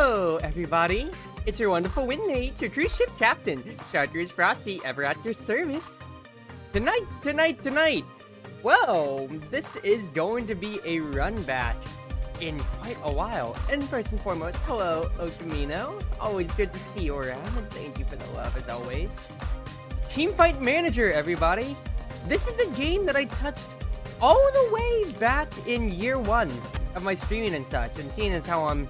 Hello, everybody! It's your wonderful wingmate, your cruise ship captain, chatreuseproxy, ever at your service. Tonight! Well, this is going to be a run back in quite a while. And first and foremost, hello, Okamino. Always good to see you around, and thank you for the love as always. Teamfight Manager, everybody! This is a game that I touched all the way back in year one of my streaming and such, and seeing as how I'm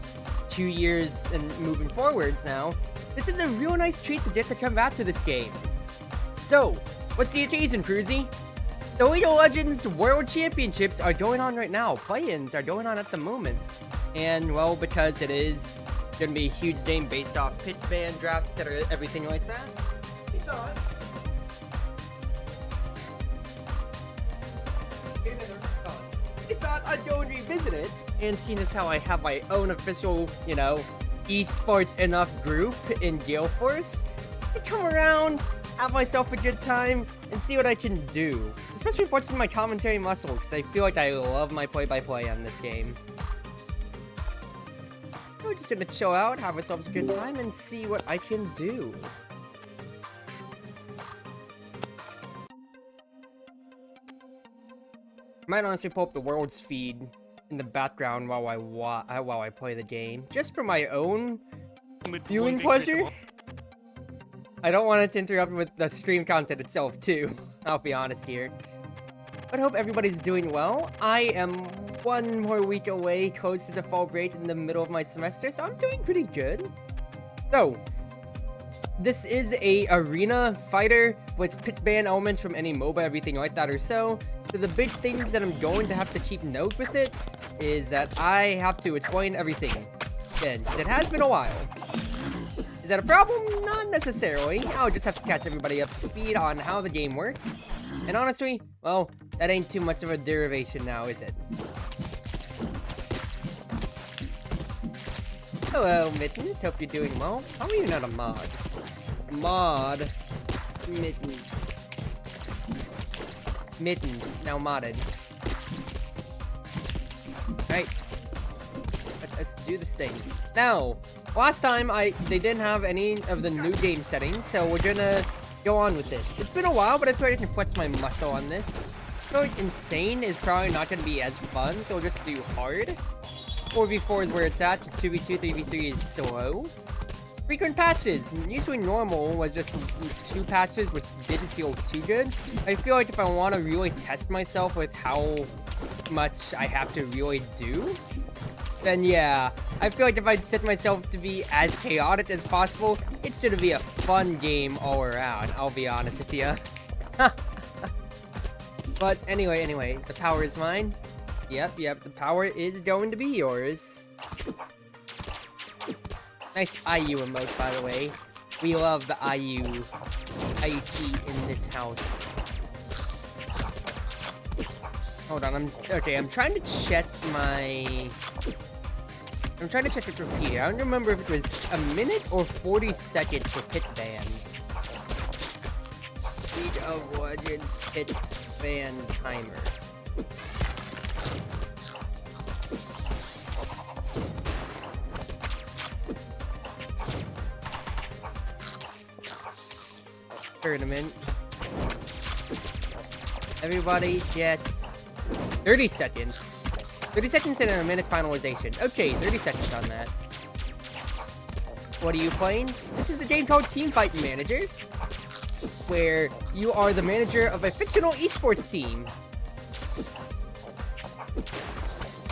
2 years and moving forwards now, this is a real nice treat to get to come back to this game. So, what's the occasion, Cruzy? The League of Legends World Championships are going on right now. Play-ins are going on at the moment. And, well, because it is going to be a huge game based off pit ban, draft, etc., everything like that. It's on. I thought I'd go and revisit it, and seeing as how I have my own official, esports enough group in GaleForce, I come around, have myself a good time, and see what I can do. Especially watching my commentary muscle, because I feel like I love my play-by-play on this game. So we're just gonna chill out, have ourselves a good time, and see what I can do. I might honestly pull up the world's feed in the background while I play the game, just for my own viewing pleasure. I don't want it to interrupt with the stream content itself too. I'll be honest here. But I hope everybody's doing well. I am 1 more week away, close to the fall break in the middle of my semester, so I'm doing pretty good. So, this is a arena fighter with pit ban elements from any MOBA, everything like that or so. So the big things that I'm going to have to keep note with it is that I have to explain everything then, because it has been a while. Is that a problem? Not necessarily. I'll just have to catch everybody up to speed on how the game works. And honestly, well, that ain't too much of a derivation now, is it? Hello, Mittens. Hope you're doing well. How are you not a mod? Mod. Mittens. Now modded. Alright. Let's do this thing. Now, last time they didn't have any of the new game settings, so we're gonna go on with this. It's been a while, but I feel like I can flex my muscle on this. I feel like insane is probably not gonna be as fun, so we'll just do hard. 4v4 is where it's at, just 2v2, 3v3 is slow. Frequent patches. Usually normal was just 2 patches, which didn't feel too good. I feel like if I want to really test myself with how much I have to really do, then yeah, I feel like if I set myself to be as chaotic as possible, it's gonna be a fun game all around, I'll be honest with you. But anyway, the power is mine. Yep, the power is going to be yours. Nice IU emote, by the way. We love the IU key in this house. Hold on, I'm trying to check my... I'm trying to check its repeater. I don't remember if it was a minute or 40 seconds for pit ban. League of Legends pit ban timer. Tournament. Everybody gets 30 seconds. 30 seconds and a minute finalization. Okay, 30 seconds on that. What are you playing? This is a game called Teamfight Manager, where you are the manager of a fictional esports team.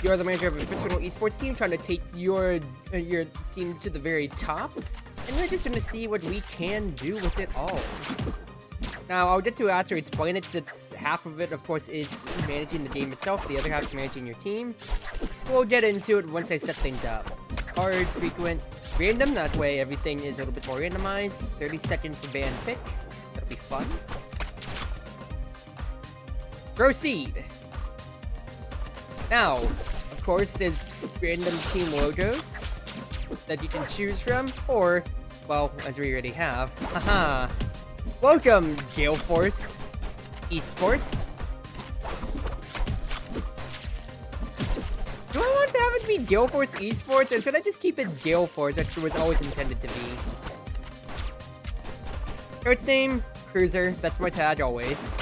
You are the manager of a fictional esports team trying to take your team to the very top. And we're just going to see what we can do with it all. Now, I'll get to after explain it, since half of it, of course, is managing the game itself. The other half is managing your team. We'll get into it once I set things up. Hard, frequent, random. That way, everything is a little bit more randomized. 30 seconds for ban pick. That'll be fun. Proceed. Now, of course, there's random team logos that you can choose from, or, well, as we already have, haha. Welcome, GaleForce Esports. Do I want to have it be GaleForce Esports, or should I just keep it GaleForce, which it was always intended to be? Coach name, Cruiser. That's my tag always.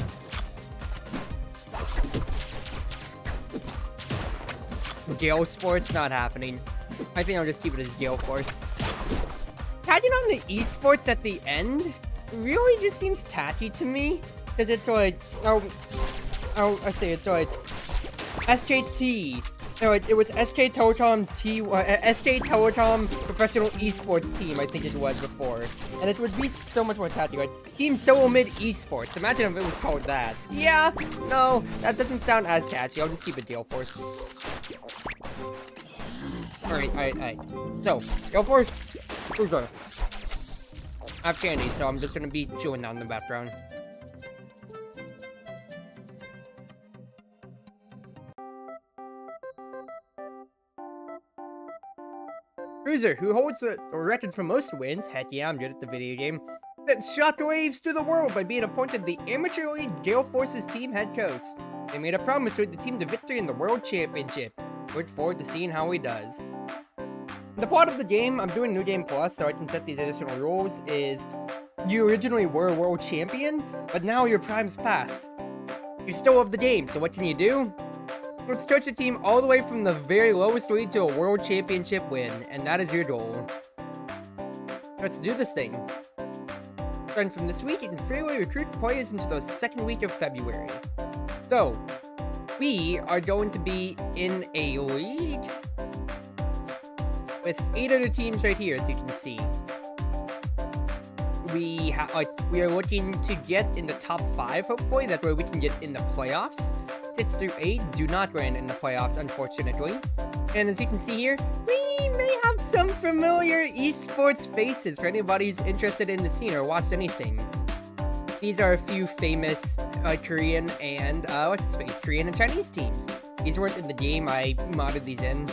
Gale Sports, not happening. I think I'll just keep it as GaleForce. Tagging on the Esports at the end really just seems tacky to me. Because it's like, I say it's like SJT. No, it was SK Telecom SK Telecom Professional Esports Team, I think it was before. And it would be so much more tacky, like Team Solo Mid Esports. Imagine if it was called that. Yeah, no, that doesn't sound as catchy. I'll just keep it GaleForce. Alright. So, GaleForce, we're good. I have candy, so I'm just gonna be chewing down in the background. Cruiser, who holds the record for most wins, heck yeah, I'm good at the video game, sent shockwaves to the world by being appointed the Amateur League GaleForce's team head coach. They made a promise to lead the team to victory in the World Championship. Look forward to seeing how he does. The plot of the game, I'm doing New Game Plus so I can set these additional rules, is you originally were a world champion, but now your prime's passed. You still love the game, so what can you do? Let's coach the team all the way from the very lowest league to a world championship win, and that is your goal. Let's do this thing. Starting from this week, you can freely recruit players into the second week of February. So, we are going to be in a league with 8 other teams right here, as you can see. We are looking to get in the top 5, hopefully. That way we can get in the playoffs. 6 through 8 do not land in the playoffs, unfortunately. And as you can see here, we may have some familiar esports faces for anybody who's interested in the scene or watched anything. These are a few famous Korean and, Korean and Chinese teams. These weren't in the game, I modded these in.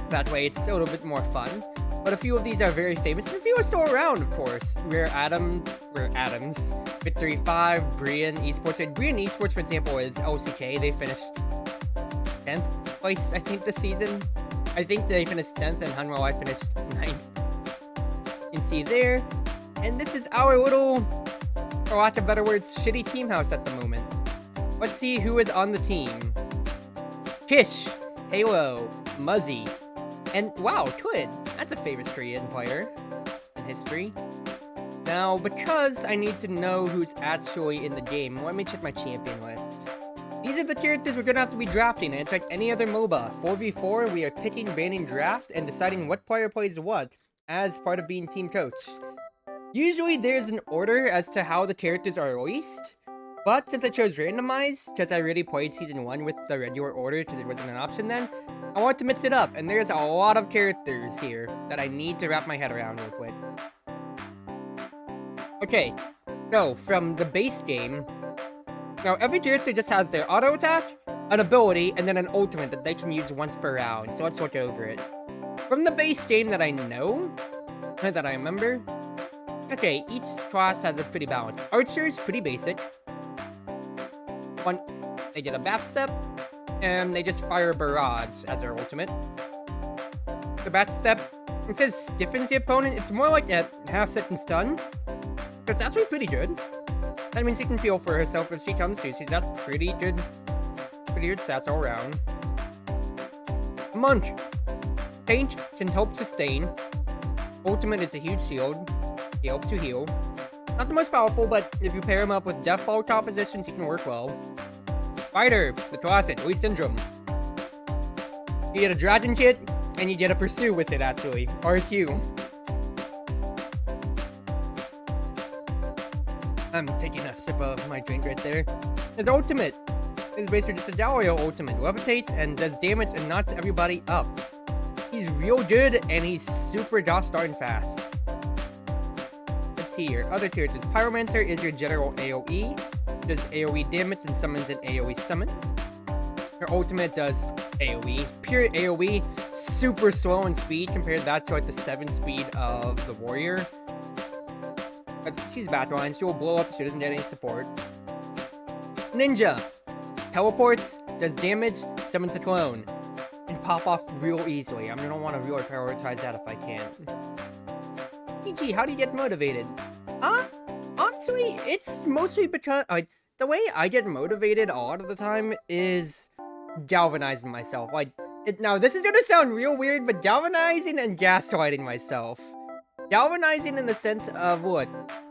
That way it's a little bit more fun. But a few of these are very famous, and a few are still around, of course. Rare Adams, Victory 5, Brian Esports. Brian Esports, for example, is LCK. They finished 10th place, I think, this season. I think they finished 10th, and Hanwha finished 9th. You can see there. And this is our little, for lack of better words, shitty team house at the moment. Let's see who is on the team. Kish, Halo, Muzzy, and wow, Twid. That's a famous Korean player in history. Now, because I need to know who's actually in the game, let me check my champion list. These are the characters we're gonna have to be drafting, and it's like any other MOBA. 4v4, we are picking, banning, draft, and deciding what player plays what as part of being team coach. Usually there's an order as to how the characters are released, but since I chose randomized, because I already played Season 1 with the regular order because it wasn't an option then, I want to mix it up, and there's a lot of characters here that I need to wrap my head around real quick. Okay, so from the base game, now every character just has their auto attack, an ability, and then an ultimate that they can use once per round, so let's look over it. From the base game that I know, that I remember, okay, each class has a pretty balance. Archer is pretty basic. They get a back step, and they just fire a barrage as their ultimate. The back step, it says stiffens the opponent. It's more like a half-second stun. It's actually pretty good. That means she can feel for herself if she comes to. She's got pretty good stats all around. Monk. Paint can help sustain. Ultimate is a huge shield. He helps you heal. Not the most powerful, but if you pair him up with death ball compositions, he can work well. Fighter, the classic, Lee Syndrome. You get a Dragon Kit, and you get a Pursue with it, actually. RQ. I'm taking a sip of my drink right there. His ultimate is basically just a Dalio ultimate. Levitates and does damage and knocks everybody up. He's real good, and he's super gosh darn fast. Let's see here. Other characters. Pyromancer is your general AoE. Does AoE damage and summons an AoE summon. Her ultimate does AoE. Pure AoE, super slow in speed. Compared that to like the 7 speed of the warrior. But she's backline. She will blow up if she doesn't get any support. Ninja. Teleports, does damage, summons a clone. And pop off real easily. I'm gonna want to really prioritize that if I can. PG, how do you get motivated? Honestly, it's mostly because the way I get motivated a lot of the time is galvanizing myself. Now this is gonna sound real weird, but galvanizing and gaslighting myself. Galvanizing in the sense of, look,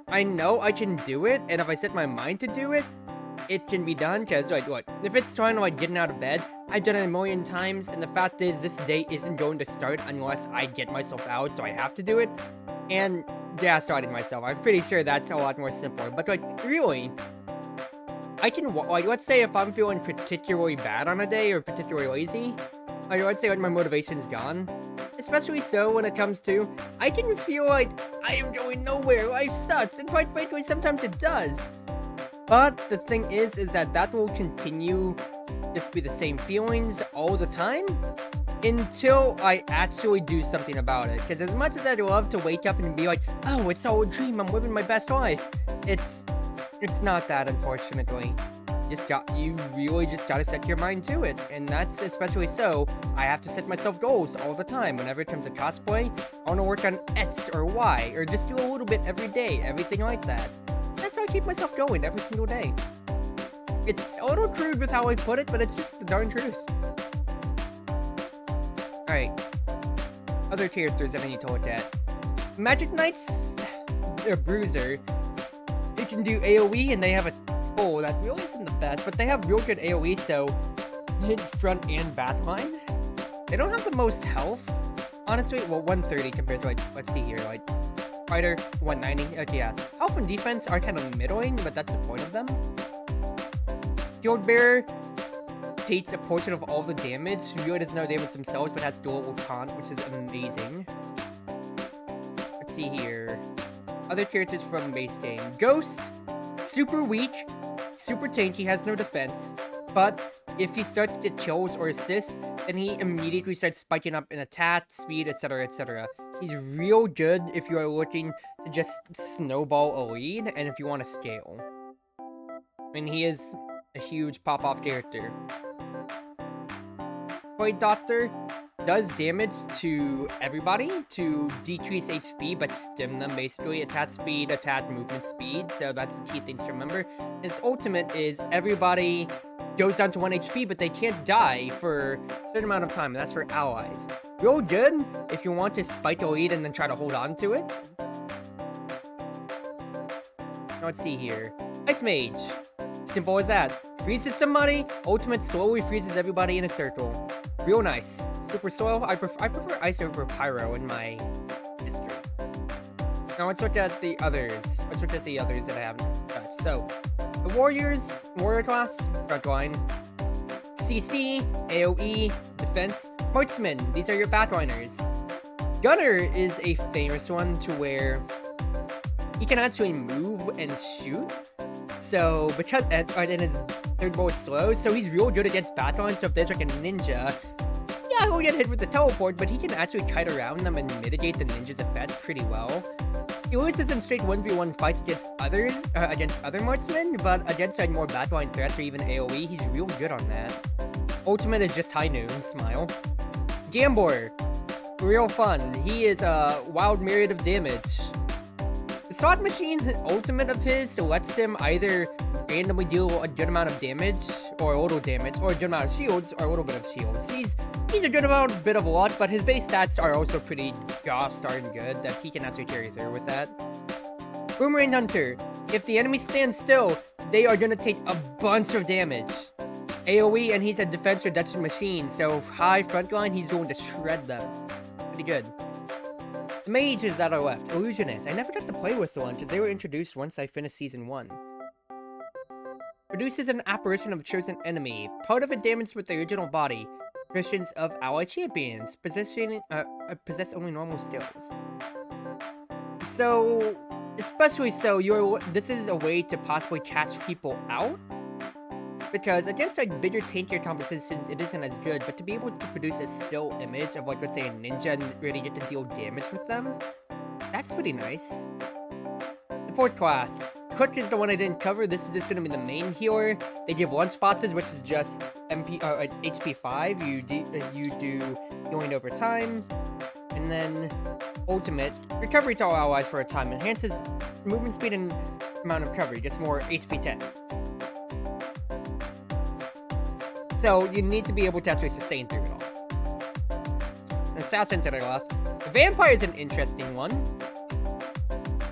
I know I can do it, and if I set my mind to do it, it can be done. Because, look, if it's trying to, getting out of bed, I've done it a million times, and the fact is, this day isn't going to start unless I get myself out, so I have to do it. And gaslighting myself, I'm pretty sure that's a lot more simpler. But, really, I can, let's say if I'm feeling particularly bad on a day, or particularly lazy, let's say my motivation's gone, especially so when it comes to, I can feel like I am going nowhere, life sucks, and quite frankly, sometimes it does. But the thing is that will continue just be the same feelings all the time until I actually do something about it. Because as much as I'd love to wake up and be like, oh, it's all a dream, I'm living my best life, it's not that, unfortunately. You really just gotta set your mind to it, and that's especially so. I have to set myself goals all the time. Whenever it comes to cosplay, I want to work on X or Y, or just do a little bit every day, everything like that. That's how I keep myself going every single day. It's a little crude with how I put it, but it's just the darn truth. Alright. Other characters that I need to look at. Magic Knight's Bruiser. They can do AoE, and they have a that really isn't the best, but they have real good AoE, so hit front and back line. They don't have the most health, honestly. Well, 130 compared to, let's see here, Fighter, 190. Okay, yeah. Health and defense are kind of middling, but that's the point of them. Shield Bearer takes a portion of all the damage. She really doesn't know damage themselves, but has dual taunt, which is amazing. Let's see here. Other characters from base game. Ghost, super weak, super tanky, has no defense, but if he starts to get kills or assists, then he immediately starts spiking up in attack, speed, etc, etc. He's real good if you are looking to just snowball a lead, and if you want to scale. I mean, he is a huge pop-off character. Void Doctor does damage to everybody to decrease HP, but stim them basically. Attack speed, attack movement speed, so that's the key things to remember. His ultimate is everybody goes down to 1 HP, but they can't die for a certain amount of time, and that's for allies. Real good if you want to spike a lead and then try to hold on to it. Now let's see here. Ice Mage. Simple as that. Freezes somebody, ultimate slowly freezes everybody in a circle. Real nice. Super Soil, I prefer Ice over Pyro in my history. Now let's look at the others. Let's look at the others that I haven't touched. So, the Warrior class, frontline. CC, AoE, defense, Marksman. These are your backliners. Gunner is a famous one to where he can actually move and shoot. So, because, and his third bullet's slow, so he's real good against backlines. So if there's a ninja, yeah, he'll get hit with the teleport, but he can actually kite around them and mitigate the ninja's effect pretty well. He loses in straight 1v1 fights against other marksmen, but against more backline threats or even AoE, he's real good on that. Ultimate is just High Noon, smile. Gambler, real fun. He is a wild myriad of damage. The Slot Machine ultimate of his lets him either randomly deal a good amount of damage, or a little damage, or a good amount of shields, or a little bit of shields. He's a good amount, bit of luck, but his base stats are also pretty gosh darn good that he can actually carry through with that. Boomerang Hunter. If the enemy stands still, they are gonna take a bunch of damage. AoE, and he's a defense reduction machine, so high frontline, he's going to shred them. Pretty good. The mages that are left. Illusionist. I never got to play with one because they were introduced once I finished Season 1. Produces an apparition of a chosen enemy. Part of it damaged with the original body. Christians of allied champions. Possess only normal skills. So, especially so, this is a way to possibly catch people out. Because against bigger tankier compositions, it isn't as good, but to be able to produce a still image of let's say a ninja and really get to deal damage with them, that's pretty nice. The fourth class, Cook is the one I didn't cover. This is just going to be the main healer. They give 1 spots, which is just HP 5. You do healing over time. And then ultimate, recovery to all allies for a time. Enhances movement speed and amount of recovery. Gets more HP 10. So you need to be able to actually sustain through it all. The assassins that are left. The vampire is an interesting one.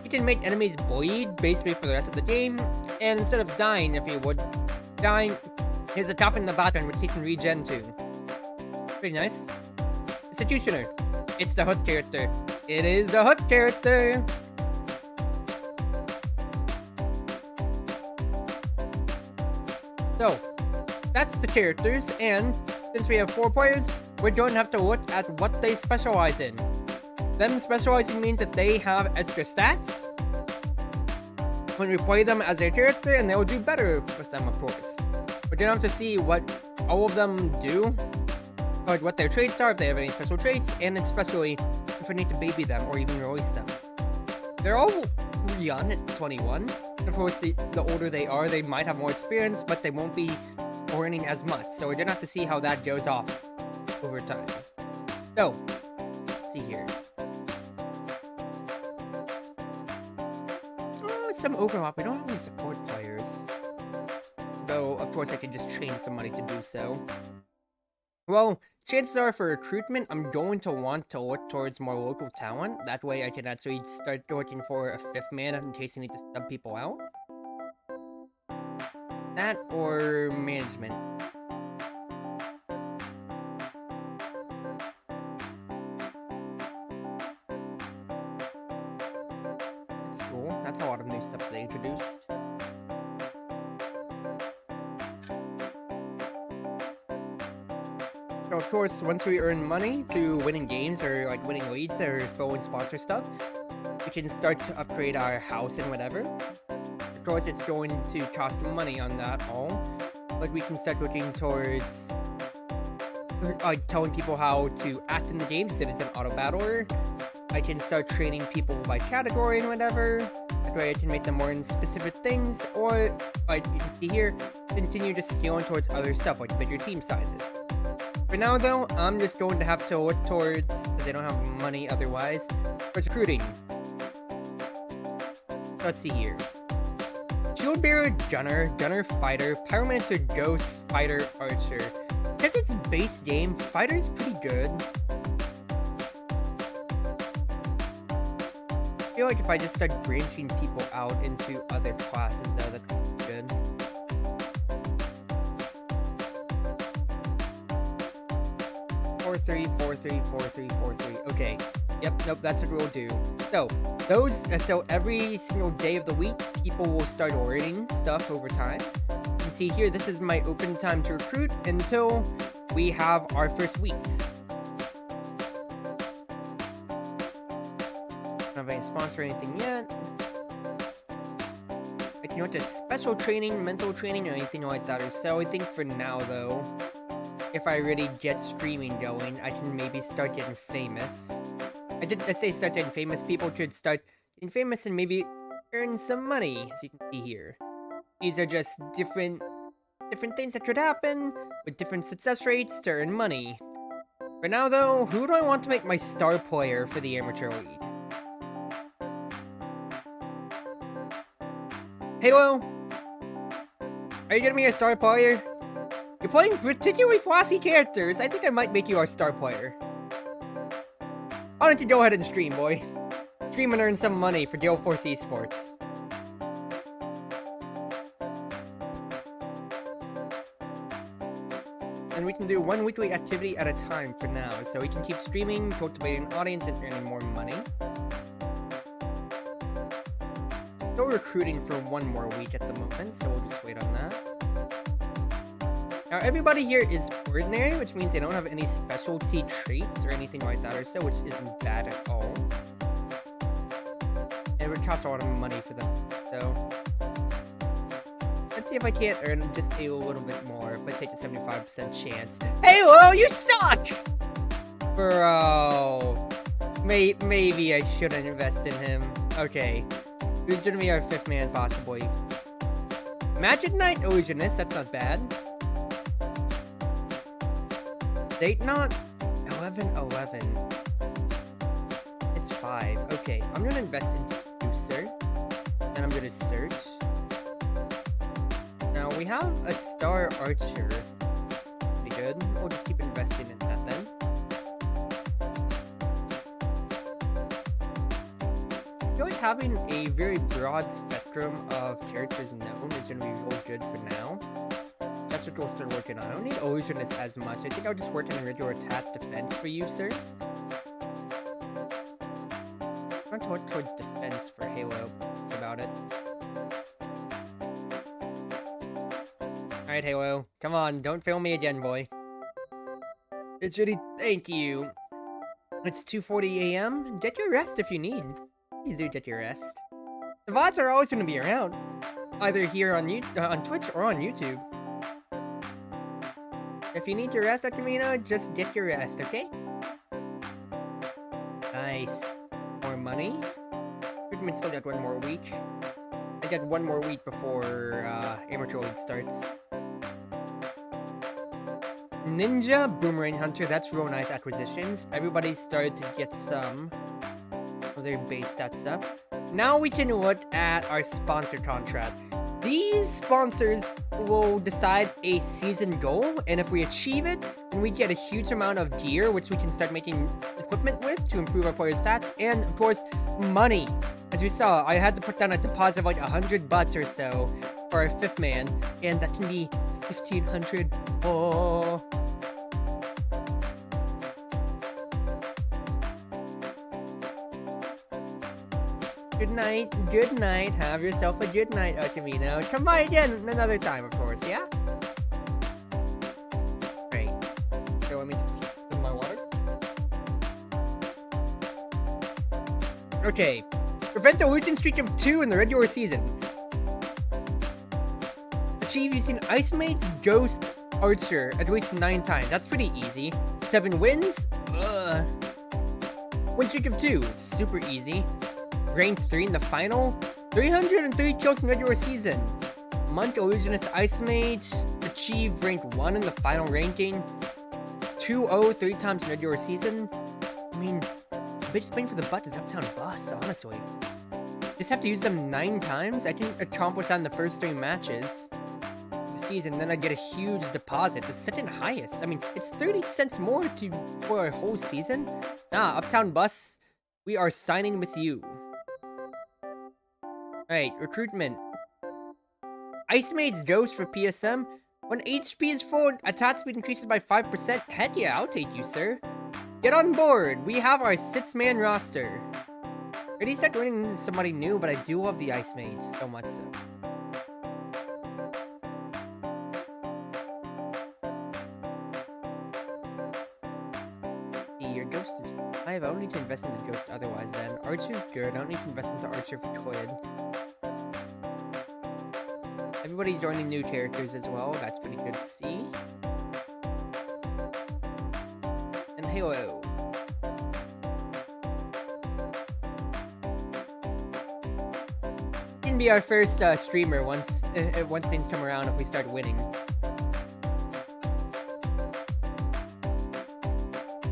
You can make enemies bleed basically for the rest of the game, and instead of dying, if you would, dying is a tough in the background which he can regen to. Pretty nice. Executioner. It's the Hood character. It is the Hood character! So, that's the characters, and since we have 4 players, we don't have to look at what they specialize in. Them specializing means that they have extra stats when we play them as their character, and they will do better with them, of course. We don't have to see what all of them do, or what their traits are, if they have any special traits, and especially if we need to baby them or even release them. They're all young at 21. Of course, the older they are, they might have more experience, but they won't be earning as much, so we're gonna have to see how that goes off over time. So, let's see here. Some overlap. We don't have any support players. Though, of course, I could just train somebody to do so. Well, chances are for recruitment, I'm going to want to look towards more local talent. That way I can actually start looking for a 5th man in case I need to sub people out. That or management. That's cool. That's a lot of new stuff they introduced. So of course, once we earn money through winning games or like winning leads or throwing sponsor stuff, we can start to upgrade our house and whatever. Of course, it's going to cost money on that all. Like we can start looking towards like telling people how to act in the game since it's an auto battler. I can start training people by category and whatever. That way I can make them more in specific things, or like you can see here, continue just scaling towards other stuff like bigger team sizes. For now though, I'm just going to have to look towards, because I don't have money otherwise, towards recruiting. Let's see here. Shield Bearer, Gunner, Fighter, Pyromancer, Ghost, Fighter, Archer. Because it's base game, Fighter's pretty good. I feel like if I just start branching people out into other classes though, that'd be good. Four, 3, 4, 3, 4, 3, 4, 3. Okay. Yep, nope, that's what we'll do. So, so every single day of the week, people will start ordering stuff over time. You can see here, this is my open time to recruit until we have our first weeks. Don't have any sponsor or anything yet. I can go to special training, mental training, or anything like that or so. I think for now, though, if I really get streaming going, I can maybe start getting famous. I say start getting famous. People should start getting famous and maybe earn some money, as you can see here. These are just different things that could happen with different success rates to earn money. For now, though, who do I want to make my star player for the Amateur League? Halo? Are you gonna be a star player? You're playing particularly flashy characters. I think I might make you our star player. Why don't you go ahead and stream, boy? Stream and earn some money for GaleForce Esports. And we can do one weekly activity at a time for now, so we can keep streaming, cultivating an audience, and earning more money. Still recruiting for one more week at the moment, so we'll just wait on that. Now, everybody here is ordinary, which means they don't have any specialty traits or anything like that or so, which isn't bad at all. And it would cost a lot of money for them, so... Let's see if I can't earn just a little bit more if I take a 75% chance. Halo, you suck! Bro... Maybe I shouldn't invest in him. Okay. Who's gonna be our 5th man, possibly? Magic Knight Illusionist, that's not bad. Date not 11-11. It's 5. Okay, I'm gonna invest into Booster. And I'm gonna search. Now we have a Star Archer. Pretty good. We'll just keep investing in that then. I feel like having a very broad spectrum of characters known is gonna be real good for now. That's what we'll start working on. I don't need Illusionist as much. I think I'll just work on a regular attack defense for you, sir. I'm going to work towards defense for Halo. About it. Alright, Halo. Come on, don't fail me again, boy. It's really... Thank you. It's 2:40 a.m. Get your rest if you need. Please do get your rest. The VODs are always going to be around. Either here on Twitch or on YouTube. If you need your rest, Akamino, just get your rest, okay? Nice. More money. We still got 1 more week. I got 1 more week before Amateur League starts. Ninja Boomerang Hunter, that's real nice acquisitions. Everybody started to get some of their base stats up. Now we can look at our sponsor contract. These sponsors will decide a season goal, and if we achieve it, then we get a huge amount of gear, which we can start making equipment with to improve our players' stats, and of course, money. As you saw, I had to put down a deposit of like $100 or so for our 5th man, and that can be 1,500. Oh. Good night, good night. Have yourself a good night, Camino. Come by again another time, of course, yeah? Great. So let me just fill my water. Okay. Prevent a losing streak of 2 in the regular season. Achieve using Ice Mage's Ghost Archer at least 9 times. That's pretty easy. 7 wins? Ugh. Win streak of 2. Super easy. Rank 3 in the final. 303 kills in regular season. Monk Illusionist Ice Mage. Achieve rank 1 in the final ranking. 2-0 3 times in regular season. I mean, the biggest bang for the buck is Uptown Bus, honestly. Just have to use them 9 times. I can accomplish that in the first 3 matches of the season. Then I get a huge deposit. The second highest. I mean, it's 30 cents more for a whole season. Nah, Uptown Bus, we are signing with you. Alright, recruitment. Ice Mage's Ghost for PSM. When HP is full, attack speed increases by 5%. Heck yeah, I'll take you, sir. Get on board. We have our 6-man roster. Ready to start running into somebody new, but I do love the Ice Mage so much so. Your Ghost is 5. I don't need to invest into Ghost otherwise then. Archer's good. I don't need to invest into Archer for Coid. Everybody's joining new characters as well. That's pretty good to see. And Halo. Can be our first streamer once things come around if we start winning.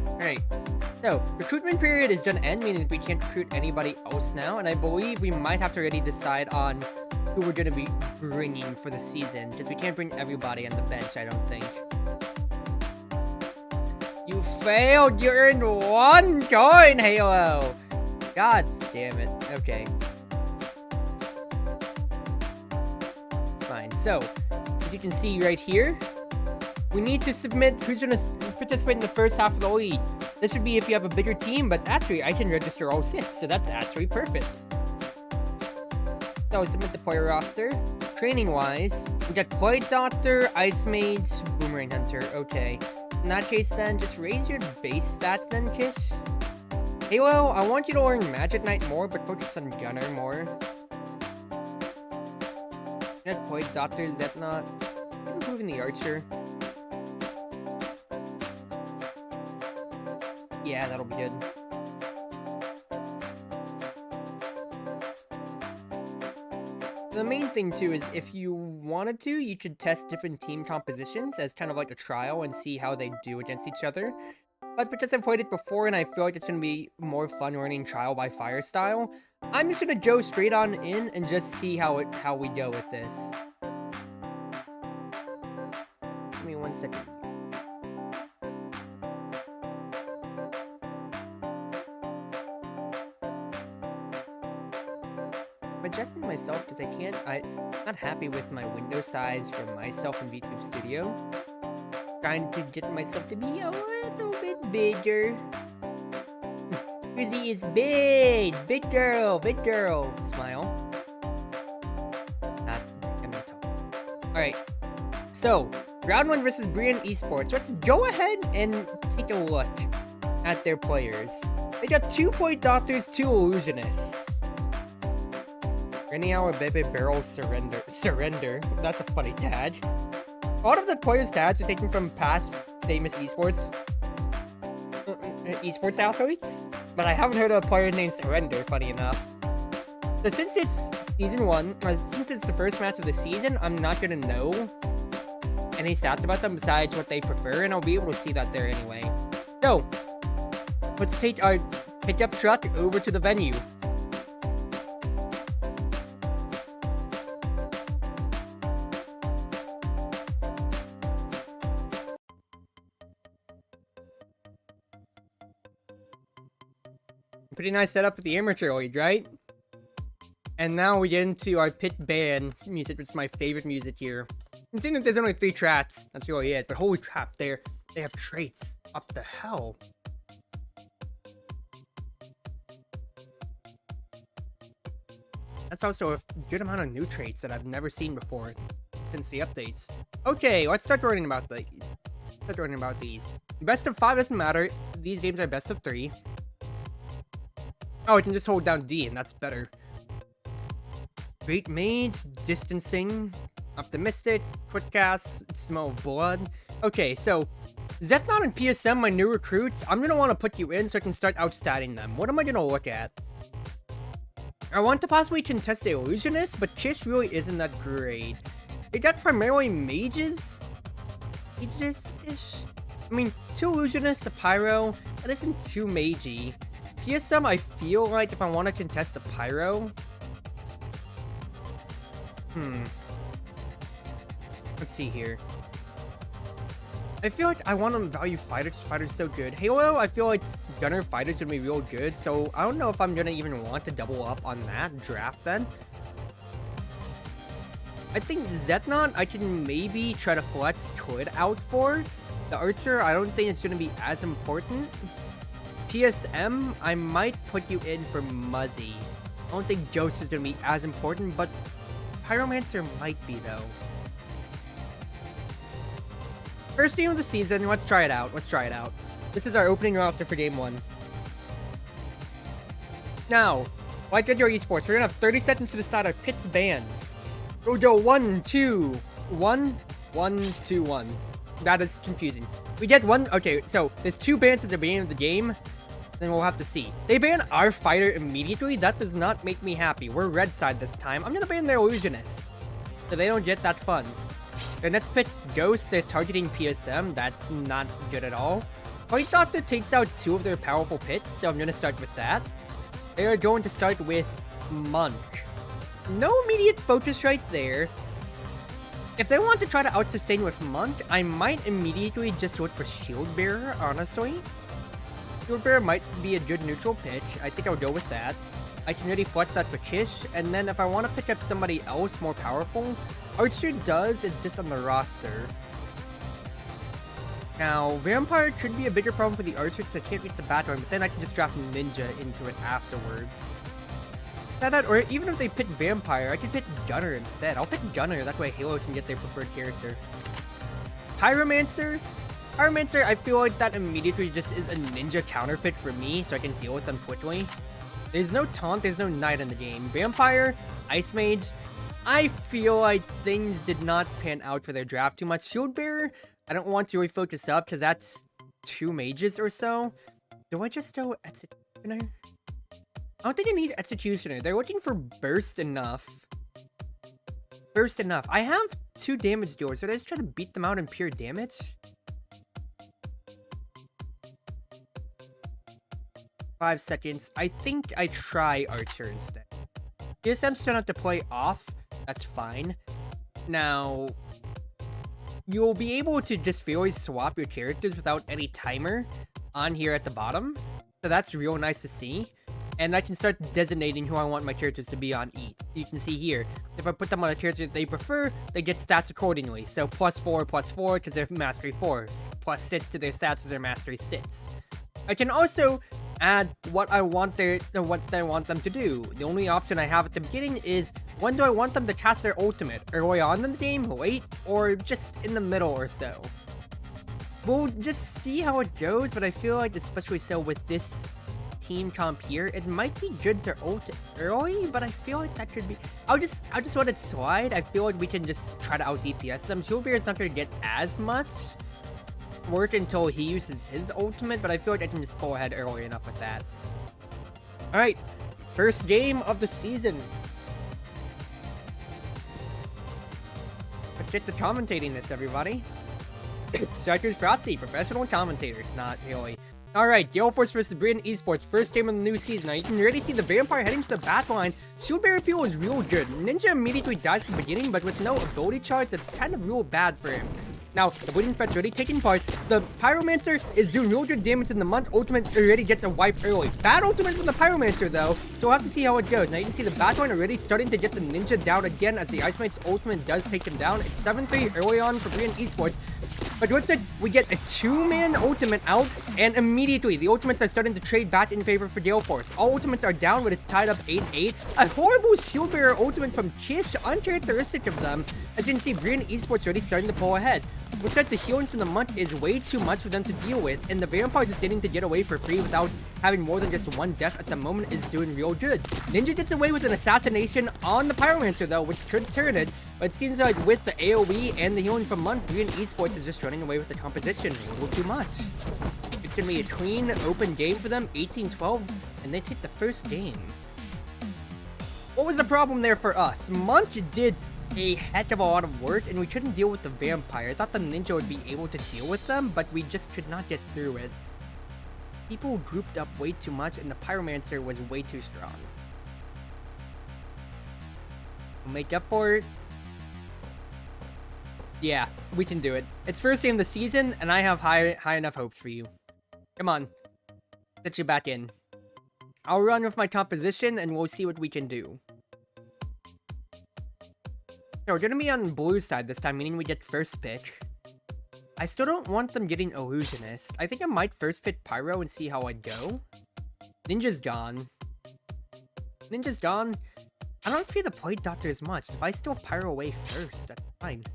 Alright. So, recruitment period is gonna end, meaning we can't recruit anybody else now, and I believe we might have to already decide on who we're gonna be bringing for the season, because we can't bring everybody on the bench, I don't think. You failed! You earned 1 coin, Halo! God damn it. Okay. Fine. So, as you can see right here, we need to submit who's gonna participate in the first half of the league. This would be if you have a bigger team, but actually I can register all 6, so that's actually perfect. So submit the player roster. Training wise, we got Cloyd Doctor, Ice Mage, Boomerang Hunter. Okay. In that case then, just raise your base stats then, Kish. Halo, I want you to learn Magic Knight more, but focus on Gunner more. Got Cloyd Doctor, is that not? Improving the Archer. Yeah, that'll be good. The main thing too is if you wanted to, you could test different team compositions as kind of like a trial and see how they do against each other. But because I've played it before and I feel like it's going to be more fun running trial by fire style, I'm just going to go straight on in and just see how we go with this. Give me 1 second. I'm adjusting myself because I'm not happy with my window size for myself in VTube Studio. Trying to get myself to be a little bit bigger. Susie is big! Big girl! Big girl! Smile. Alright. So, round 1 versus Brian Esports. Let's go ahead and take a look at their players. They got 2 Point Doctors, 2 Illusionists. Any hour baby barrel surrender. That's a funny tag. A lot of the players' tags are taken from past famous esports athletes, but I haven't heard of a player named Surrender, funny enough. So since it's season 1, since it's the first match of the season, I'm not gonna know any stats about them besides what they prefer, and I'll be able to see that there anyway. So, let's take our pickup truck over to the venue. Pretty nice setup for the amateur league, right? And now we get into our pit band music, which is my favorite music here. Considering that there's only 3 tracks, that's really it. But holy crap, they have traits. Up the hell. That's also a good amount of new traits that I've never seen before since the updates. Okay, let's start learning about these. Best of 5 doesn't matter. These games are best of 3. Oh, I can just hold down D, and that's better. Great Mage, Distancing, Optimistic, Quick Cast, Smell of Blood. Okay, so, Zetnon and PSM, my new recruits, I'm gonna want to put you in so I can start outstatting them. What am I gonna look at? I want to possibly contest the Illusionist, but Kish really isn't that great. They got primarily mages? Mages-ish? I mean, 2 Illusionists, a Pyro, that isn't too magey. PSM, I feel like if I want to contest the Pyro... Let's see here. I feel like I want to value Fighter because Fighter's so good. Halo, I feel like Gunner Fighter's gonna be real good, so I don't know if I'm gonna even want to double up on that draft then. I think Zetnon, I can maybe try to flex Twid out for. The Archer, I don't think it's gonna be as important. PSM, I might put you in for Muzzy. I don't think Ghost is going to be as important, but Pyromancer might be, though. First game of the season, let's try it out. This is our opening roster for Game 1. Now, like at your esports, we're going to have 30 seconds to decide our pits bands. We'll go 1, 2, 1, 1, 2, 1. That is confusing. We get 1, okay, so there's 2 bans at the beginning of the game. Then we'll have to see. They ban our fighter immediately. That does not make me happy. We're red side this time. I'm gonna ban their Illusionist, so they don't get that fun. Then let's pick Ghost. They're targeting PSM. That's not good at all. Point Doctor takes out 2 of their powerful pits, so I'm gonna start with that. They are going to start with Monk. No immediate focus right there. If they want to try to out-sustain with Monk, I might immediately just look for Shield Bearer, honestly. Shield Bearer might be a good neutral pick. I think I'll go with that. I can really flex that for Kish, and then if I want to pick up somebody else more powerful, Archer does exist on the roster. Now, Vampire could be a bigger problem for the Archer because I can't reach the background, but then I can just draft Ninja into it afterwards. That, or even if they pick Vampire, I could pick Gunner instead. I'll pick Gunner, that way Halo can get their preferred character. Pyromancer, I feel like that immediately just is a ninja counter pick for me, so I can deal with them quickly. There's no taunt, there's no knight in the game. Vampire, Ice Mage, I feel like things did not pan out for their draft too much. Shield Bearer, I don't want to really focus up because that's 2 mages or so. Do I just go Executioner? I don't think I need Executioner. They're looking for burst enough. Burst enough. I have 2 damage dealers, so I just try to beat them out in pure damage. 5 seconds. I think I try Archer instead. DSM's trying not to play off. That's fine. Now, you'll be able to just really swap your characters without any timer on here at the bottom. So that's real nice to see. And I can start designating who I want my characters to be on each. You can see here, if I put them on a character they prefer, they get stats accordingly. So +4, +4 because they're mastery 4s, +6 to their stats as their mastery 6. I can also add what I want them to do. The only option I have at the beginning is when do I want them to cast their ultimate? Early on in the game, late, or just in the middle or so. We'll just see how it goes, but I feel like especially so with this team comp here, it might be good to ult early, but I feel like that could be. I'll just let it slide. I feel like we can just try to out DPS them. Shieldbearer is not going to get as much work until he uses his ultimate, but I feel like I can just pull ahead early enough with that. All right, first game of the season. Let's get to commentating this, everybody. chatreuseproxy, professional commentator. Not really. Alright, GaleForce versus Esports, first game of the new season. Now you can already see the Vampire heading to the back line. Shieldbearer Peel is real good. Ninja immediately dies from the beginning, but with no ability charge, that's kind of real bad for him. Now, the Bleeding Threat's already taking part. The Pyromancer is doing real good damage in the month. Ultimate already gets a wipe early. Bad ultimate from the Pyromancer, though, so we'll have to see how it goes. Now, you can see the backline already starting to get the Ninja down again as the Ice Knight's ultimate does take him down. It's 7-3 early on for Esports. But what's it? We get a 2-man ultimate out, and immediately the ultimates are starting to trade back in favor for GaleForce. All ultimates are down, but it's tied up 8-8. A horrible Shieldbearer ultimate from Kish, uncharacteristic of them. As you can see, Esports already starting to pull ahead. Looks like the healing from the month is way too much for them to deal with, and the Vampire just getting to get away for free without having more than just 1 death at the moment is doing real good. Ninja gets away with an assassination on the Pyromancer though, which could turn it, but it seems like with the AoE and the healing from month, Esports is just running away with the composition a little too much. It's going to be a clean, open game for them, 18-12, and they take the first game. What was the problem there for us? Monk did a heck of a lot of work, and we couldn't deal with the Vampire. I thought the Ninja would be able to deal with them, but we just could not get through it. People grouped up way too much, and the Pyromancer was way too strong. We'll make up for it. Yeah, we can do it. It's first game of the season, and I have high enough hopes for you. Come on. Get you back in. I'll run with my composition, and we'll see what we can do. No, we're gonna be on blue side this time, meaning we get first pick. I still don't want them getting Illusionist. I think I might first pick Pyro and see how I go. Ninja's gone. Ninja's gone. I don't fear the Plague Doctor as much. If I steal Pyro away first, that's fine.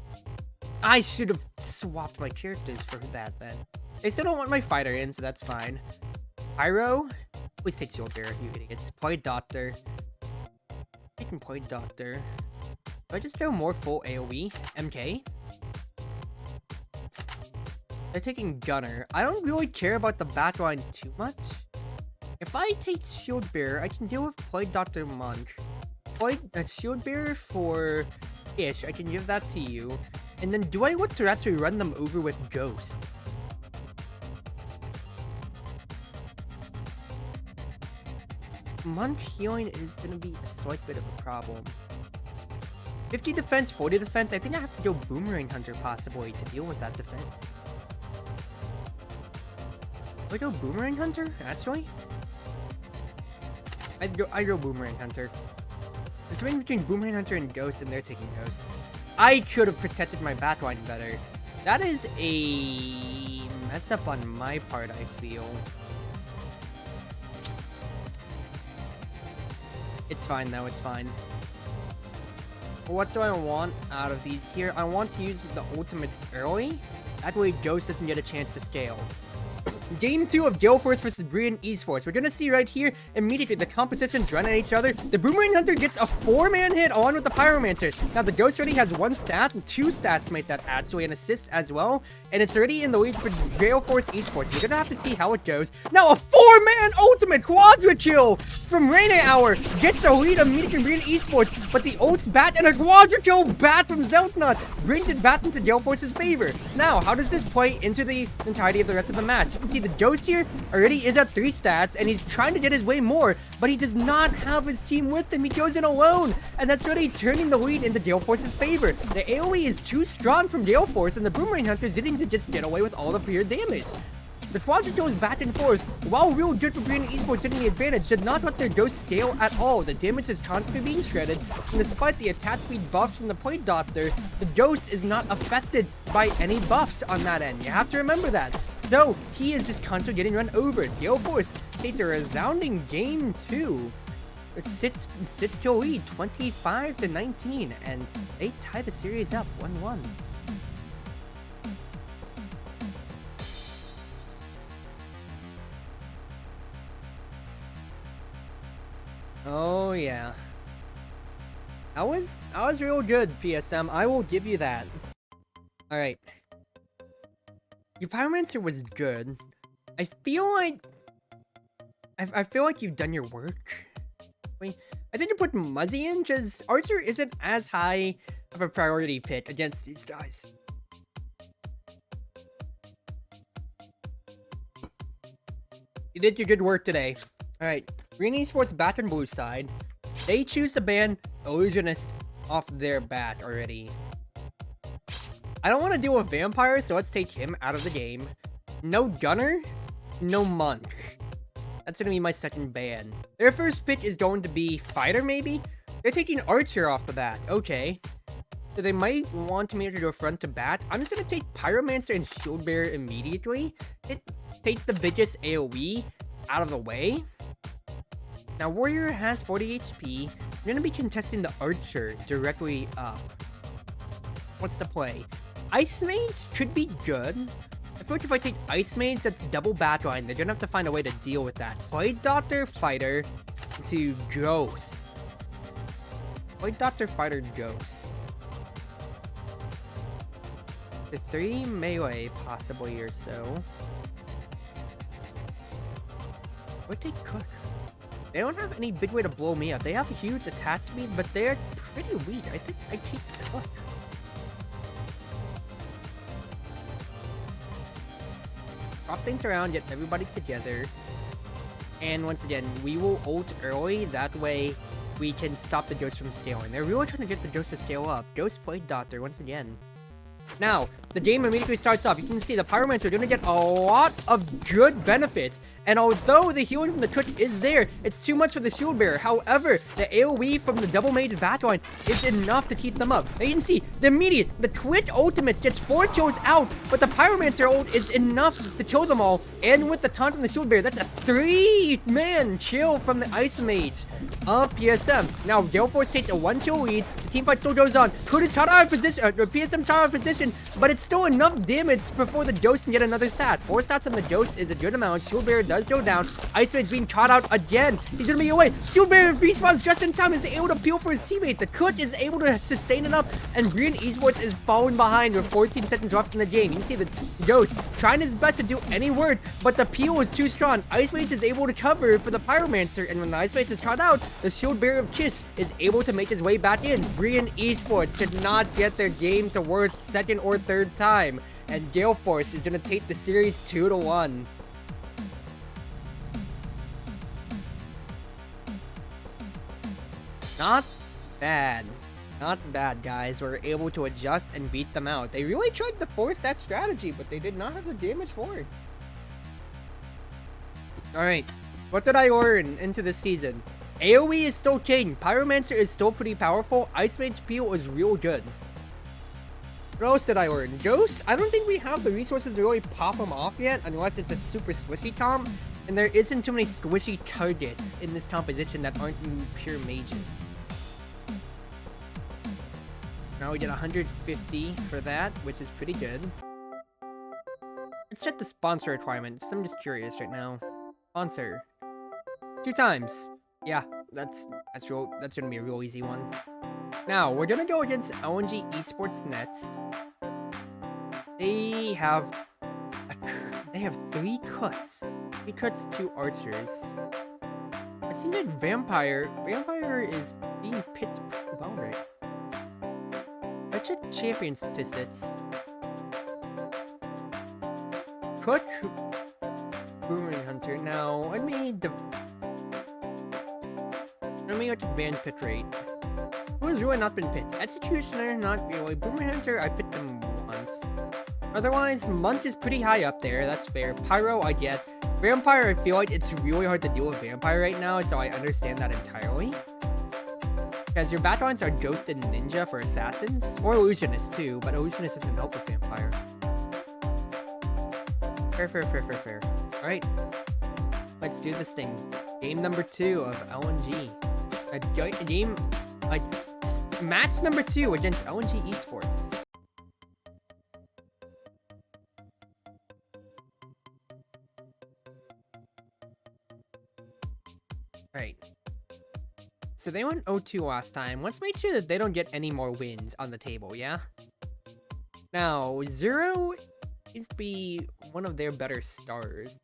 I should have swapped my characters for that then. They still don't want my fighter in, so that's fine. Pyro? Please take Shieldbearer, you idiots. Plague Doctor. Taking Plague Doctor. Do I just go more full AoE? MK? They're taking Gunner. I don't really care about the backline too much. If I take Shieldbearer, I can deal with Plague Doctor Monk. Shieldbearer for Ish, I can give that to you. And then do I want to actually run them over with Ghost? Monk healing is going to be a slight bit of a problem. 50 defense, 40 defense. I think I have to go Boomerang Hunter possibly to deal with that defense. Do I go Boomerang Hunter, actually? I go Boomerang Hunter. There's a range between Boomerang Hunter and Ghost, and they're taking Ghost. I could have protected my backline better. That is a mess up on my part, I feel. It's fine, though. It's fine. What do I want out of these here? I want to use the ultimates early. That way Ghost doesn't get a chance to scale. Game 2 of GaleForce versus Brian Esports. We're gonna see right here, immediately, the compositions run at each other. The Boomerang Hunter gets a 4-man hit along with the Pyromancer. Now, the Ghost already has 1 stat, and 2 stats make that actually an assist as well. And it's already in the lead for GaleForce Esports. We're gonna have to see how it goes. Now, a 4-man ultimate quadra kill from Rainy Hour gets the lead immediately from Brian Esports. But the ults bat and a quadra kill bat from Zeltnut brings it back into GaleForce's favor. Now, how does this play into the entirety of the rest of the match? You can see the Ghost here already is at 3 stats, and he's trying to get his way more, but he does not have his team with him. He goes in alone, and that's really turning the lead into GaleForce's favor. The AoE is too strong from GaleForce, and the Boomerang Hunters didn't just get away with all the pure damage. The quadra goes back and forth, while real good for Brian Esports getting the advantage, did not let their Ghost scale at all. The damage is constantly being shredded, and despite the attack speed buffs from the Plate Doctor, the Ghost is not affected by any buffs on that end. You have to remember that. So, he is just constantly getting run over. GaleForce takes a resounding game 2. It sits to lead 25-19, and they tie the series up 1-1. Oh yeah, that was real good, PSM. I will give you that. All right, your Pyromancer was good. I feel like you've done your work. I think you put Muzzy in, because Archer isn't as high of a priority pick against these guys. You did your good work today. Alright, Green Esports back on blue side. They choose to ban Illusionist off their bat already. I don't want to deal with Vampire, so let's take him out of the game. No Gunner, no Monk. That's going to be my second ban. Their first pick is going to be Fighter, maybe? They're taking Archer off the bat. Okay. So they might want me to go front to bat. I'm just going to take Pyromancer and Shield Bearer immediately. It takes the biggest AoE out of the way. Now, Warrior has 40 HP. I'm going to be contesting the Archer directly up. What's the play? Ice Mage could be good. I feel like if I take Ice Mage, that's double backline. They're going to have to find a way to deal with that. Plate Doctor, Fighter, to Ghost. Plate Doctor, Fighter, Ghost. The 3 melee, possibly, or so. Would take Cook. They don't have any big way to blow me up. They have a huge attack speed, but they're pretty weak. I think I keep Cook. Drop things around, get everybody together. And once again, we will ult early. That way, we can stop the Ghost from scaling. They're really trying to get the Ghost to scale up. Ghost Plate Doctor, once again. Now, the game immediately starts off. You can see the Pyromancer are going to get a lot of good benefits. And although the healing from the Cook is there, it's too much for the Shield Bearer. However, the AoE from the Double Mage backline is enough to keep them up. Now you can see, the quick ultimates gets 4 kills out, but the Pyromancer ult is enough to kill them all. And with the taunt from the Shield Bearer, that's a 3-man kill from the Ice Mage of PSM. Now, GaleForce takes a 1-kill lead. The teamfight still goes on. Could is caught out of position, or PSM caught out of position, but it's still enough damage before the Ghost can get another stat. 4 stats on the Ghost is a good amount. Shield Bearer does go down. Ice Mage being caught out again. He's gonna be away. Shield Bearer respawns just in time, is able to peel for his teammate. The Cook is able to sustain it up, and Green Esports is falling behind with 14 seconds left in the game. You can see the Ghost trying his best to do any work, but the peel is too strong. Ice Mage is able to cover for the Pyromancer, and when the Ice Mage is caught out, the Shield Bearer of Kish is able to make his way back in. Brian Esports did not get their game to worth second or third time, and GaleForce is going to take the series 2-1. Not bad. Not bad, guys. We're able to adjust and beat them out. They really tried to force that strategy, but they did not have the damage for it. Alright, what did I learn into this season? AoE is still king. Pyromancer is still pretty powerful. Ice Mage peel is real good. What else did I learn? Ghost, I don't think we have the resources to really pop him off yet, unless it's a super squishy comp. And there isn't too many squishy targets in this composition that aren't pure mages. Now we get 150 for that, which is pretty good. Let's check the sponsor requirements. I'm just curious right now. Sponsor. 2 times. Yeah, that's gonna be a real easy one. Now, we're gonna go against LNG Esports next. They have 3 cuts. 3 cuts, 2 archers. It seems like Vampire is being picked pretty well right. Let's check champion statistics. Cook, Boomerang Hunter. Now, let me look at band pick rate. Who has really not been picked? Executioner, not really. Boomerang Hunter, I picked them once. Otherwise, Monk is pretty high up there. That's fair. Pyro, I get. Vampire, I feel like it's really hard to deal with Vampire right now, so I understand that entirely. Because your backgrounds are Ghost and Ninja for Assassins, or Illusionist too, but Illusionist doesn't help with Vampire. Fair. Alright. Let's do this thing. Game number 2 of LNG. Match number 2 against LNG Esports. Alright. So they went 0-2 last time. Let's make sure that they don't get any more wins on the table, yeah? Now, 0 seems to be one of their better stars.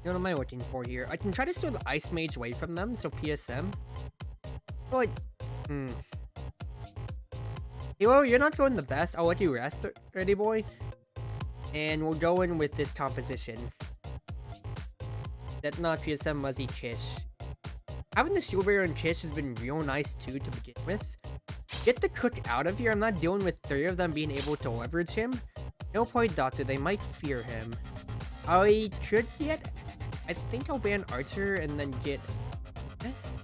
What am I looking for here? I can try to steal the Ice Mage away from them, so PSM. But, Hilo, you're not doing the best. I'll let you rest, ready boy? And we'll go in with this composition. That's not PSM, Muzzy, Kish. Having the Shield Bearer and Kish has been real nice too to begin with. Get the Cook out of here. I'm not dealing with 3 of them being able to leverage him. No point, Doctor. They might fear him. I could get... I think I'll ban Archer and then get this.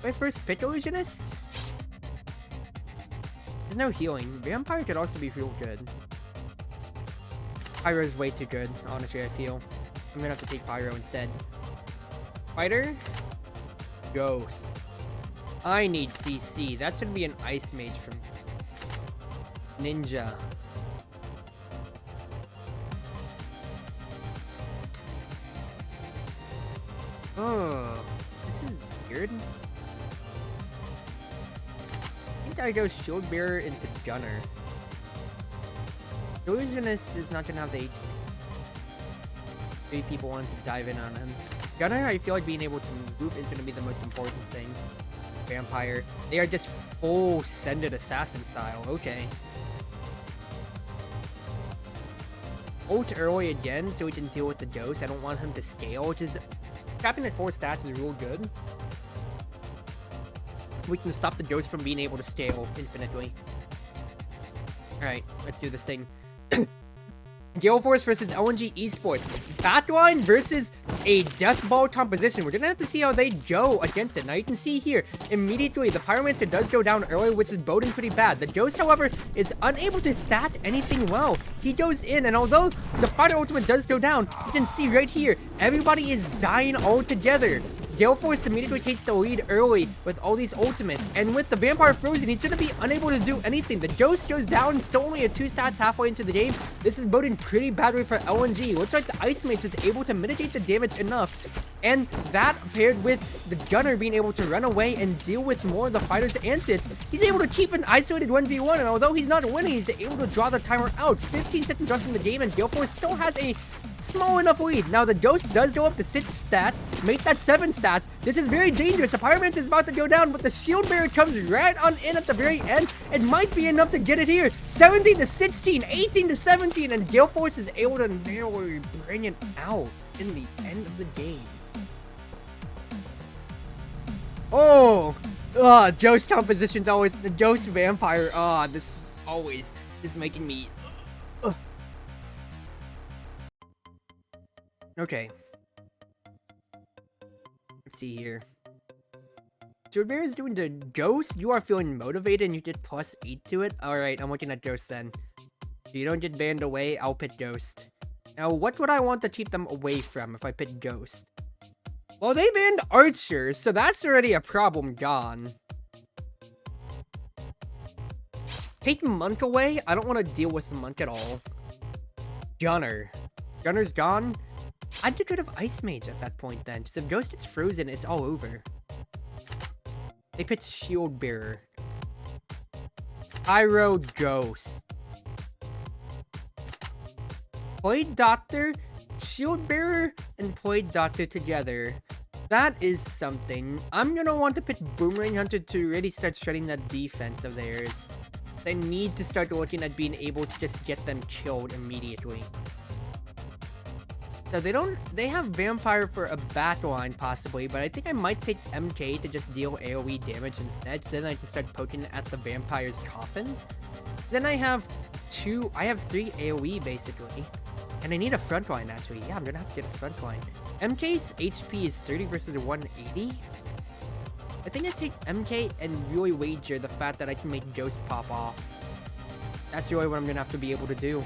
My first pick Illusionist? There's no healing. Vampire could also be real good. Pyro's way too good, honestly, I feel. I'm gonna have to take Pyro instead. Fighter? Ghost. I need CC. That's gonna be an Ice Mage from Ninja. Oh, this is weird. I think I go Shield Bearer into Gunner. Illusionist is not gonna have the HP. 3 people wanted to dive in on him. Gunner, I feel like being able to move is gonna be the most important thing. Vampire. They are just full Sended Assassin style. Okay. Ult early again so we can deal with the Ghost. I don't want him to scale, which is... Capping at 4 stats is real good. We can stop the Ghost from being able to scale infinitely. Alright, let's do this thing. GaleForce versus LNG Esports. Backline versus a Death Ball composition. We're gonna have to see how they go against it. Now you can see here, immediately the Pyromancer does go down early, which is boding pretty bad. The Ghost, however, is unable to stat anything well. He goes in, and although the Fighter ultimate does go down, you can see right here, everybody is dying all together. GaleForce immediately takes the lead early with all these ultimates, and with the Vampire Frozen, he's going to be unable to do anything. The Ghost goes down, still only at 2 stats halfway into the game. This is boding pretty badly for LNG. Looks like the Ice Mage is able to mitigate the damage enough, and that paired with the Gunner being able to run away and deal with more of the Fighter's antics, he's able to keep an isolated 1v1, and although he's not winning, he's able to draw the timer out. 15 seconds left in the game, and GaleForce still has a small enough lead. Now the Ghost does go up to 6 stats, make that 7 stats. This is very dangerous. The Pyromancer is about to go down, but the Shield Bearer comes right on in at the very end. It might be enough to get it here. 17 to 16, 18 to 17, and GaleForce is able to narrowly bring it out in the end of the game. Oh, Ghost composition's always the Ghost Vampire. This always is making me. Okay. Let's see here. Shield Bearer is doing the Ghost. You are feeling motivated and you get +8 to it. Alright, I'm looking at Ghost then. If you don't get banned away, I'll pick Ghost. Now, what would I want to keep them away from if I pick Ghost? Well, they banned Archer, so that's already a problem gone. Take Monk away. I don't want to deal with Monk at all. Gunner's gone. I'd get rid of Ice Mage at that point then. Because if Ghost gets frozen, it's all over. They pitch Shield Bearer. Pyro Ghost. Blade Doctor, Shield Bearer, and Blade Doctor together. That is something. I'm gonna want to pitch Boomerang Hunter to really start shredding that defense of theirs. They need to start looking at being able to just get them killed immediately. So they have Vampire for a backline possibly, but I think I might take MK to just deal AoE damage instead, so then I can start poking at the Vampire's coffin. Then I have 3 AoE basically. And I need a frontline actually. Yeah, I'm gonna have to get a frontline. MK's HP is 30 versus 180. I think I take MK and really wager the fact that I can make Ghost pop off. That's really what I'm gonna have to be able to do.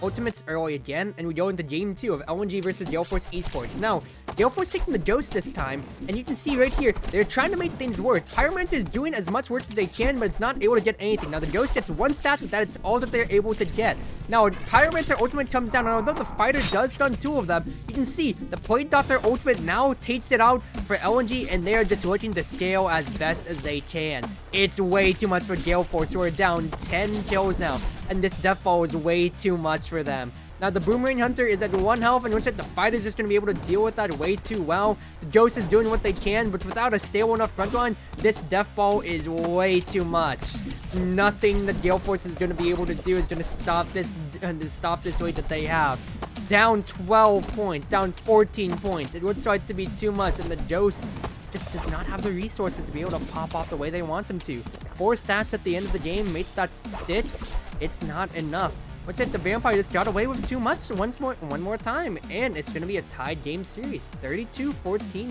Ultimates early again, and we go into game 2 of LNG versus GaleForce Esports. Now, GaleForce taking the Ghost this time, and you can see right here, they're trying to make things work. Pyromancer is doing as much work as they can, but it's not able to get anything. Now, the Ghost gets 1 stat, but that's all that they're able to get. Now, Pyromancer ultimate comes down, and although the fighter does stun 2 of them, you can see the Blade Doctor ultimate now takes it out for LNG, and they're just looking to scale as best as they can. It's way too much for GaleForce, who are down 10 kills now, and this death ball is way too much for them. Now, the Boomerang Hunter is at 1 health, and looks like the fighter's just going to be able to deal with that way too well. The Ghost is doing what they can, but without a stable enough front line, this death ball is way too much. Nothing that GaleForce is going to be able to do is going to stop this lead that they have. Down 12 points, down 14 points. It would start to be too much, and the Ghost just does not have the resources to be able to pop off the way they want them to. 4 stats at the end of the game, makes that 6. It's not enough. Looks like the Vampire just got away with too much one more time, and it's going to be a tied game series. 32-14,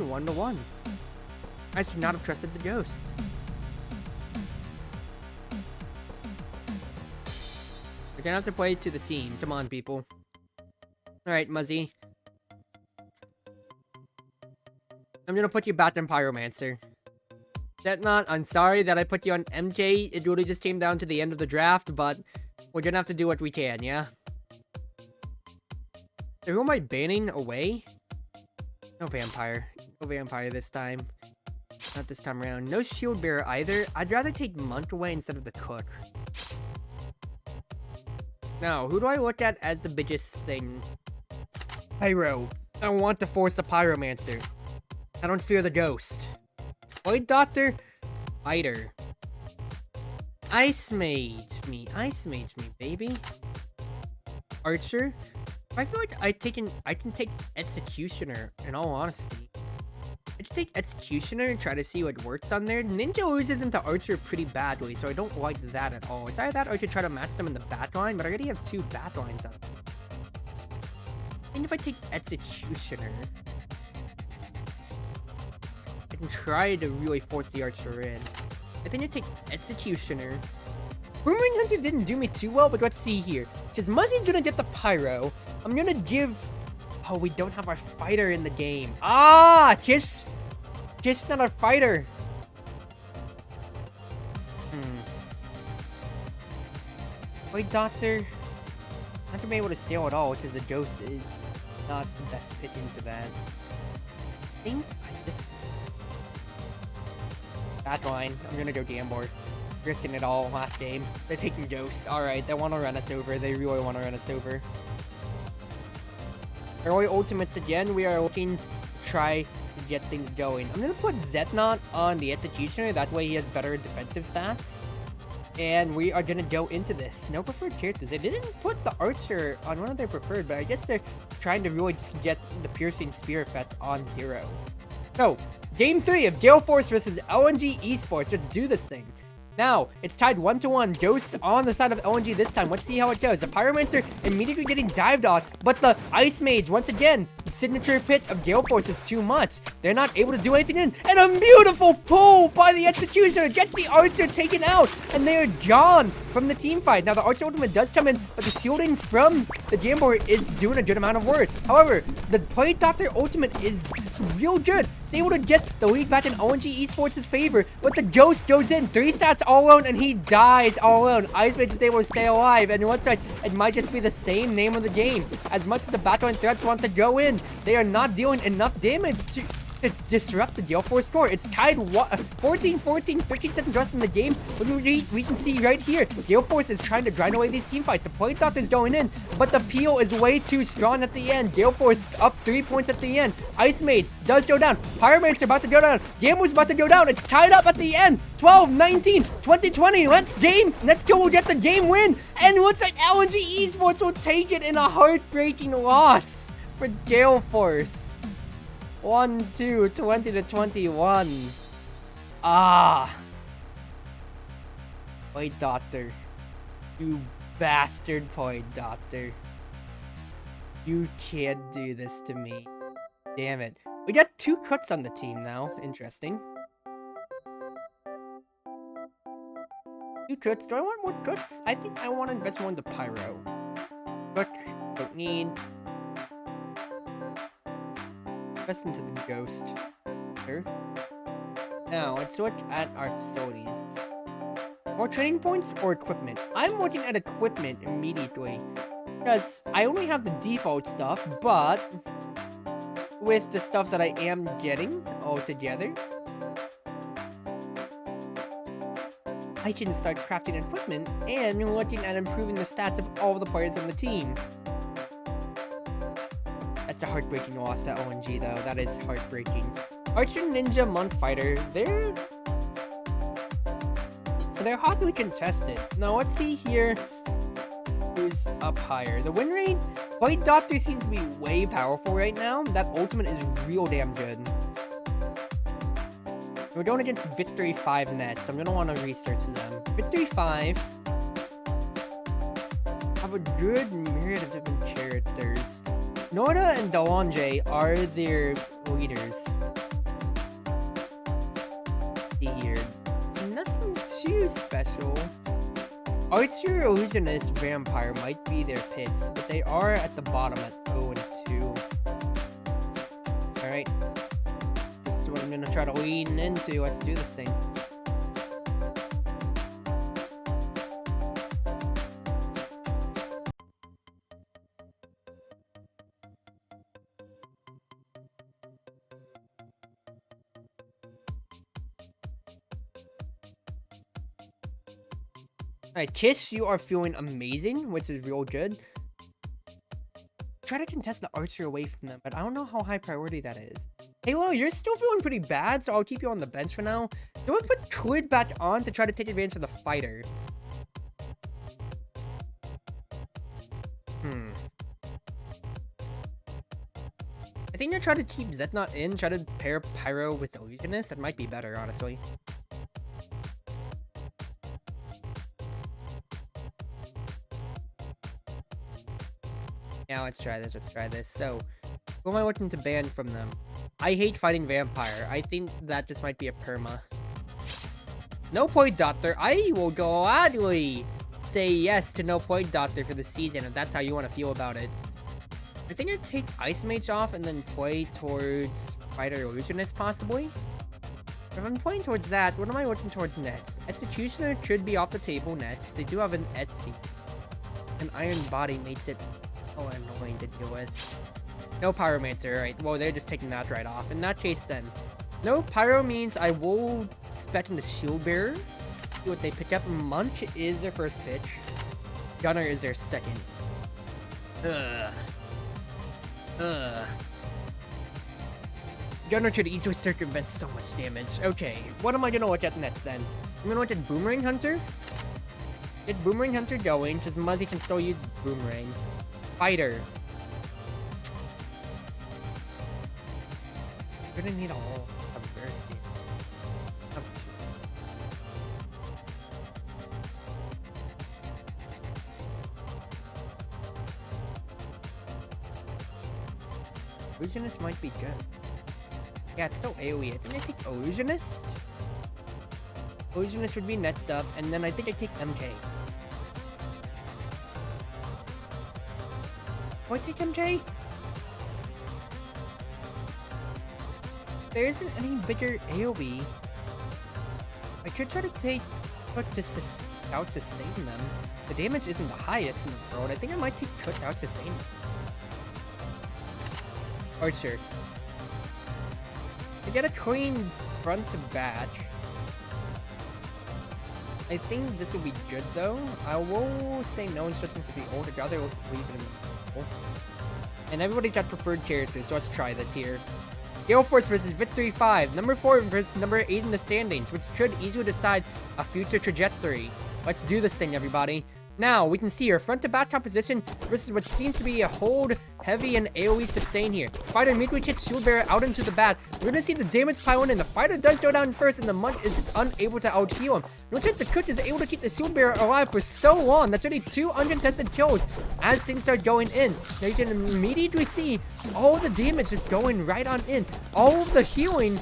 1-1. I should not have trusted the Ghost. We're going to have to play to the team. Come on, people. Alright, Muzzy. I'm going to put you back on Pyromancer. Setnot, I'm sorry that I put you on MK. It really just came down to the end of the draft, but we're gonna have to do what we can, yeah? So who am I banning away? No Vampire. No Vampire this time. Not this time around. No Shield Bearer either. I'd rather take Monk away instead of the Cook. Now, who do I look at as the biggest thing? Pyro. I want to force the Pyromancer. I don't fear the Ghost. Blade Doctor, Fighter. Ice Mage me, baby. Archer. I feel like I can take Executioner, in all honesty. I can take Executioner and try to see what works on there. Ninja loses into Archer pretty badly, so I don't like that at all. It's either that or I could try to match them in the backline, but I already have 2 backlines up. I think if I take Executioner, I can try to really force the Archer in. I think I take Executioner. Boomerang Hunter didn't do me too well, but let's see here. Because Muzzy's gonna get the Pyro. I'm gonna give... Oh, we don't have our fighter in the game. Ah! Kiss not our fighter. Wait, Doctor. Not gonna be able to steal at all, because the Ghost is not the best fit into that. I think I just... Backline. I'm gonna go Gambler. Risking it all last game. They're taking Ghost. Alright, they want to run us over. They really want to run us over. Early ultimates again. We are looking to try to get things going. I'm gonna put Zetnot on the Executioner. That way he has better defensive stats. And we are gonna go into this. No preferred characters. They didn't put the Archer on one of their preferred, but I guess they're trying to really just get the Piercing Spear effect on 0. So, game 3 of GaleForce versus LNG Esports. Let's do this thing. Now, it's tied 1-1. Ghost on the side of LNG this time. Let's see how it goes. The Pyromancer immediately getting dived on, but the Ice Mage, once again, the signature pit of GaleForce is too much. They're not able to do anything in, and a beautiful pull by the Executioner gets the Archer taken out, and they are gone from the team fight. Now, the Archer ultimate does come in, but the shielding from the Gambler is doing a good amount of work. However, the Blade Doctor ultimate is That's real good. It's able to get the lead back in ONG Esports' favor, but the Ghost goes in, 3 stats all alone, and he dies all alone. Icemage is able to stay alive, and once it might just be the same name of the game. As much as the backline threats want to go in, they are not dealing enough damage to disrupt the GaleForce score. It's tied 14-14, 15 seconds left in the game. We can see right here, GaleForce is trying to grind away these team fights. The Point Doctor's going in, but the peel is way too strong at the end. GaleForce up 3 points at the end. Ice Maze does go down. Pyromancer about to go down. Gamer's about to go down. It's tied up at the end. 12-19, 20-20. Let's go get the game win. And looks like LNG Esports will take it in a heartbreaking loss for GaleForce. 1-2, 20-21. Point Doctor. You bastard Point Doctor. You can't do this to me. Damn it. We got 2 cuts on the team now. Interesting. 2 cuts. Do I want more cuts? I think I want to invest more into Pyro. Cook. Don't need. Invest into the Ghost. Sure. Now, let's look at our facilities. More training points or equipment? I'm looking at equipment immediately. Because I only have the default stuff, but with the stuff that I am getting all together, I can start crafting equipment and looking at improving the stats of all the players on the team. That's a heartbreaking loss to ONG, though. That is heartbreaking. Archer, Ninja, Monk, Fighter, they're hotly contested. Now, let's see here who's up higher. The win rate? Point Doctor seems to be way powerful right now. That ultimate is real damn good. We're going against Victory 5 Nets, so I'm going to want to research them. Victory 5 have a good myriad of different characters. Nora and Delonge are their leaders. Here. Nothing too special. Archer, Illusionist, Vampire might be their picks, but they are at the bottom at 0-2. Alright. This is what I'm gonna try to lean into. Let's do this thing. Alright, Kiss, you are feeling amazing, which is real good. Try to contest the Archer away from them, but I don't know how high priority that is. Halo, you're still feeling pretty bad, so I'll keep you on the bench for now. Do I put Twid back on to try to take advantage of the Fighter? I think you're trying to keep Zetnot in, try to pair Pyro with Illusionist. That might be better, honestly. Now let's try this. So, who am I looking to ban from them? I hate fighting Vampire. I think that just might be a perma. No Point Doctor. I will gladly say yes to No Point Doctor for the season, if that's how you want to feel about it. I think I'd take Ice Mage off and then play towards Fighter Illusionist, possibly. If I'm playing towards that, what am I looking towards next? Executioner should be off the table next. They do have an Etsy. An Iron Body makes it annoying to deal with. No Pyromancer, right? Well, they're just taking that right off. In that case, then, no Pyro means I will spec in the Shield Bearer. See what they pick up. Monk is their first pitch. Gunner is their second. Gunner could easily circumvent so much damage. Okay, what am I gonna look at next then? I'm gonna look at Boomerang Hunter. Get Boomerang Hunter going, because Muzzy can still use Boomerang. Fighter. We're gonna need all of burst. Illusionist might be good. Yeah, it's still AoE. I think I take Illusionist. Illusionist would be next up, and then I think I take MK. Do I take MJ? there isn't any bigger AoE. I could try to take Cook to out-sustain them. The damage isn't the highest in the world. I think I might take Cook to out-sustain. Archer. To get a clean front to back. I think this will be good though. I will say no instructions to the ult. I'd rather leave it in the ult. And everybody's got preferred characters, so let's try this here. GaleForce versus Victory 5, number 4 versus number 8 in the standings, which could easily decide a future trajectory. Let's do this thing, everybody. Now, we can see her front-to-back composition versus what seems to be a hold, heavy, and AoE sustain here. Fighter immediately kicks Shield Bearer out into the bat. We're going to see the damage pile in, and the fighter does go down first, and the monk is unable to out-heal him. Looks like the Cook is able to keep the Shield Bearer alive for so long. That's already 2 uncontested kills as things start going in. Now you can immediately see all the damage just going right on in. All the healing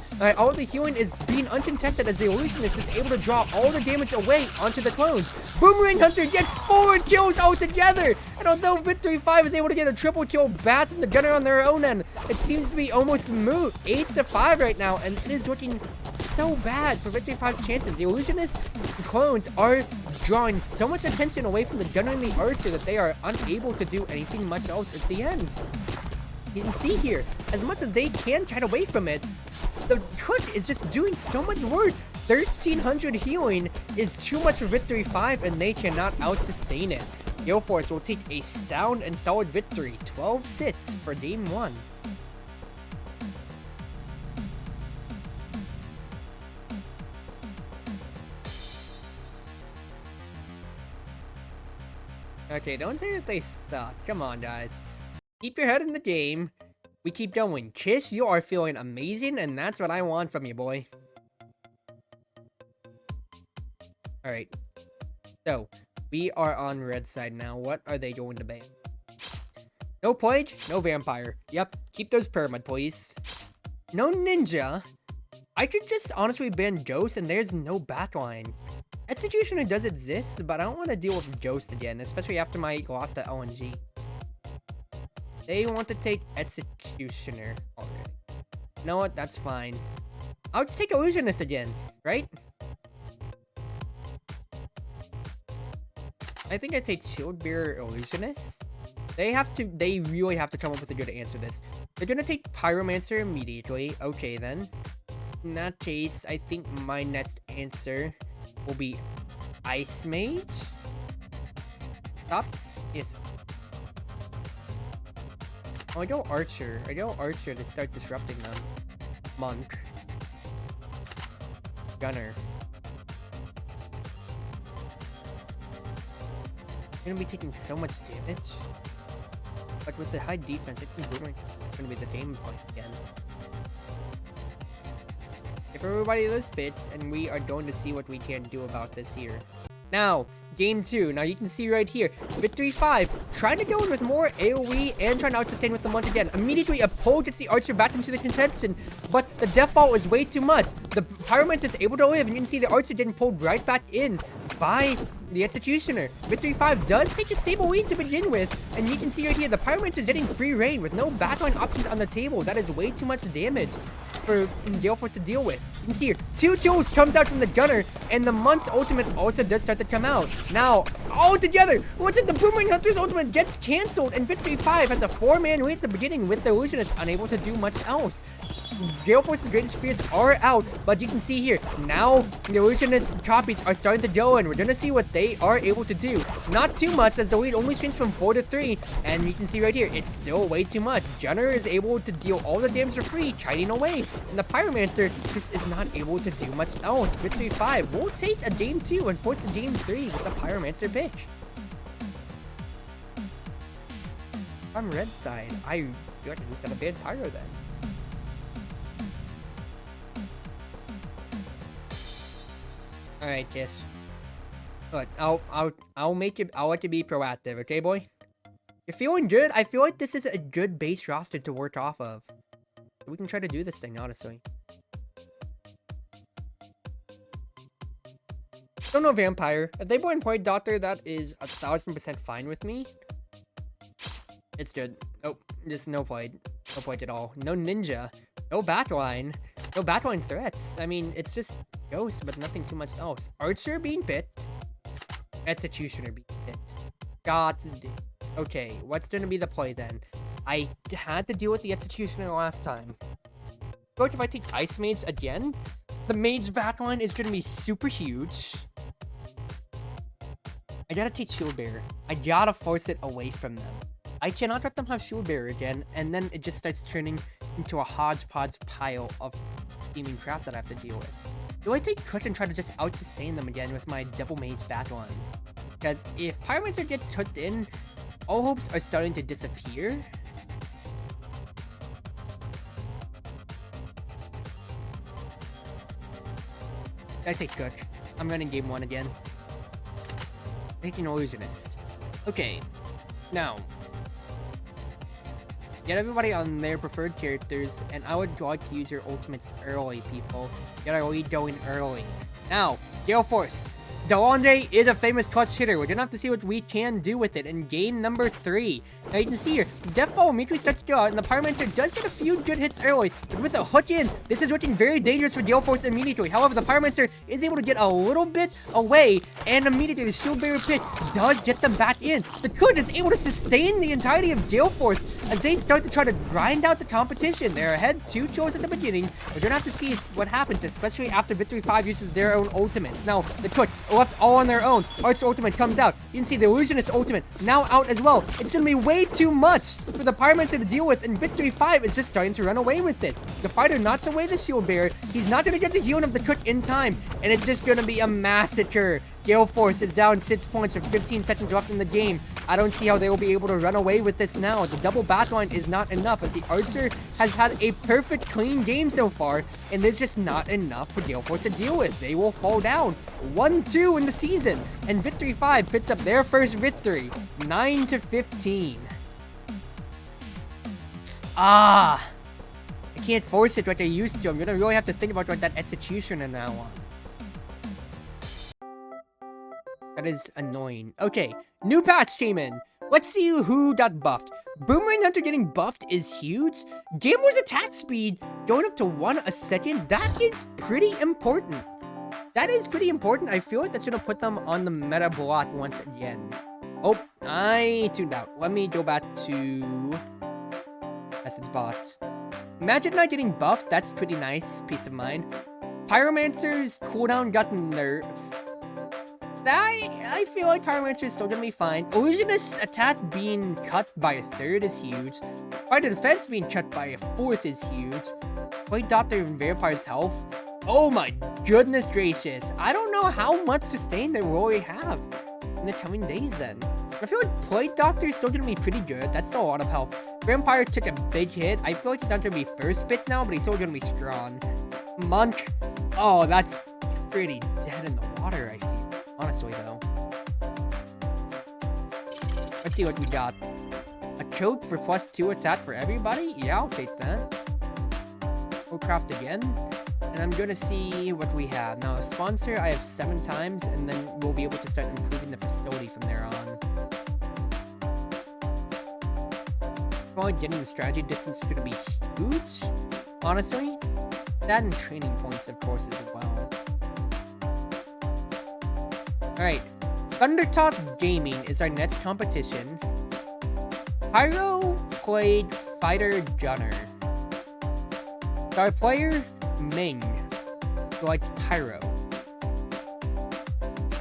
is being uncontested as the illusionist is able to draw all the damage away onto the clones. Boomerang Hunter gets 4 kills altogether, and although Victory 5 is able to get a triple kill back from the gunner on their own end, it seems to be almost moot. 8-5 right now, and it is looking so bad for Victory 5's chances. The illusionist clones are drawing so much attention away from the gunner and the archer that they are unable to do anything much else at the end. You can see here, as much as they can get away from it, the Cook is just doing so much work. 1300 healing is too much for Victory 5, and they cannot out-sustain it. GaleForce will take a sound and solid victory, 12-6 for Game 1. Okay, don't say that they suck. Come on, guys. Keep your head in the game. We keep going. Kish, you are feeling amazing, and that's what I want from you, boy. Alright. So, we are on red side now. What are they going to ban? No plague, no vampire. Yep, keep those permad, please. No ninja. I could just honestly ban Ghost, and there's no backline. Executioner does exist, but I don't want to deal with Ghost again, especially after my loss to LNG. They want to take Executioner already. You know what? That's fine. I'll just take Illusionist again, right? I think I take Shield Bearer Illusionist. They really have to come up with a good answer to this. They're gonna take Pyromancer immediately. Okay then. In that case, I think my next answer will be Ice Mage. Tops? Yes. Oh, I go Archer. I go Archer to start disrupting them. Monk. Gunner. I'm gonna be taking so much damage. But with the high defense, I think Boomerang is gonna be the game point again. Give everybody those bits, and we are going to see what we can do about this here. Now, Game 2. Now you can see right here, Victory 5, trying to go in with more AoE and trying to out-sustain with the monk again. Immediately, a pull gets the archer back into the contention, but the death ball is way too much. The Pyromancer is able to live, and you can see the archer getting pulled right back in by the Executioner. Victory 5 does take a stable lead to begin with, and you can see right here, the Pyromancer is getting free reign with no backline options on the table. That is way too much damage for GaleForce to deal with. You can see here, 2 kills comes out from the gunner, and the Monk's ultimate also does start to come out. Now, all together, looks like the Boomerang Hunter's ultimate gets cancelled, and Victory 5 has a 4-man lead at the beginning with the Illusionist unable to do much else. GaleForce's greatest fears are out, but you can see here, now the Illusionist copies are starting to go in. We're going to see what they are able to do. Not too much, as the lead only swings from 4 to 3, and you can see right here, it's still way too much. Gunner is able to deal all the damage for free, kiting away, and the Pyromancer just is not able to do much else. Victory 5 will take a Game 2 and force a Game 3 with the Pyromancer pick. On red side, I feel like I just got a bad Pyro then. All right, Kiss. But I'll make it. I'll let you be proactive, okay, boy? You're feeling good. I feel like this is a good base roster to work off of. We can try to do this thing, honestly. Don't know Vampire. If they point Point Doctor, that is 1000% fine with me. It's good. Oh, just no point. No point at all. No Ninja. No backline. No backline threats. I mean, it's just Ghost, but nothing too much else. Archer being picked. Executioner being picked. Got to do. Okay, what's gonna be the play then? I had to deal with the Executioner last time. But if I take Ice Mage again, the Mage backline is gonna be super huge. I gotta take Shield Bearer. I gotta force it away from them. I cannot let them have Shield Bearer again, and then it just starts turning into a hodgepodge pile of steaming crap that I have to deal with. Do I take Cook and try to just out-sustain them again with my Double Mage backline? Because if Pyromancer gets hooked in, all hopes are starting to disappear. I take Cook. I'm running game 1 again. Taking Illusionist. Okay. Now, get everybody on their preferred characters, and I would like to use your ultimates early, people. Get our lead going early. Now, GaleForce. Delandre is a famous clutch hitter. We're gonna have to see what we can do with it in game number 3. Now you can see here, Death Ball immediately starts to go out, and the Pyromancer does get a few good hits early, but with a hook in, this is looking very dangerous for GaleForce immediately. However, the Pyromancer is able to get a little bit away, and immediately the Shield Bearer pick does get them back in. The Cook is able to sustain the entirety of GaleForce as they start to try to grind out the competition. They're ahead 2 kills at the beginning. We're gonna have to see what happens, especially after Victory 5 uses their own ultimates. Now, the Cook left all on their own. Archer ultimate comes out. You can see the Illusionist ultimate now out as well. It's gonna be way too much for the Pyromancer to deal with, and Victory 5 is just starting to run away with it. The fighter knocks away the Shield Bearer. He's not gonna get the healing of the Cook in time, and it's just gonna be a massacre. GaleForce is down 6 points with 15 seconds left in the game. I don't see how they will be able to run away with this now. The double backline is not enough, as the Archer has had a perfect clean game so far, and there's just not enough for GaleForce to deal with. They will fall down 1-2 in the season, and Victory 5 picks up their first victory, 9-15. I can't force it like I used to. I'm gonna really have to think about like that execution in that one. That is annoying. Okay, new patch came in. Let's see who got buffed. Boomerang Hunter getting buffed is huge. Gamer's attack speed going up to 1 a second. That is pretty important. That is pretty important. I feel like that's gonna put them on the meta block once again. Oh, I tuned out. Let me go back to message box. Imagine not getting buffed. That's pretty nice. Peace of mind. Pyromancer's cooldown got nerfed. I feel like Pyromancer is still gonna be fine. Illusionist's attack being cut by a 1/3 is huge. Fighter defense being cut by a 1/4 is huge. Blade Doctor and Vampire's health. Oh my goodness gracious. I don't know how much sustain they will really have in the coming days then. I feel like Blade Doctor is still gonna be pretty good. That's still a lot of health. Vampire took a big hit. I feel like he's not gonna be first bit now, but he's still gonna be strong. Monk. Oh, that's pretty dead in the water, I feel. Honestly, though. Let's see what we got. A choke for +2 attack for everybody? Yeah, I'll take that. We'll craft again. And I'm gonna see what we have. Now, a sponsor, I have 7 times, and then we'll be able to start improving the facility from there on. Probably getting the strategy distance is gonna be huge, honestly. That and training points, of course, as well. Alright, Thundertalk Gaming is our next competition. Pyro played Fighter Gunner. Star player, Ming, who likes Pyro.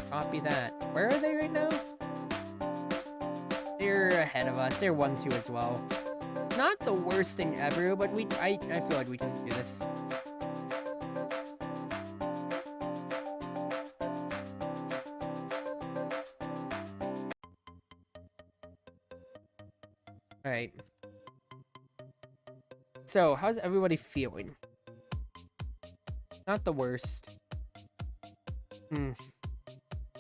Copy that. Where are they right now? They're ahead of us. They're 1-2 as well. Not the worst thing ever, but I feel like we can do this. Alright. So, how's everybody feeling? Not the worst. We're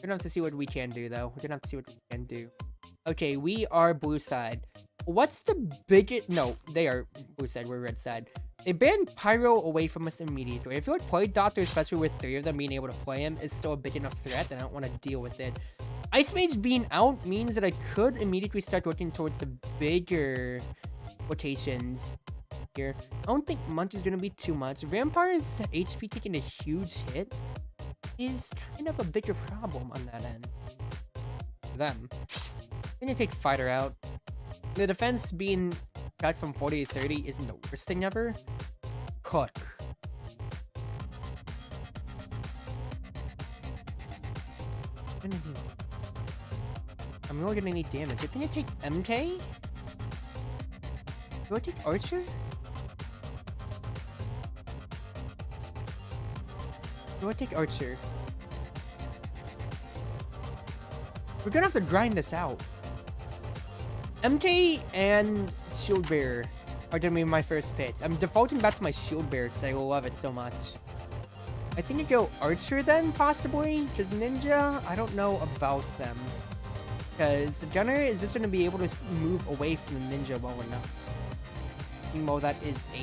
gonna have to see what we can do, though. We're gonna have to see what we can do. Okay, we are blue side. What's the biggest... No, they are blue side. We're red side. They banned Pyro away from us immediately. I feel like Play Doctor, especially with 3 of them being able to play him, is still a big enough threat, and I don't want to deal with it. Ice Mage being out means that I could immediately start working towards the bigger locations. here. I don't think Munch is gonna be too much. Vampire's HP taking a huge hit is kind of a bigger problem on that end. For them. Then you take Fighter out. The defense being cut from 40 to 30 isn't the worst thing ever. Cook. I'm really gonna need damage. I think I take MK? Do I take Archer? Do I take Archer? We're gonna have to grind this out. MK and Shield Bearer are gonna be my first picks. I'm defaulting back to my Shield Bearer because I love it so much. I think I go Archer then, possibly. Because Ninja, I don't know about them. Because the Gunner is just gonna be able to move away from the Ninja well enough. Even though that is 8.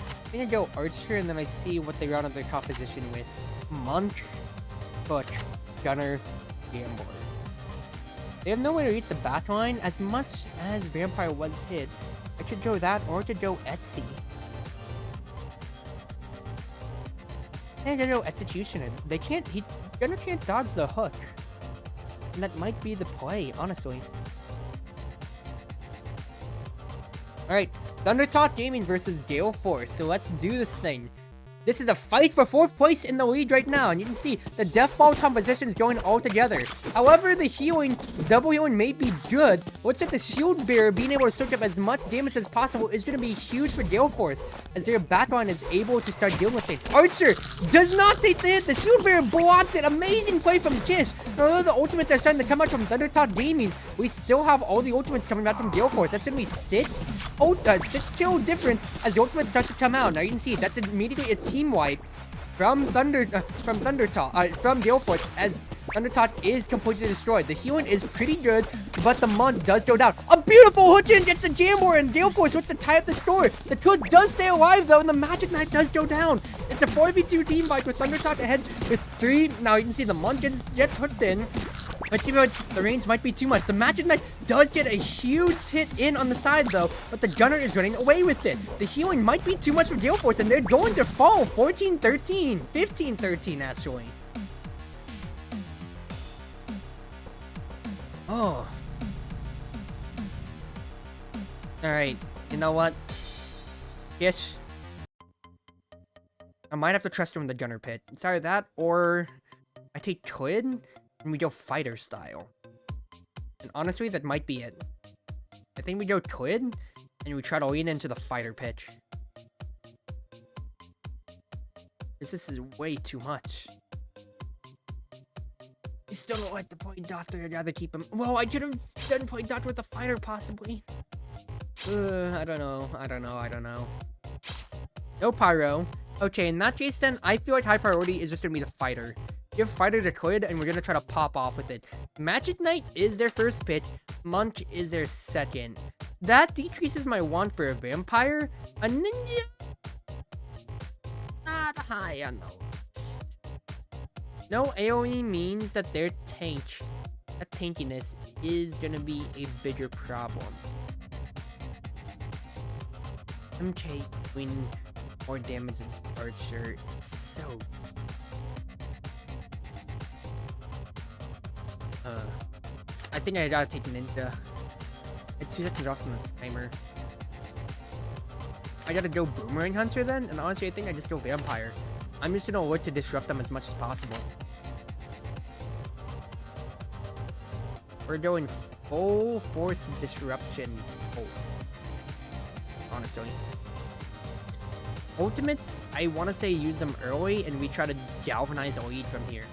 I think I go Archer and then I see what they round up their composition with. Monk, Cook, Gunner, Gambler. They have no way to reach the back line as much as Vampire was hit. I could go that or I could go Etsy. I could go Executioner. They can't, Gunner can't dodge the hook. And that might be the play, honestly. Alright, Thundertalk Gaming versus GaleForce. So let's do this thing. This is a fight for 4th place in the lead right now, and you can see the death ball composition is going all together. However, the healing, double healing may be good. Looks like the Shield Bearer being able to soak up as much damage as possible is going to be huge for GaleForce, as their backline is able to start dealing with things. Archer does not take the hit. The Shield Bearer blocks it. Amazing play from Kish. And although the ultimates are starting to come out from Thundertalk Gaming, we still have all the ultimates coming back from GaleForce. That's going to be 6 kill difference as the ultimates start to come out. Now you can see that's immediately a team wipe from GaleForce as Thundertalk is completely destroyed. The healing is pretty good, but the Monk does go down. A beautiful hook in gets the Jamor, and GaleForce wants to tie up the score. The Cook does stay alive though, and the Magic Knight does go down. It's a 4v2 team fight with Thundertalk ahead with 3. Now you can see the Monk gets hooked in. Let's see what the range might be too much. The Magic Knight does get a huge hit in on the side though, but the Gunner is running away with it. The healing might be too much for GaleForce, and they're going to fall 14-13, 15-13 actually. Oh. Alright, you know what? Yes. I might have to trust him in the Gunner pit. It's either that or I take Twid and we go Fighter style. And honestly, that might be it. I think we go Twid and we try to lean into the Fighter pitch. This is way too much. I still don't like the Point Doctor. I'd rather keep him. Well, I could have done Point Doctor with the Fighter, possibly. I don't know. No Pyro. Okay, in that case then, I feel like high priority is just gonna be the Fighter. Give Fighter to Quid, and we're gonna try to pop off with it. Magic Knight is their first pick. Monk is their second. That decreases my want for a Vampire. A Ninja? Not high on the list. No AoE means that their tankiness is gonna be a bigger problem. MK doing more damage than Archer. It's so... I think I gotta take Ninja. It's 2 seconds off from the timer. I gotta go Boomerang Hunter then, and honestly I think I just go Vampire. I'm just gonna look to disrupt them as much as possible. We're going full force disruption pulse. Honestly. Ultimates, I want to say use them early, and we try to galvanize a lead from here.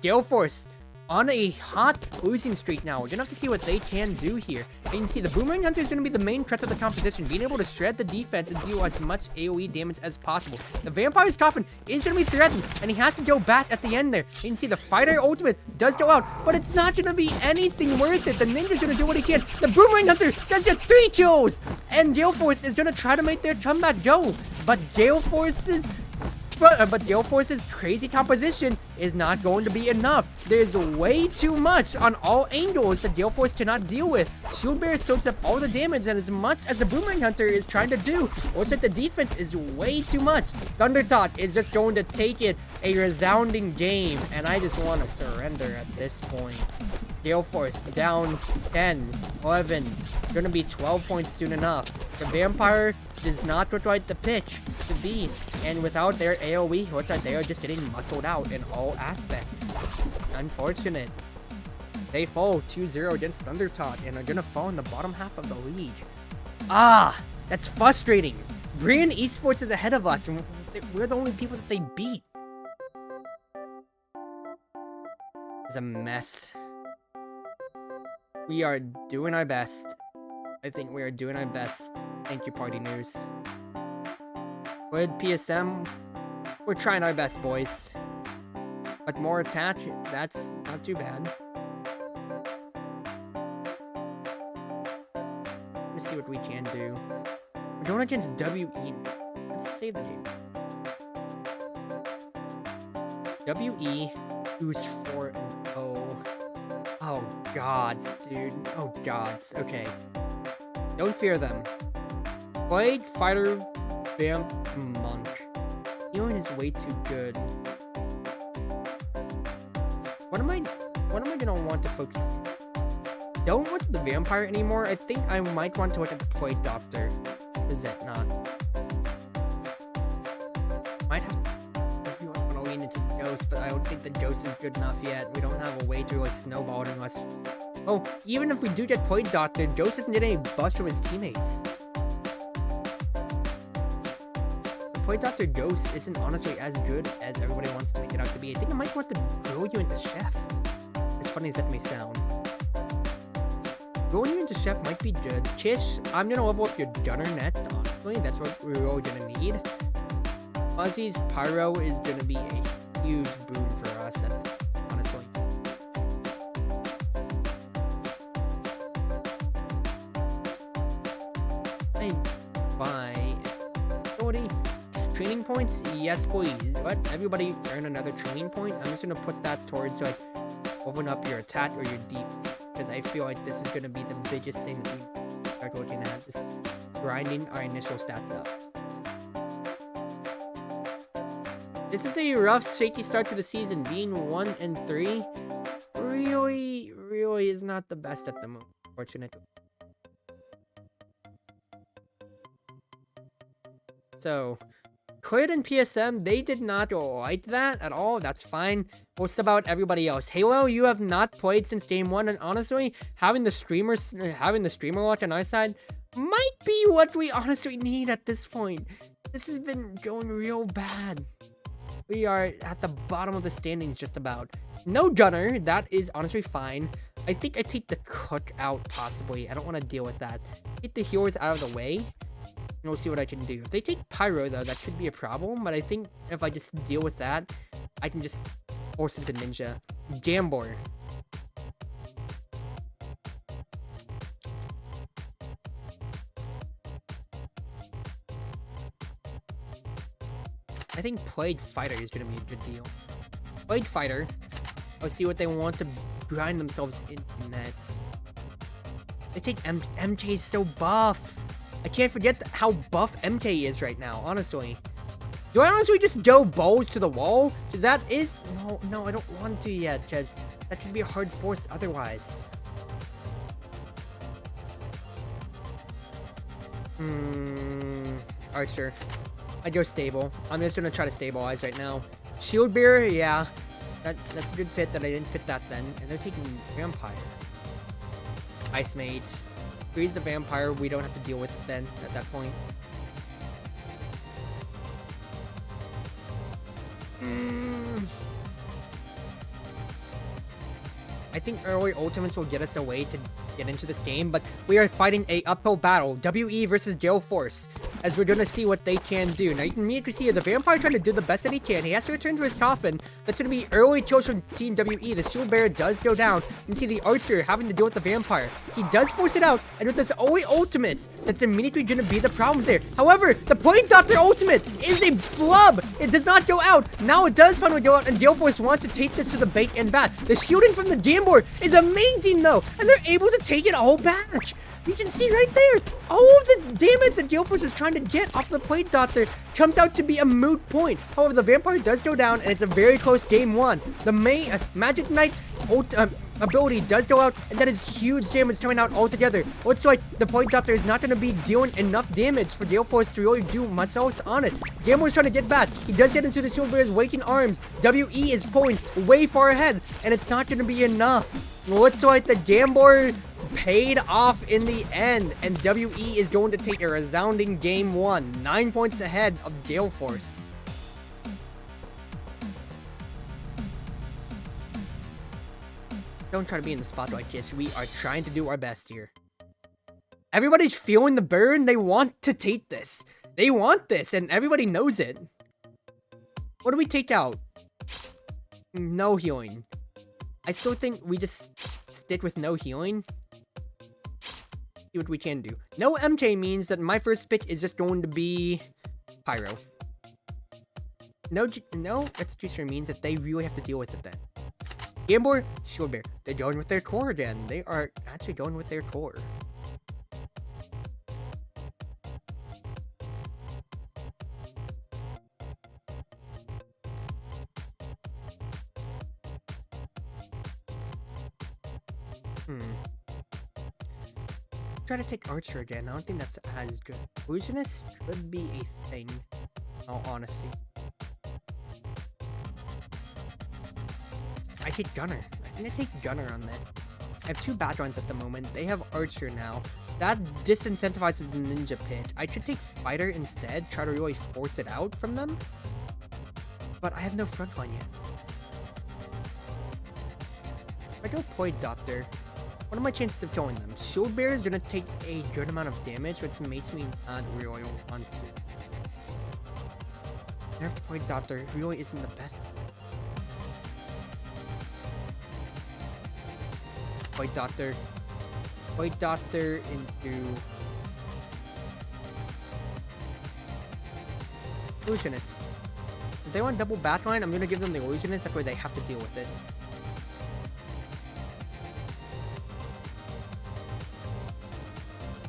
GaleForce on a hot losing streak now. We're gonna have to see what they can do here. And you can see the Boomerang Hunter is gonna be the main crux of the composition, being able to shred the defense and deal as much AoE damage as possible. The Vampire's Coffin is gonna be threatened, and he has to go back at the end there. You can see the Fighter ultimate does go out, but it's not gonna be anything worth it. The Ninja's gonna do what he can. The Boomerang Hunter does get 3 kills, and GaleForce is gonna try to make their comeback go. But GaleForce's But GaleForce's crazy composition is not going to be enough. There's way too much on all angles that GaleForce cannot deal with. Shield Bear soaks up all the damage, and as much as the Boomerang Hunter is trying to do, looks like the defense is way too much. Thundertalk is just going to take it a resounding game, and I just want to surrender at this point. GaleForce down 10, 11, gonna be 12 points soon enough. The Vampire does not look like the pitch to be, and without their AoE, looks like they are just getting muscled out in all aspects. Unfortunate. They fall 2-0 against Thundertalk and are gonna fall in the bottom half of the league. Ah, that's frustrating. Brian Esports is ahead of us, and we're the only people that they beat. It's a mess. We are doing our best. I think we are doing our best. Thank you, Party News. With PSM, we're trying our best, boys. But more attach, that's not too bad. Let's see what we can do. We're going against WE. Let's save the game. WE, who's 4-0. Oh, gods, dude. Oh, gods. Okay. Don't fear them. Blade, Fighter, Vamp, Monk. Healing is way too good. What am I gonna want to focus on? Don't want the Vampire anymore. I think I might want to look at the Blade Doctor. Is that not? Might have into the Ghost, but I don't think the Ghost is good enough yet. We don't have a way to really snowball it unless... Oh, even if we do get Blade Doctor, Ghost isn't getting any buffs from his teammates. The Blade Doctor Ghost isn't honestly as good as everybody wants to make it out to be. I think I might want to grow you into Chef. As funny as that may sound. Growing you into Chef might be good. Kish, I'm gonna level up your Gunner next, honestly. That's what we're really gonna need. Fuzzy's Pyro is going to be a huge boon for us, honestly. I buy 40 training points? Yes, please. Let everybody earn another training point. I'm just going to put that towards like open up your attack or your defense, because I feel like this is going to be the biggest thing that we start looking at, just grinding our initial stats up. This is a rough, shaky start to the season. Being 1-3 really is not the best at the moment, fortunately. So, Crit and PSM, they did not like that at all. That's fine. What's about everybody else? Halo, you have not played since game 1, and honestly, having the streamer watch on our side might be what we honestly need at this point. This has been going real bad. We are at the bottom of the standings just about. No Gunner, that is honestly fine. I think I take the Cook out possibly. I don't want to deal with that. Get the healers out of the way, and we'll see what I can do. If they take Pyro though, that should be a problem, but I think if I just deal with that, I can just force into Ninja. Gambler. I think Plague Fighter is going to be a good deal. Plague Fighter. I'll see what they want to grind themselves into next. They take MK is so buff. I can't forget how buff MK is right now, honestly. Do I honestly just go balls to the wall? Because that is... No, I don't want to yet, because that could be a hard force otherwise. Archer. I go stable. I'm just gonna try to stabilize right now. Shield Bearer, yeah. That's a good pit that I didn't fit that then. And they're taking Vampire. Ice Mage. Freeze the Vampire. We don't have to deal with it then at that point. I think early ultimates will get us a way to get into this game, but we are fighting a uphill battle. WE versus GaleForce. as we're gonna see what they can do. Now you can immediately see the vampire trying to do the best that he can. He has to return to his coffin. That's gonna be early kills from Team WE. The shield bearer does go down. You can see the archer having to deal with the vampire. He does force it out, and with this OE ultimate, that's immediately gonna be the problems there. However, the Point Doctor ultimate is a flub. It does not go out. Now it does finally go out, and GaleForce wants to take this to the bait and bat. The shooting from the Gambler is amazing though, and they're able to take it all back. You can see right there, all of the damage that GaleForce is trying to get off the Point Doctor comes out to be a moot point. However, the vampire does go down, and it's a very close game one. The main Magic Knight ability does go out, and that is huge damage coming out altogether. Looks like the Point Doctor is not going to be dealing enough damage for GaleForce to really do much else on it. Gambler is trying to get back. He does get into the shield bearer's waking arms. WE is pulling way far ahead, and it's not going to be enough. Looks like the Gambler paid off in the end, and WE is going to take a resounding game one, 9 points ahead of GaleForce. Don't try to be in the spotlight, kids. We are trying to do our best here. Everybody's feeling the burn. They want to take this. They want this, and everybody knows it. What do we take out? No healing. I still think we just stick with no healing. See what we can do. No MK means that my first pick is just going to be Pyro. No executioner means that they really have to deal with it then. Gambler, Shield Bear. They're going with their core again. They are actually going with their core. Try to take Archer again. I don't think that's as good. Illusionist could be a thing, in all honesty. I take Gunner. I'm gonna take Gunner on this. I have two backgrounds at the moment. They have Archer now. That disincentivizes the Ninja pick. I should take Fighter instead. Try to really force it out from them. But I have no frontline yet. If I go Point Doctor, what are my chances of killing them? Shield Bearer is gonna take a good amount of damage, which makes me not really want to. Nerf Point Doctor really isn't the best. Point Doctor into Illusionist. If they want double backline, I'm gonna give them the Illusionist, that way they have to deal with it.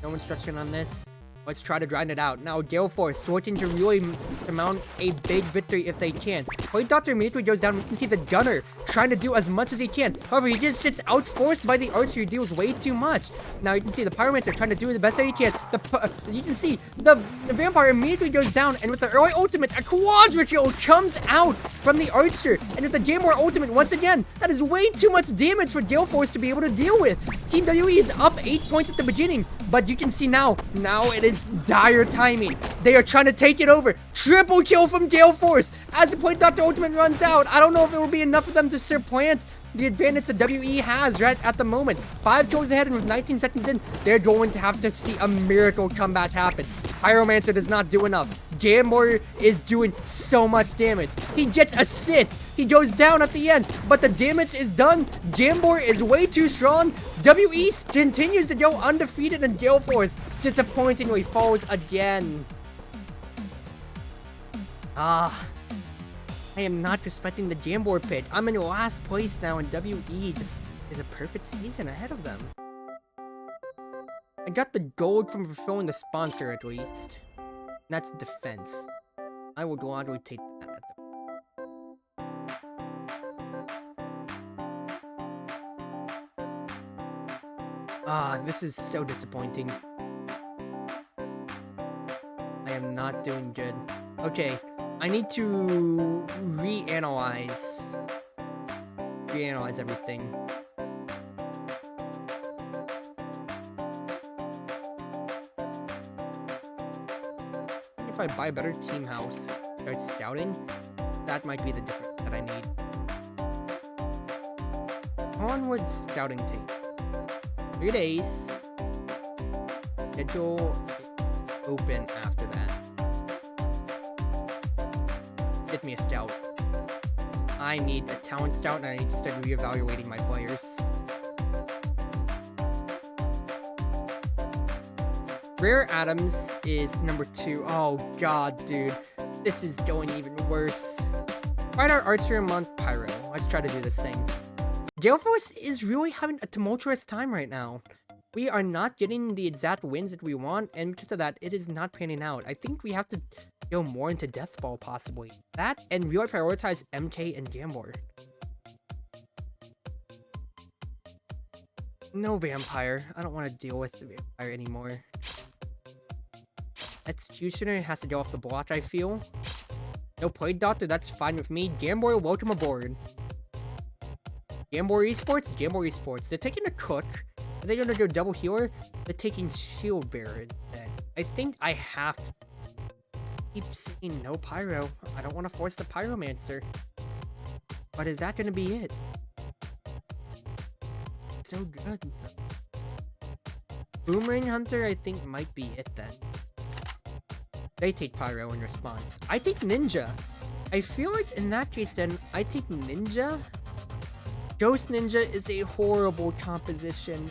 No instruction on this. Let's try to grind it out. Now, GaleForce looking to really mount a big victory if they can. Point Doctor immediately goes down. We can see the Gunner trying to do as much as he can. However, he just gets outforced by the Archer, who deals way too much. Now, you can see the Pyromancer trying to do the best that he can. You can see the Vampire immediately goes down, and with the early ultimate, a Quadra kill comes out from the Archer. And with the Gamora ultimate, once again, that is way too much damage for GaleForce to be able to deal with. Team WE is up 8 points at the beginning, but you can see now it is dire timing. They are trying to take it over. Triple kill from GaleForce as the Point Doctor ultimate runs out. I don't know if it will be enough for them to supplant the advantage that WE has right at the moment. 5 kills ahead, and with 19 seconds in, they're going to have to see a miracle comeback happen. Pyromancer does not do enough. Gambler is doing so much damage. He gets a sit. He goes down at the end, but the damage is done. Gambler is way too strong. WE continues to go undefeated, and GaleForce disappointingly falls again. I am not respecting the Gambler pick. I'm in last place now, and WE just is a perfect season ahead of them. I got the gold from fulfilling the sponsor at least. That's defense. I will gladly take that at the... this is so disappointing. I am not doing good. Okay, I need to reanalyze everything. If I buy a better team house, start scouting, that might be the difference that I need. Onward scouting tape. 3 days. Schedule open after that. me a scout. I need a talent scout, and I need to start reevaluating my players. Rare Adams is number 2. Oh god, dude. This is going even worse. Fight our Archer a month, Pyro. Let's try to do this thing. GaleForce is really having a tumultuous time right now. We are not getting the exact wins that we want, and because of that, it is not panning out. I think we have to go more into Deathball, possibly. That, and really prioritize MK and Gambler. No Vampire. I don't want to deal with the Vampire anymore. Executioner has to go off the block, I feel. No Play Doctor, that's fine with me. Gambler, welcome aboard. Gambler Esports? Gambler Esports. They're taking a Cook. Are they gonna go double healer? They're taking Shield Bearer then. I think I have to keep saying no Pyro. I don't want to force the Pyromancer. But is that gonna be it? So good. Boomerang Hunter, I think, might be it then. They take Pyro in response. I take Ninja. I feel like in that case then, I take Ninja. Ghost Ninja is a horrible composition.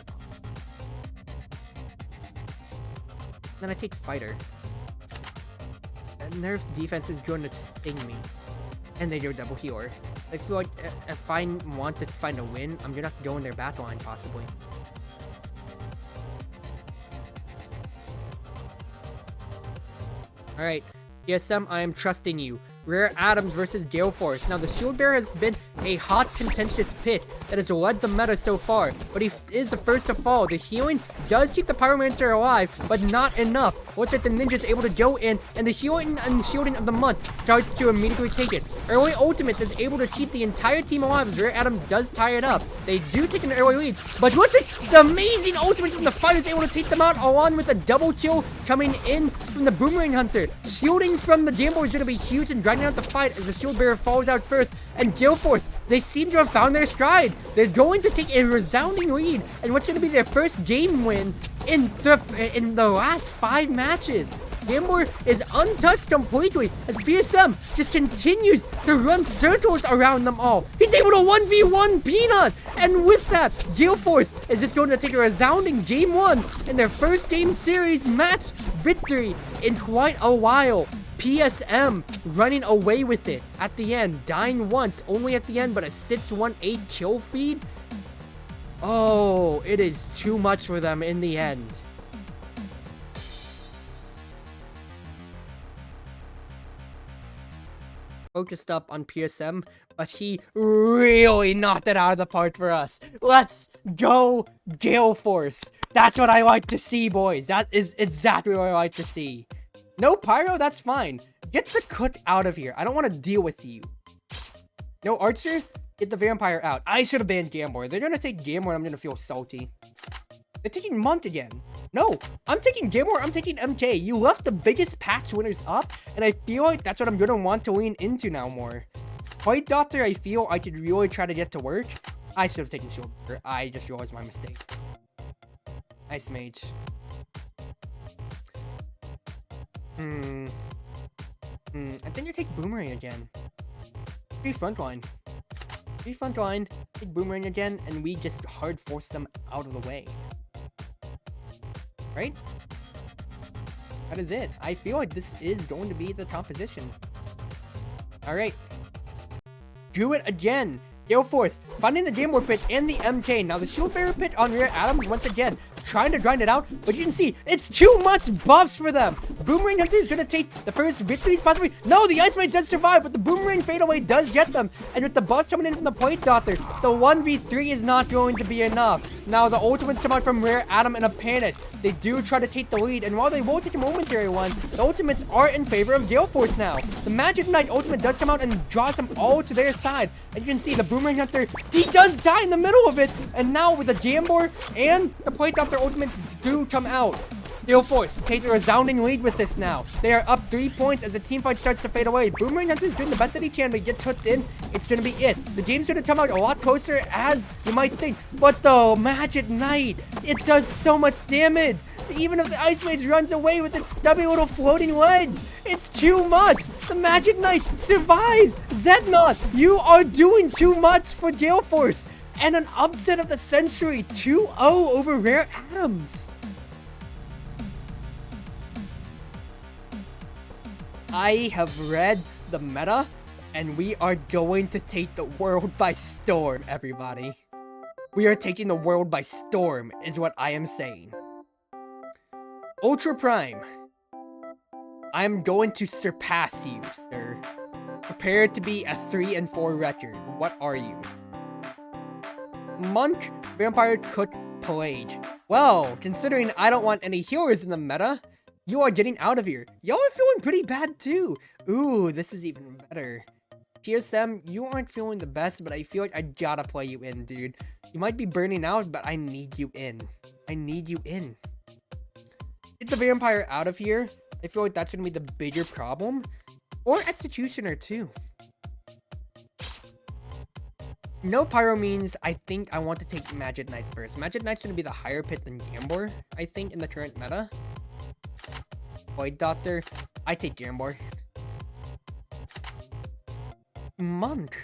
Then I take Fighter. And their defense is going to sting me. And they go double healer. I feel like if I want to find a win, I'm gonna have to go in their back line possibly. Alright, PSM, I am trusting you. Rare Adams versus GaleForce. Now, the Shield Bearer has been a hot, contentious pick that has led the meta so far, but he is the first to fall. The healing does keep the Pyromancer alive, but not enough. Looks like the Ninja is able to go in, and the healing and shielding of the month starts to immediately take it. Early Ultimates is able to keep the entire team alive as Rare Adams does tie it up. They do take an early lead, but looks like the amazing Ultimate from the fight is able to take them out, along with a double kill coming in from the Boomerang Hunter. Shielding from the Gambler is going to be huge and grinding out the fight as the Shield Bearer falls out first. And GaleForce, they seem to have found their stride. They're going to take a resounding lead and what's going to be their first game win in the last 5 matches. Gambler is untouched completely as PSM just continues to run circles around them all. He's able to 1v1 Peanut, and with that, GaleForce is just going to take a resounding game 1 in their first game series match victory in quite a while. PSM running away with it at the end, dying once, only at the end, but a 6-1-8 kill feed. Oh, it is too much for them in the end. Focused up on PSM, but he really knocked it out of the park for us. Let's go, GaleForce. That's what I like to see, boys. That is exactly what I like to see. No Pyro, that's fine. Get the Cook out of here. I don't want to deal with you. No Archer, get the Vampire out. I should have banned Gambler. They're going to take Gambler and I'm going to feel salty. They're taking Monk again. No, I'm taking Gambler, I'm taking MK. You left the biggest patch winners up, and I feel like that's what I'm going to want to lean into now more. Fight Doctor, I feel I could really try to get to work. I should have taken Shield. I just realized my mistake. Ice Mage. I think you take Boomerang again. Be frontline. Be frontline, take Boomerang again, and we just hard force them out of the way. Right? That is it. I feel like this is going to be the composition. Alright. Do it again. GaleForce, finding the Game War pitch and the MK. Now the Shield Bearer pitch on Rare Adams once again, trying to grind it out, but you can see it's too much buffs for them. Boomerang Hunter is going to take the first victories possibly. No, the Ice Mage does survive, but the Boomerang fadeaway does get them. And with the buffs coming in from the Plate Doctor, the 1v3 is not going to be enough. Now the ultimates come out from Rare Adam in a panic. They do try to take the lead, and while they will take a momentary one, the ultimates are in favor of GaleForce now. The Magic Knight ultimate does come out and draws them all to their side. As you can see, the Boomerang Hunter, he does die in the middle of it, and now with the Gambler and the Plate Doctor ultimates do come out. GaleForce takes a resounding lead with this now. They are up 3 points as the team fight starts to fade away. Boomerang Hunter's doing the best that he can, but he gets hooked in. It's going to be it. The game's going to come out a lot closer as you might think. But the Magic Knight, it does so much damage. Even if the Ice Mage runs away with its stubby little floating legs, it's too much. The Magic Knight survives. Zednot, you are doing too much for GaleForce. And an upset of the century, 2-0 over Rare Adams. I have read the meta, and we are going to take the world by storm, everybody. We are taking the world by storm, is what I am saying. Ultra Prime, I'm going to surpass you, sir. Prepare to be a 3-4 record. What are you? Monk, Vampire, Cook, Plague. Well, considering I don't want any healers in the meta, you are getting out of here. Y'all are feeling pretty bad too. Ooh, this is even better. TSM, you aren't feeling the best, but I feel like I gotta play you in, dude. You might be burning out, but I need you in. I need you in. Get the Vampire out of here. I feel like that's gonna be the bigger problem. Or Executioner too. No Pyro means I think I want to take Magic Knight first. Magic Knight's gonna be the higher pit than Gambor, I think, in the current meta. Void Doctor, I take Gambor. Monk.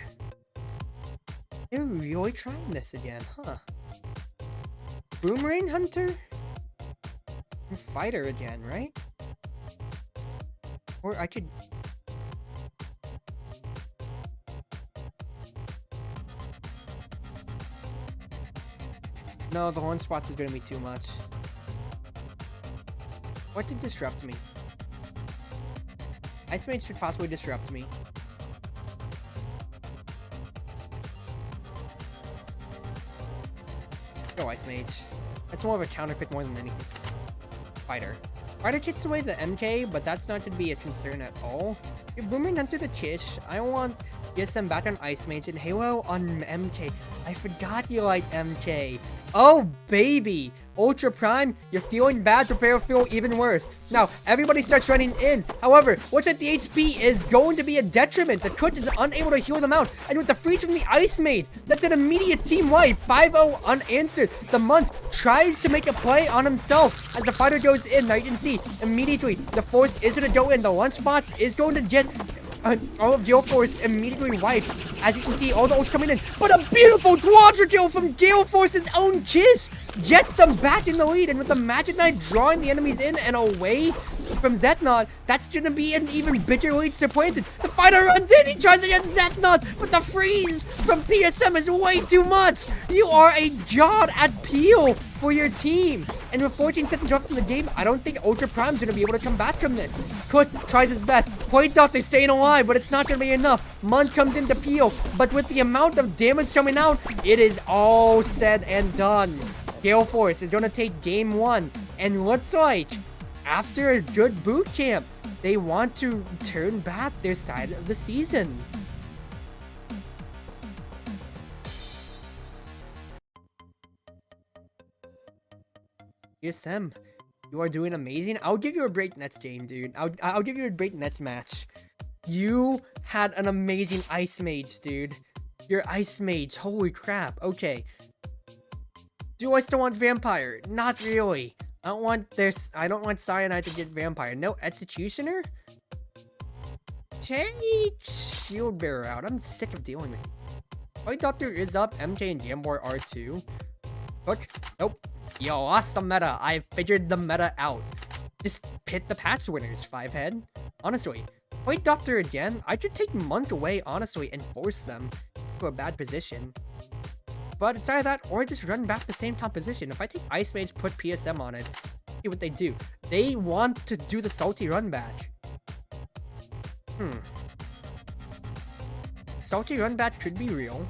They're really trying this again, huh? Boomerang Hunter? And Fighter again, right? Or I could... No, the horn spots is gonna be too much. What could disrupt me? Ice Mage should possibly disrupt me. Go Ice Mage. That's more of a counter pick more than anything. Fighter. Fighter kicks away the MK, but that's not going to be a concern at all. You're Boomerang Hunter the Kish. I want GSM back on Ice Mage and Halo on MK. I forgot you like MK. Oh, baby. Ultra Prime, you're feeling bad, prepare to feel even worse. Now, everybody starts running in. However, looks like the HP is going to be a detriment. The Cook is unable to heal them out. And with the freeze from the Ice Mage, that's an immediate team wipe. 5-0 unanswered. The Monk tries to make a play on himself as the Fighter goes in. Now you can see, immediately, the Force is going to go in. The Lunchbox is going to get... all of GaleForce immediately wiped. As you can see, all the ults coming in. But a beautiful quadra kill from GaleForce's own Kish gets them back in the lead. And with the Magic Knight drawing the enemies in and away from Zetnot, that's going to be an even bigger lead supplanted. The Fighter runs in. He tries to get Zetnot, but the freeze from PSM is way too much. You are a god at peel for your team. And with 14 seconds left in the game, I don't think Ultra Prime's going to be able to come back from this. Cook tries his best. Point Doctor staying alive, but it's not going to be enough. Munch comes in to peel, but with the amount of damage coming out, it is all said and done. GaleForce is going to take game 1, and looks like, after a good boot camp, they want to turn back their side of the season. ESM, you are doing amazing. I'll give you a break next game, dude. I'll give you a break next match. You had an amazing Ice Mage, dude. Your Ice Mage, holy crap. Okay. Do I still want Vampire? Not really. I don't want Cyanide to get Vampire. No Executioner? Take Shield Bearer out. I'm sick of dealing with it. White Doctor is up. MK and Gambor are too. Look. Nope. You lost the meta. I figured the meta out. Just pit the patch winners, 5-head. Honestly. White Doctor again. I could take Monk away, honestly, and force them to a bad position. But it's either that or just run back the same top position. If I take Ice Mage, put PSM on it, see what they do. They want to do the salty run back. Salty run back could be real.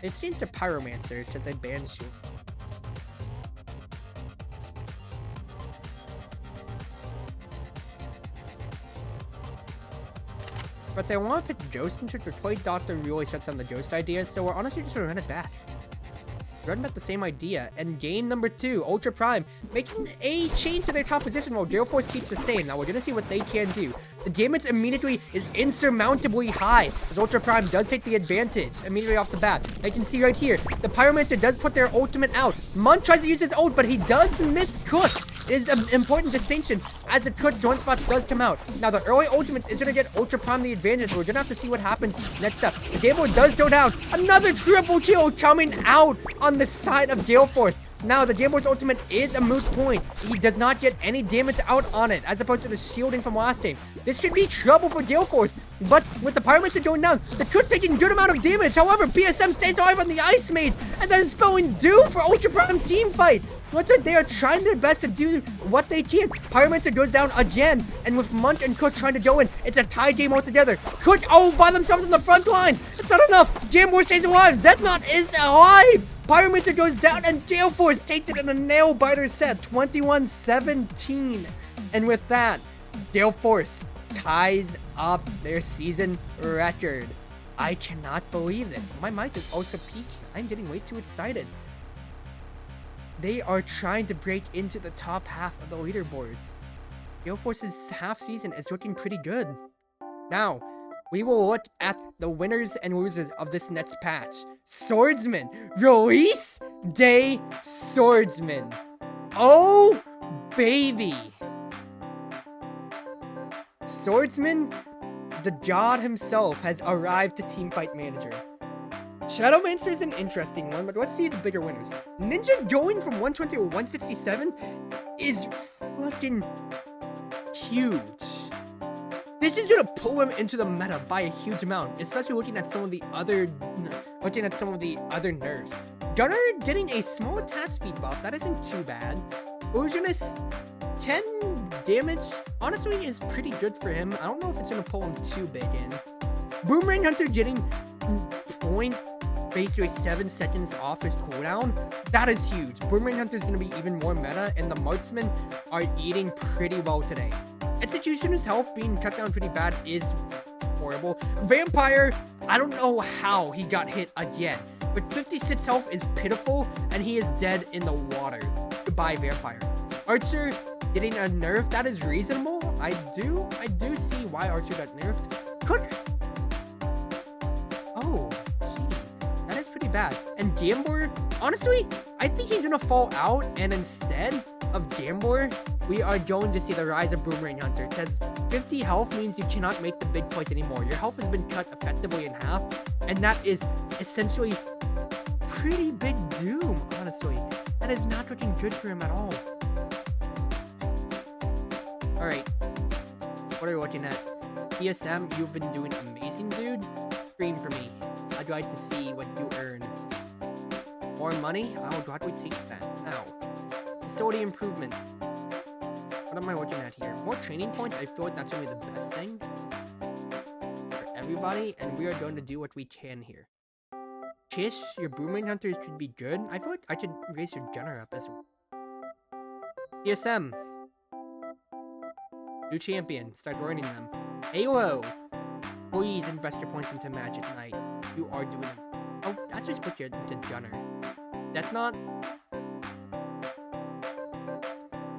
It's changed to Pyromancer because I banned Shield. But say I want to pick Ghost into it, but Toy Doctor really shuts down the Ghost idea, so we're honestly just gonna run it back. Run back the same idea, and game number 2, Ultra Prime, making a change to their composition while GaleForce keeps the same. Now we're gonna see what they can do. The damage immediately is insurmountably high, as Ultra Prime does take the advantage immediately off the bat. You can see right here, the Pyromancer does put their ultimate out. Mun tries to use his ult, but he does miss Cook. It is an important distinction, as the Cook's one spot does come out. Now the early ultimates is gonna get Ultra Prime the advantage. We're gonna have to see what happens next up. The Game Boy does go down. Another triple kill coming out on the side of GaleForce. Now, the Game Boy's ultimate is a moot point. He does not get any damage out on it, as opposed to the shielding from last game. This should be trouble for GaleForce, but with the Pyromancer going down, the Cook's taking a good amount of damage. However, PSM stays alive on the Ice Mage, and that is spelling doom for Ultra Prime's team fight. Looks like they are trying their best to do what they can. Pyromancer goes down again, and with Munch and Cook trying to go in, it's a tie game altogether. Cook, by themselves on the front line. It's not enough. Game Boy stays alive. Zetnot is alive. Pyromancer goes down, and GaleForce takes it in a nail-biter set, 21-17. And with that, GaleForce ties up their season record. I cannot believe this. My mic is also peaking. I'm getting way too excited. They are trying to break into the top half of the leaderboards. GaleForce's half season is looking pretty good. Now, we will look at the winners and losers of this next patch. Swordsman. Release Day Swordsman. Oh, baby. Swordsman, the god himself, has arrived to Teamfight Manager. Shadowmancer is an interesting one, but let's see the bigger winners. Ninja going from 120 to 167 is fucking huge. This is gonna pull him into the meta by a huge amount, especially looking at some of the other nerfs. Gunner getting a small attack speed buff, that isn't too bad. Illusionist, 10 damage, honestly is pretty good for him. I don't know if it's gonna pull him too big in. Boomerang Hunter getting basically 7 seconds off his cooldown. That is huge. Boomerang Hunter is going to be even more meta, and the marksmen are eating pretty well today. Executioner's health being cut down pretty bad is horrible. Vampire, I don't know how he got hit again, but 56 health is pitiful, and he is dead in the water. Goodbye, Vampire. Archer getting a nerf, that is reasonable. I do see why Archer got nerfed. Cook. Oh, that is pretty bad. And Gambler, honestly, I think he's gonna fall out, and instead of Gambler, we are going to see the rise of Boomerang Hunter, because 50 health means you cannot make the big plays anymore. Your health has been cut effectively in half, and that is essentially pretty big doom, honestly. That is not looking good for him at all. Alright, what are we looking at? PSM, you've been doing amazing, dude. Stream for me. I'd like to see what you earn. More money? I will gladly take that. Now, facility improvement. What am I looking at here? More training points? I feel like that's going to be the best thing for everybody, and we are going to do what we can here. Kish, your Boomerang Hunter should be good. I feel like I could raise your Gunner up as well. PSM. New champion. Start learning them. Halo. Please invest your points into Magic Knight. You are doing it. Oh, that's just put you into Gunner. That's not...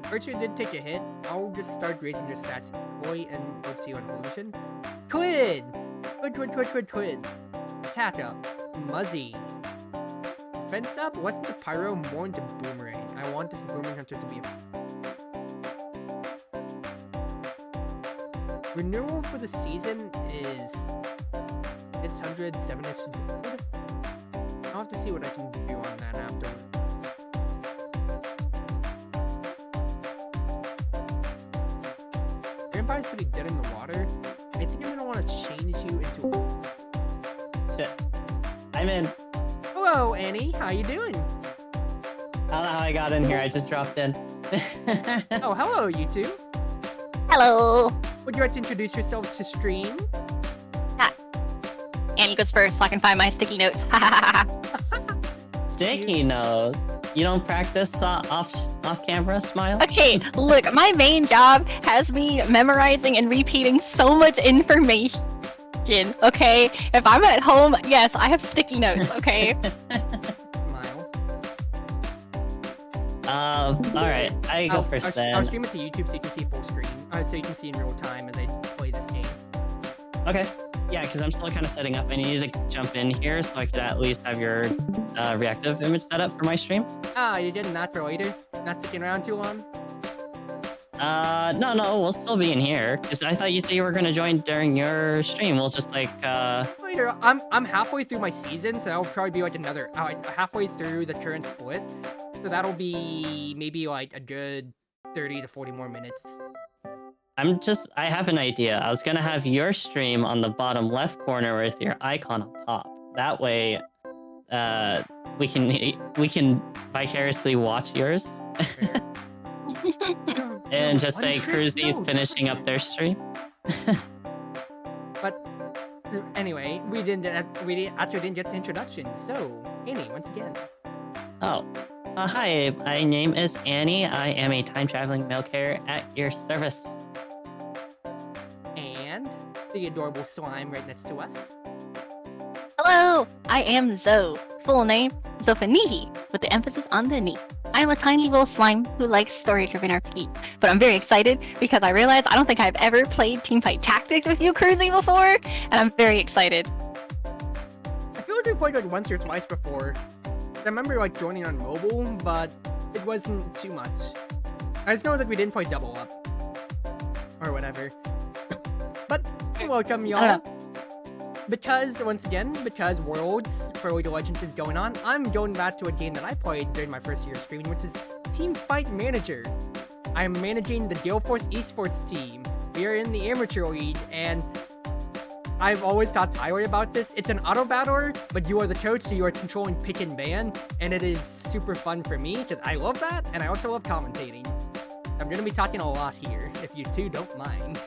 Archer did take a hit. I'll just start raising your stats. Boy and Oopsie on Illusion. Quid! Quid. Attack up. Muzzy. Defense up? Wasn't the Pyro more into Boomerang? I want this Boomerang Hunter to be a... Renewal for the season is 600, 700. I'll have to see what I can do on that after. Vampire's pretty dead in the water. I think I'm gonna want to change you into... Shit. I'm in. Hello, Annie. How you doing? I don't know how I got in here. I just dropped in. Oh, hello, you two. Hello. Would you like to introduce yourselves to stream? Annie goes first so I can find my sticky notes. Sticky notes? You don't practice off camera, Smile? Okay, look, my main job has me memorizing and repeating so much information. question, okay? If I'm at home, yes, I have sticky notes, okay? Smile. Alright, I go first then. I'll stream it to YouTube so you can see full screen. So you can see in real time as I play this game. Okay. Yeah, because I'm still kind of setting up. I need to jump in here so I could at least have your reactive image set up for my stream. Ah, you're getting that for later? Not sticking around too long? No, we'll still be in here. Because I thought you said you were going to join during your stream. We'll just, like, Later, I'm halfway through my season, so that'll probably be, like, another... halfway through the current split. So that'll be maybe, like, a good 30 to 40 more minutes. I have an idea. I was gonna have your stream on the bottom left corner with your icon on top. That way, we can vicariously watch yours. And just say Cruzy's finishing up their stream. But anyway, we actually didn't get to introduction. So, Annie, once again. Oh. Hi, my name is Annie. I am a time-traveling mail carrier at your service. And the adorable slime right next to us. Hello, I am Zoe. Full name, Zofanihi, with the emphasis on the knee. I am a tiny little slime who likes story-driven RPGs, but I'm very excited because I realized I don't think I've ever played Teamfight Tactics with you, Cruzy, before, and I'm very excited. I feel like we played like once or twice before. I remember like joining on mobile, but it wasn't too much. I just know that we didn't play double up. Or whatever. But welcome y'all. Because Worlds for League of Legends is going on, I'm going back to a game that I played during my first year of streaming, which is Teamfight Manager. I'm managing the GaleForce Esports team. We are in the amateur league, and I've always taught Tyler about this. It's an auto battler, but you are the coach, so you are controlling pick and ban, and it is super fun for me, because I love that, and I also love commentating. I'm going to be talking a lot here, if you two don't mind.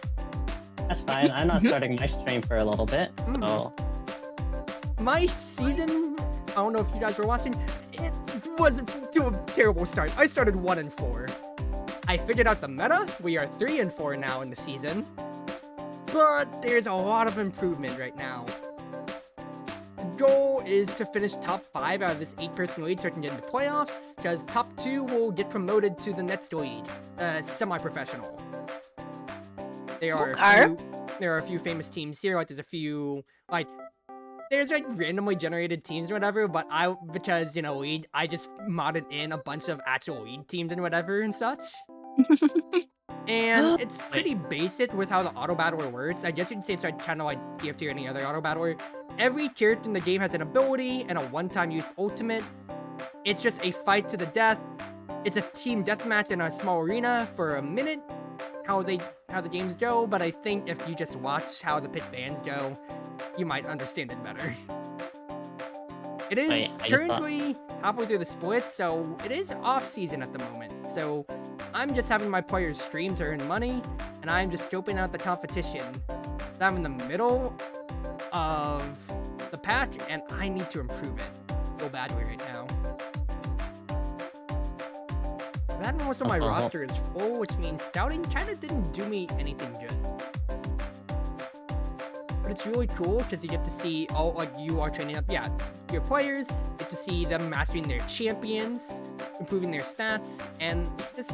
That's fine. I'm not starting my stream for a little bit, so... My season, I don't know if you guys were watching, it was to a terrible start. I started 1-4. I figured out the meta. We are 3-4 now in the season. But there's a lot of improvement right now. The goal is to finish top 5 out of this 8-person league so I can get into playoffs, because top 2 will get promoted to the next league, semi-professional. There are a few famous teams here. Like there's a few there's like randomly generated teams or whatever. But because you know I just modded in a bunch of actual league teams and whatever and such. And it's pretty basic with how the auto battler works. I guess you can say it's like kind of like TFT or any other auto battler. Every character in the game has an ability and a one-time use ultimate. It's just a fight to the death. It's a team deathmatch in a small arena for a minute. How the games go, but I think if you just watch how the pick bans go, you might understand it better. It is currently halfway through the split, so it is off-season at the moment. So I'm just having my players stream to earn money, and I'm just scoping out the competition. I'm in the middle of the pack, and I need to improve it. I feel badly right now. That most of my roster is full, which means scouting kind of didn't do me anything good. But it's really cool because you get to see you are training up, your players, get to see them mastering their champions, improving their stats, and it's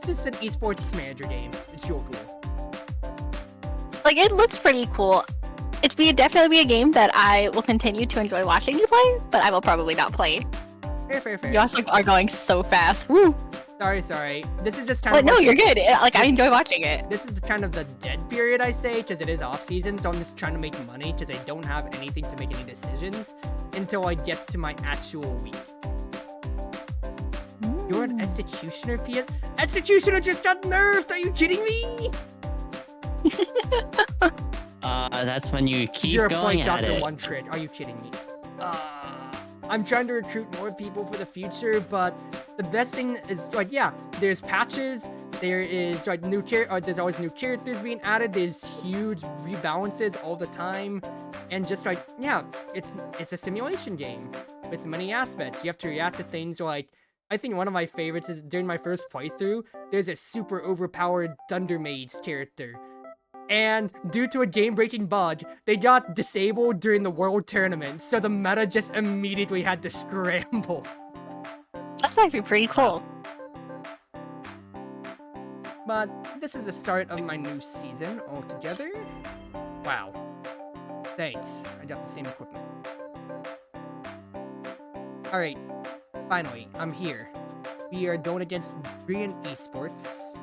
just an esports manager game. It's real cool. Like, it looks pretty cool. It's definitely be a game that I will continue to enjoy watching you play, but I will probably not play. Fair. You also are going so fast. Woo! Sorry. This is just kind of... No, you're good. Like, I enjoy watching it. This is kind of the dead period, I say, because it is off-season, so I'm just trying to make money, because I don't have anything to make any decisions until I get to my actual week. You're an Executioner, PS? Executioner just got nerfed! Are you kidding me? That's when you keep You're going a at Dr. it. One Trick. Are you kidding me? I'm trying to recruit more people for the future, but the best thing is, there's patches, there is, there's always new characters being added, there's huge rebalances all the time, and just, it's a simulation game with many aspects. You have to react to things like, I think one of my favorites is, during my first playthrough, there's a super overpowered Thunder Mage character. And due to a game-breaking bug, they got disabled during the World Tournament, so the meta just immediately had to scramble. That's actually pretty cool. But this is the start of my new season altogether. Wow. Thanks, I got the same equipment. Alright, finally, I'm here. We are going against Korean Esports.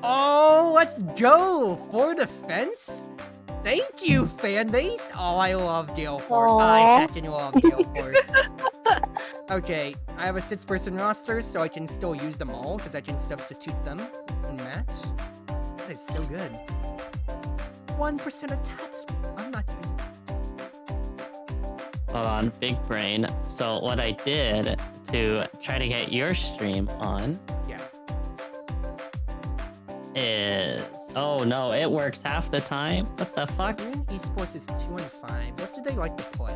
Oh, let's go! For defense? Thank you, fanbase! Oh, I love GaleForce. I heckin' love GaleForce. Okay, I have a 6-person roster, so I can still use them all, because I can substitute them in match. That is so good. 1% attack speed. I'm not using it. Hold on, big brain. So what I did to try to get your stream on is... Oh no, it works half the time? What the fuck? Korean Esports is 2-5. What do they like to play?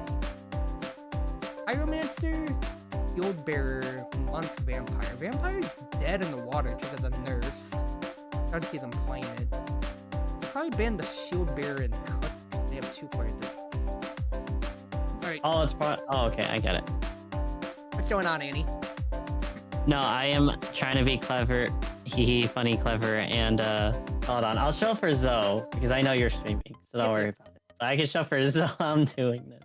Pyromancer, Shield Bearer, Monk Vampire. Vampire's dead in the water because of the nerfs. Try to see them playing it. They probably banned the Shield Bearer and Cut. They have 2 players there. Alright. Oh, it's part... Oh, okay, I get it. What's going on, Annie? No, I am trying to be clever. Hee funny, clever, and hold on. I'll show for Zoe, because I know you're streaming, so don't worry about it. I can show for Zoe I'm doing this.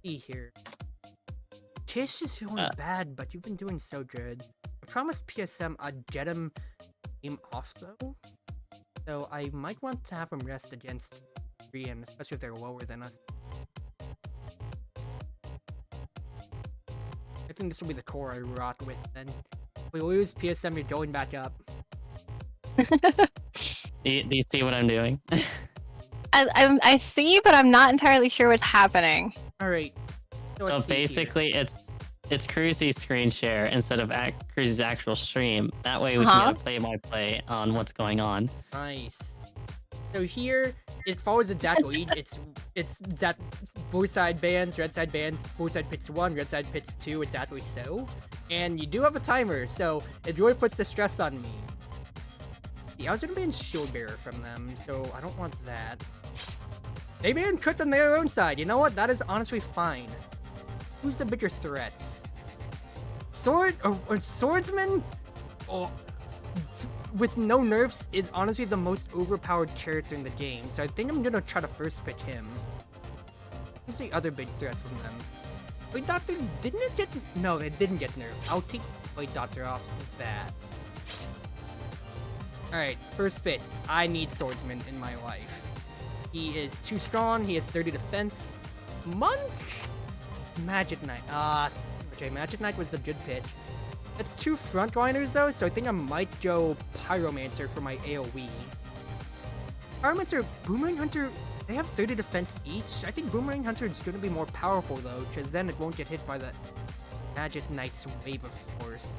Here. Kish is feeling bad, but you've been doing so good. I promised PSM I'd get him game off though, so I might want to have him rest against Korean, especially if they're lower than us. I think this will be the core I rock with then. If we lose, PSM, you're going back up. Do you see what I'm doing? I see, but I'm not entirely sure what's happening. Alright. So basically, it's Cruzy's screen share instead of Cruzy's actual stream. That way we can get a play-by-play on what's going on. Nice. So here, it follows exactly. it's that blue side bans, red side bans, blue side picks 1, red side picks 2, exactly so. And you do have a timer, so it really puts the stress on me. Yeah, I was gonna ban Shield Bearer from them, so I don't want that. They banned Cooked on their own side. You know what? That is honestly fine. Who's the bigger threats? Swordsman? Oh, with no nerfs is honestly the most overpowered character in the game, so I think I'm gonna try to first pick him. Who's the other big threat from them? Wait, Doctor, didn't it get... No, it didn't get nerfed. I'll take Wait, Doctor off of that. Alright, first pick. I need Swordsman in my life. He is too strong, he has 30 defense. Monk? Magic Knight. Okay, Magic Knight was the good pitch. It's 2 frontliners though, so I think I might go Pyromancer for my AoE. Pyromancer, Boomerang Hunter, they have 30 defense each. I think Boomerang Hunter is going to be more powerful though, because then it won't get hit by the Magic Knight's wave of force.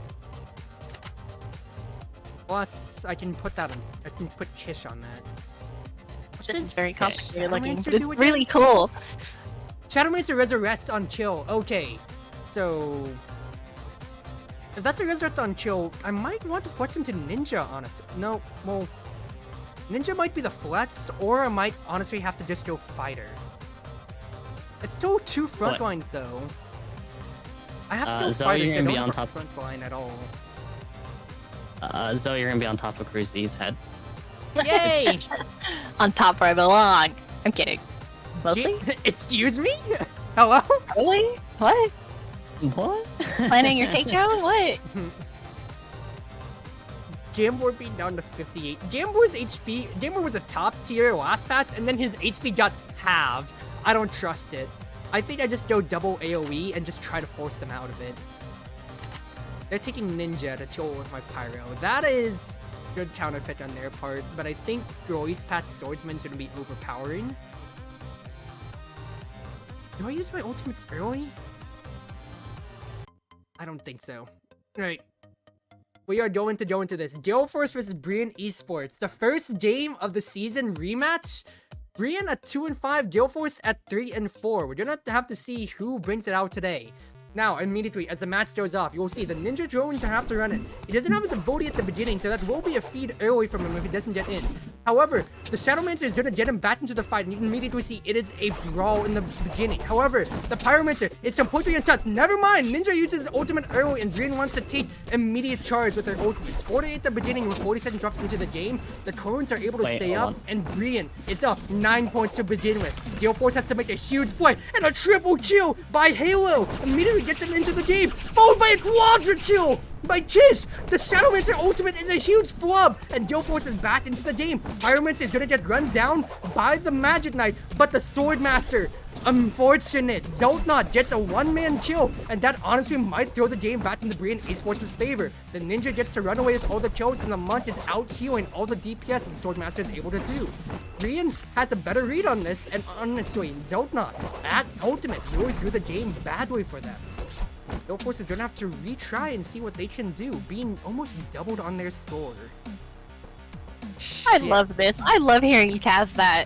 Plus, I can put that on. I can put Kish on that. This is very complicated looking, Shadowmancer but it's do again? really cool. Shadowmancer resurrects on chill. Okay, so if that's a resurrect on chill, I might want to flex into Ninja. Honestly, no. Well, Ninja might be the flex, or I might honestly have to just go Fighter. It's still 2 front lines though. I have to go Zoe, Fighter. you're gonna I be don't on have a top. front line at all. Zoe, you're gonna be on top of Cruzy's head. Yay! On top where I belong. I'm kidding. Mostly? Excuse me? Hello? Really? What? What? Planning your takedown? What? Jambor beat down to 58. Jambor was a top tier last patch, and then his HP got halved. I don't trust it. I think I just go double AoE and just try to force them out of it. They're taking Ninja to chill with my Pyro. That is good counter pitch on their part, but I think Roy's patch Swordsman's gonna be overpowering. Do I use my ultimates early? I don't think so. Alright. We are going to go into this. GaleForce versus Brian Esports. The first game of the season rematch. Brian at 2-5, GaleForce at 3-4. We're gonna have to see who brings it out today. Now, immediately, as the match goes off, you'll see the Ninja going to have to run it. He doesn't have his ability at the beginning, so that will be a feed early from him if he doesn't get in. However, the Shadowmancer is going to get him back into the fight, and you can immediately see it is a brawl in the beginning. However, the Pyromancer is completely untouched. Never mind, Ninja uses his ultimate early, and Green wants to take immediate charge with their ultimates. 48 at the beginning with 40 seconds left into the game. The clones are able to stay up, and Brian is up 9 points to begin with. GaleForce has to make a huge play, and a triple kill by Halo immediately gets him into the game, followed by a quadra kill by Kiss. The Shadowmancer ultimate is a huge flub, and GaleForce is back into the game. Pyromancer is gonna get run down by the Magic Knight, but the Swordmaster, unfortunate. Zeltnot gets a one-man kill, and that honestly might throw the game back in the Brian Esports' favor. The Ninja gets to run away with all the kills, and the Monk is out healing all the DPS that the Swordmaster is able to do. Brian has a better read on this, and honestly, Zeltnot, that ultimate really threw the game badly for them. GaleForce is gonna have to retry and see what they can do, being almost doubled on their score. I love this. I love hearing you cast that.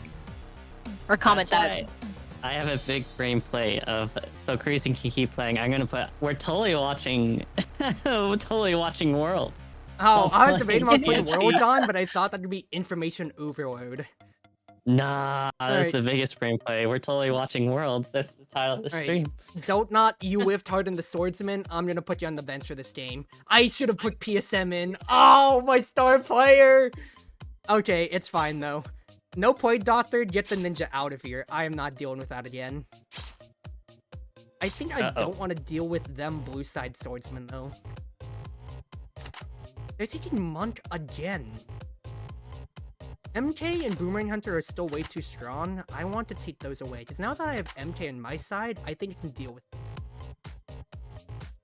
Or comment that. I have a big brain play of so Crazy can keep playing. I'm gonna put. We're totally watching. We're totally watching Worlds. Oh, I was debating about putting Worlds on, but I thought that would be information overload. Nah, that's the biggest brain play. We're totally watching Worlds. That's the title of the stream. Zeltnot, you lived hard in the Swordsman. I'm gonna put you on the bench for this game. I should have put PSM in. Oh, my star player! Okay, it's fine though. No point, Doctor. Get the Ninja out of here. I am not dealing with that again. I think I don't want to deal with them blue side swordsmen though. They're taking Monk again. MK and Boomerang Hunter are still way too strong. I want to take those away, because now that I have MK on my side, I think I can deal with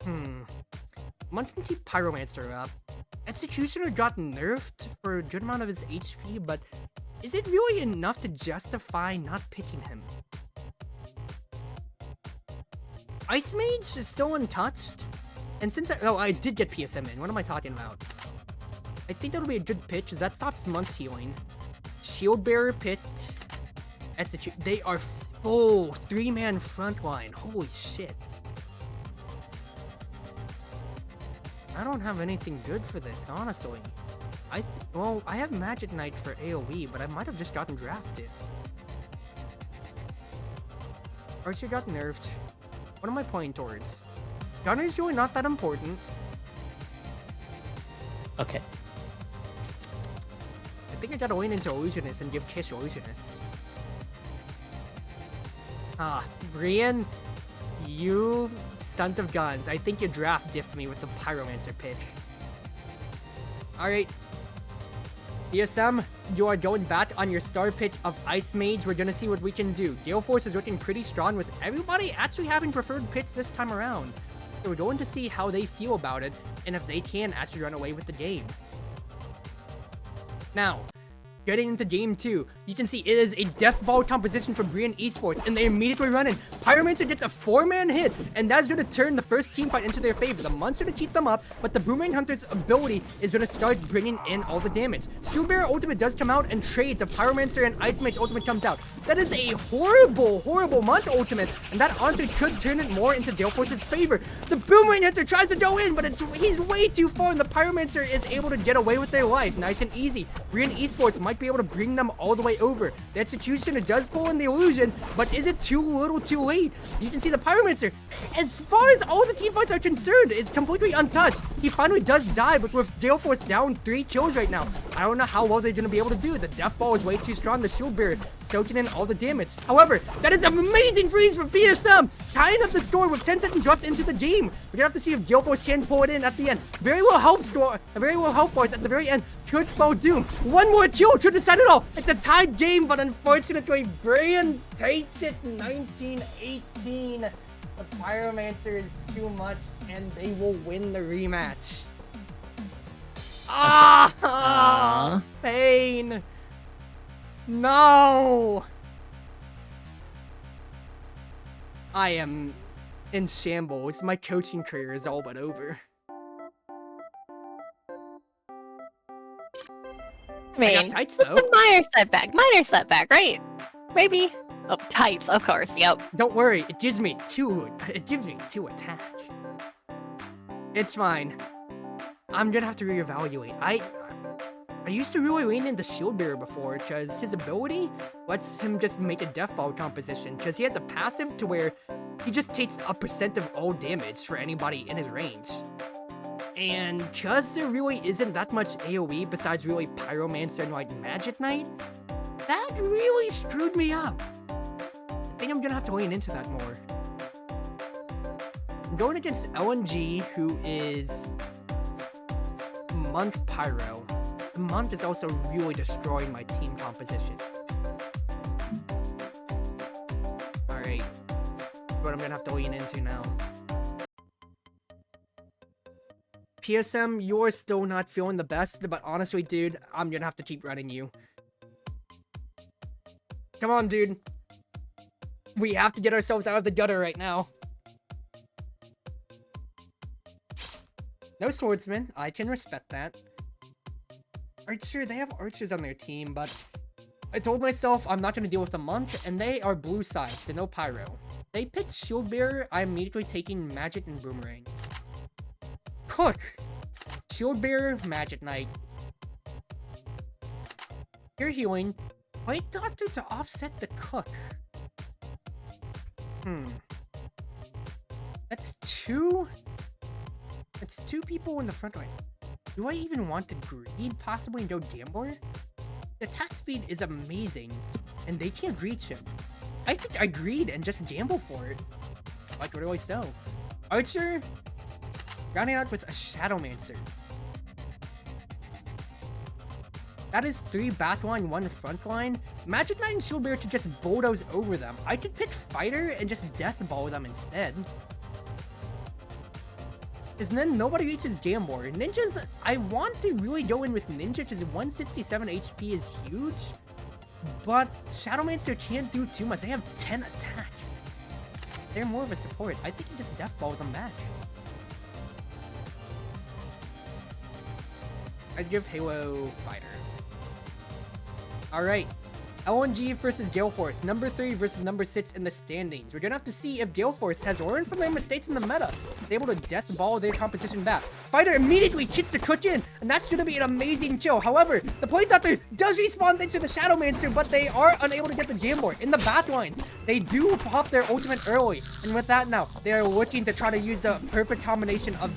them. Monk can keep Pyromancer up. Executioner got nerfed for a good amount of his HP, but is it really enough to justify not picking him? Ice Mage is still untouched, and since I did get PSM in, what am I talking about? I think that'll be a good pitch, because that stops Monk's healing. Shield Bearer picked. Execute. They are full 3-man frontline. Holy shit. I don't have anything good for this, honestly. Well, I have Magic Knight for AoE, but I might have just gotten drafted. Archer got nerfed. What am I pointing towards? Gunner's really not that important. Okay. I think I gotta lean into Illusionist and give Kish Illusionist. Brian, you sons of guns. I think you draft diffed me with the Pyromancer pick. Alright. DSM, you are going back on your star pick of Ice Mage. We're gonna see what we can do. GaleForce is looking pretty strong with everybody actually having preferred picks this time around. So we're going to see how they feel about it, and if they can actually run away with the game. Now, getting into game 2, you can see it is a death ball composition for Brian Esports, and they immediately run in. Pyromancer gets a 4-man hit, and that is going to turn the first team fight into their favor. The Monster to keep them up, but the Boomerang Hunter's ability is going to start bringing in all the damage. Shield Bearer ultimate does come out and trades. A Pyromancer and Ice Mage ultimate comes out. That is a horrible, horrible Monk ultimate, and that honestly could turn it more into GaleForce's favor. The Boomerang Hunter tries to go in, but he's way too far, and the Pyromancer is able to get away with their life. Nice and easy. Brian Esports might be able to bring them all the way over. The Executioner does pull in the illusion, but is it too little too late? You can see the Pyromancer, as far as all the team fights are concerned, is completely untouched. He finally does die, but with GaleForce down 3 kills right now, I don't know how well they're going to be able to do it. The Death Ball is way too strong. The Shield Bearer soaking in all the damage. However, that is an amazing freeze from PSM, tying up the score with 10 seconds left into the game. We're going to have to see if GaleForce can pull it in at the end. Very low health score, very low health bars at the very end. Could spell doom. One more kill to decide it all. It's a tied game, but unfortunately, Brian takes it 19-18. The Pyromancer is too much, and they will win the rematch. Pain. No. I am in shambles. My coaching career is all but over. I mean, I got tights, though. Minor setback, right? Maybe. Oh, types, of course. Yep. Don't worry, it gives me two attack. It's fine. I'm gonna have to reevaluate. I used to really lean into Shield Bearer before, because his ability lets him just make a death ball composition, because he has a passive to where he just takes a % of all damage for anybody in his range. And because there really isn't that much AoE besides really Pyromancer and like Magic Knight, that really screwed me up. I think I'm gonna have to lean into that more. I'm going against LNG, who is Monk Pyro. The Monk is also really destroying my team composition. Alright. What I'm gonna have to lean into now. PSM, you're still not feeling the best, but honestly, dude, I'm gonna have to keep running you. Come on, dude. We have to get ourselves out of the gutter right now. No swordsman. I can respect that. Archer, they have archers on their team, but I told myself I'm not going to deal with the monk, and they are blue side, so no pyro. They picked shield bearer. I'm immediately taking magic and boomerang. Cook. Shield bearer, magic knight. You're healing. White doctor to offset the cook. That's two people in the front line. Do I even want to greed possibly and go gambler? The attack speed is amazing, and they can't reach him. I think I greed and just gamble for it. Like, really so. Archer, rounding out with a Shadowmancer. That is 3 back line, 1 front line. Magic Knight and Shield Bearer to just bulldoze over them. I could pick Fighter and just death ball them instead. Because then nobody reaches Gambler. Ninjas, I want to really go in with Ninja because 167 HP is huge. But Shadowmancer can't do too much. They have 10 attack. They're more of a support. I think you just death ball them back. I'd give Halo Fighter. Alright. LNG versus GaleForce. Number 3 versus number 6 in the standings. We're gonna have to see if GaleForce has learned from their mistakes in the meta. They're able to death ball their composition back. Fighter immediately kicks the cook in, and that's gonna be an amazing kill. However, the Point Doctor does respawn thanks to the Shadowmancer, but they are unable to get the Jamboard. In the back lines, they do pop their ultimate early, and with that now, they are looking to try to use the perfect combination of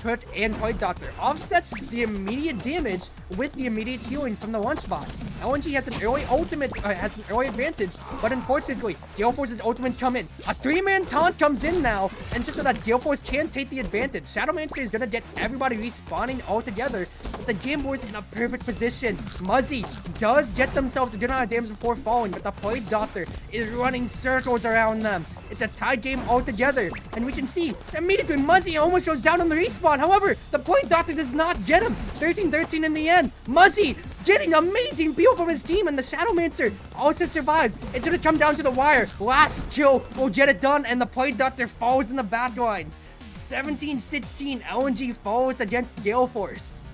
Cook and Point Doctor. Offset the immediate damage with the immediate healing from the lunchbox. LNG has an early ultimate, has an early advantage, but unfortunately, GaleForce's ultimate come in. A 3-man taunt comes in now, and just so that GaleForce can take the advantage. Shadowmancer is gonna get everybody respawning all together, but the Gameboy's in a perfect position. Muzzy does get themselves a good amount of damage before falling, but the Point Doctor is running circles around them. It's a tied game altogether, and we can see immediately Muzzy almost goes down on the respawn. However, the Point Doctor does not get him. 13-13 in the end. Muzzy getting amazing peel from his team, and the Shadowmancer also survives. It's gonna come down to the wire. Last kill will get it done, and the Point Doctor falls in the back lines. 17-16, LNG falls against GaleForce.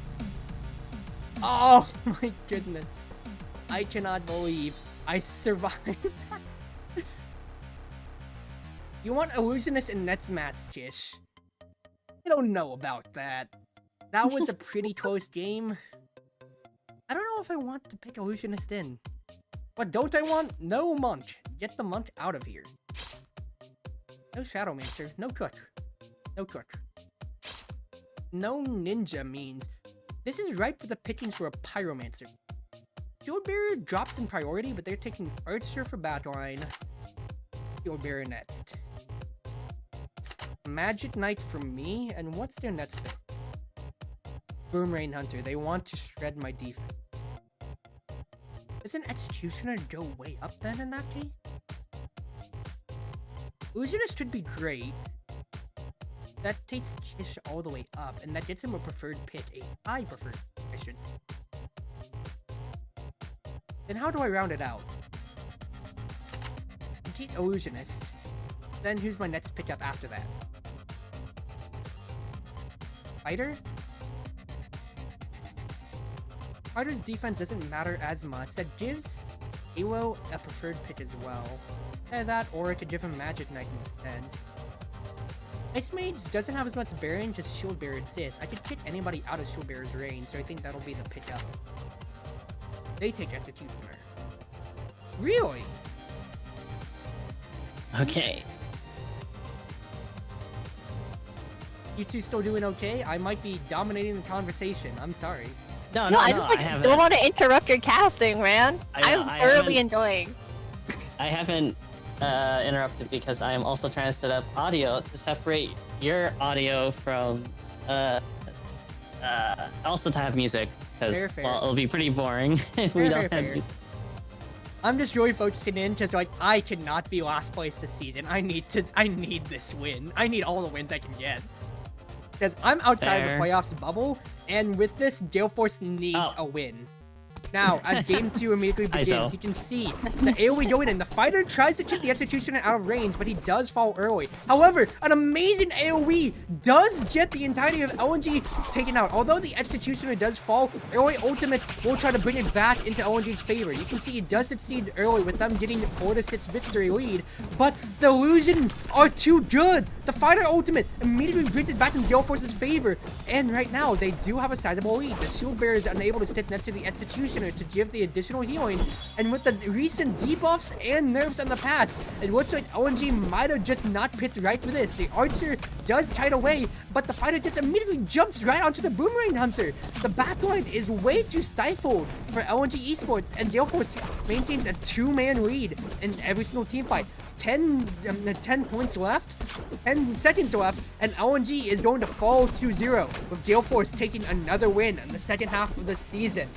Oh my goodness. I cannot believe I survived. You want Illusionist and Nets match, Kish? I don't know about that. That was a pretty close game. I don't know if I want to pick Illusionist in. What don't I want? No Monk. Get the Monk out of here. No Shadowmancer. No Cook. No Cook. No Ninja means this is ripe for the picking for a Pyromancer. Shield Bearer drops in priority, but they're taking Archer for backline. Shield Bearer next. Magic Knight for me, and what's their next pick? Boomerang Hunter. They want to shred my defense. Doesn't Executioner go way up then in that case? Illusionist should be great. That takes Kish all the way up, and that gets him a preferred pick. A high preferred, I should say. Then how do I round it out? Get Illusionist. Then who's my next pickup after that? Fighter? Fighter's defense doesn't matter as much. That gives Halo a preferred pick as well. Either that, or I could give him Magic Knight instead. Ice Mage doesn't have as much bearing, just Shield Bearer exists. I could kick anybody out of Shield Bearer's range, so I think that'll be the pickup. They take Executioner. Really? Okay. You two still doing okay? I might be dominating the conversation. I'm sorry. No, No, I just like haven't. don't want to interrupt your casting, man. I'm I thoroughly haven't- enjoying. I haven't interrupted because I am also trying to set up audio to separate your audio from also to have music because Fair, fair. well, it'll be pretty boring if we Fair, don't fair, have fair. music. I'm just really focusing in because like I cannot be last place this season. I need this win. I need all the wins I can get. Because I'm outside Fair. the playoffs bubble, and with this, GaleForce needs a win. Now, as game 2 immediately begins, you can see the AoE going in. The fighter tries to kick the Executioner out of range, but he does fall early. However, an amazing AoE does get the entirety of LNG taken out. Although the Executioner does fall, early ultimates will try to bring it back into LNG's favor. You can see he does succeed early with them getting the 4-6 victory lead, but the illusions are too good. The fighter ultimate immediately brings it back in GaleForce's favor, and right now they do have a sizable lead. The Shield Bearer is unable to stick next to the Executioner to give the additional healing, and with the recent debuffs and nerfs on the patch, it looks like LNG might have just not picked right for this. The Archer does kite away, but the fighter just immediately jumps right onto the Boomerang Hunter. The backline is way too stifled for LNG Esports, and GaleForce maintains a 2-man lead in every single team fight. 10 points left, 10 seconds left, and LNG is going to fall 2-0, with GaleForce taking another win in the second half of the season.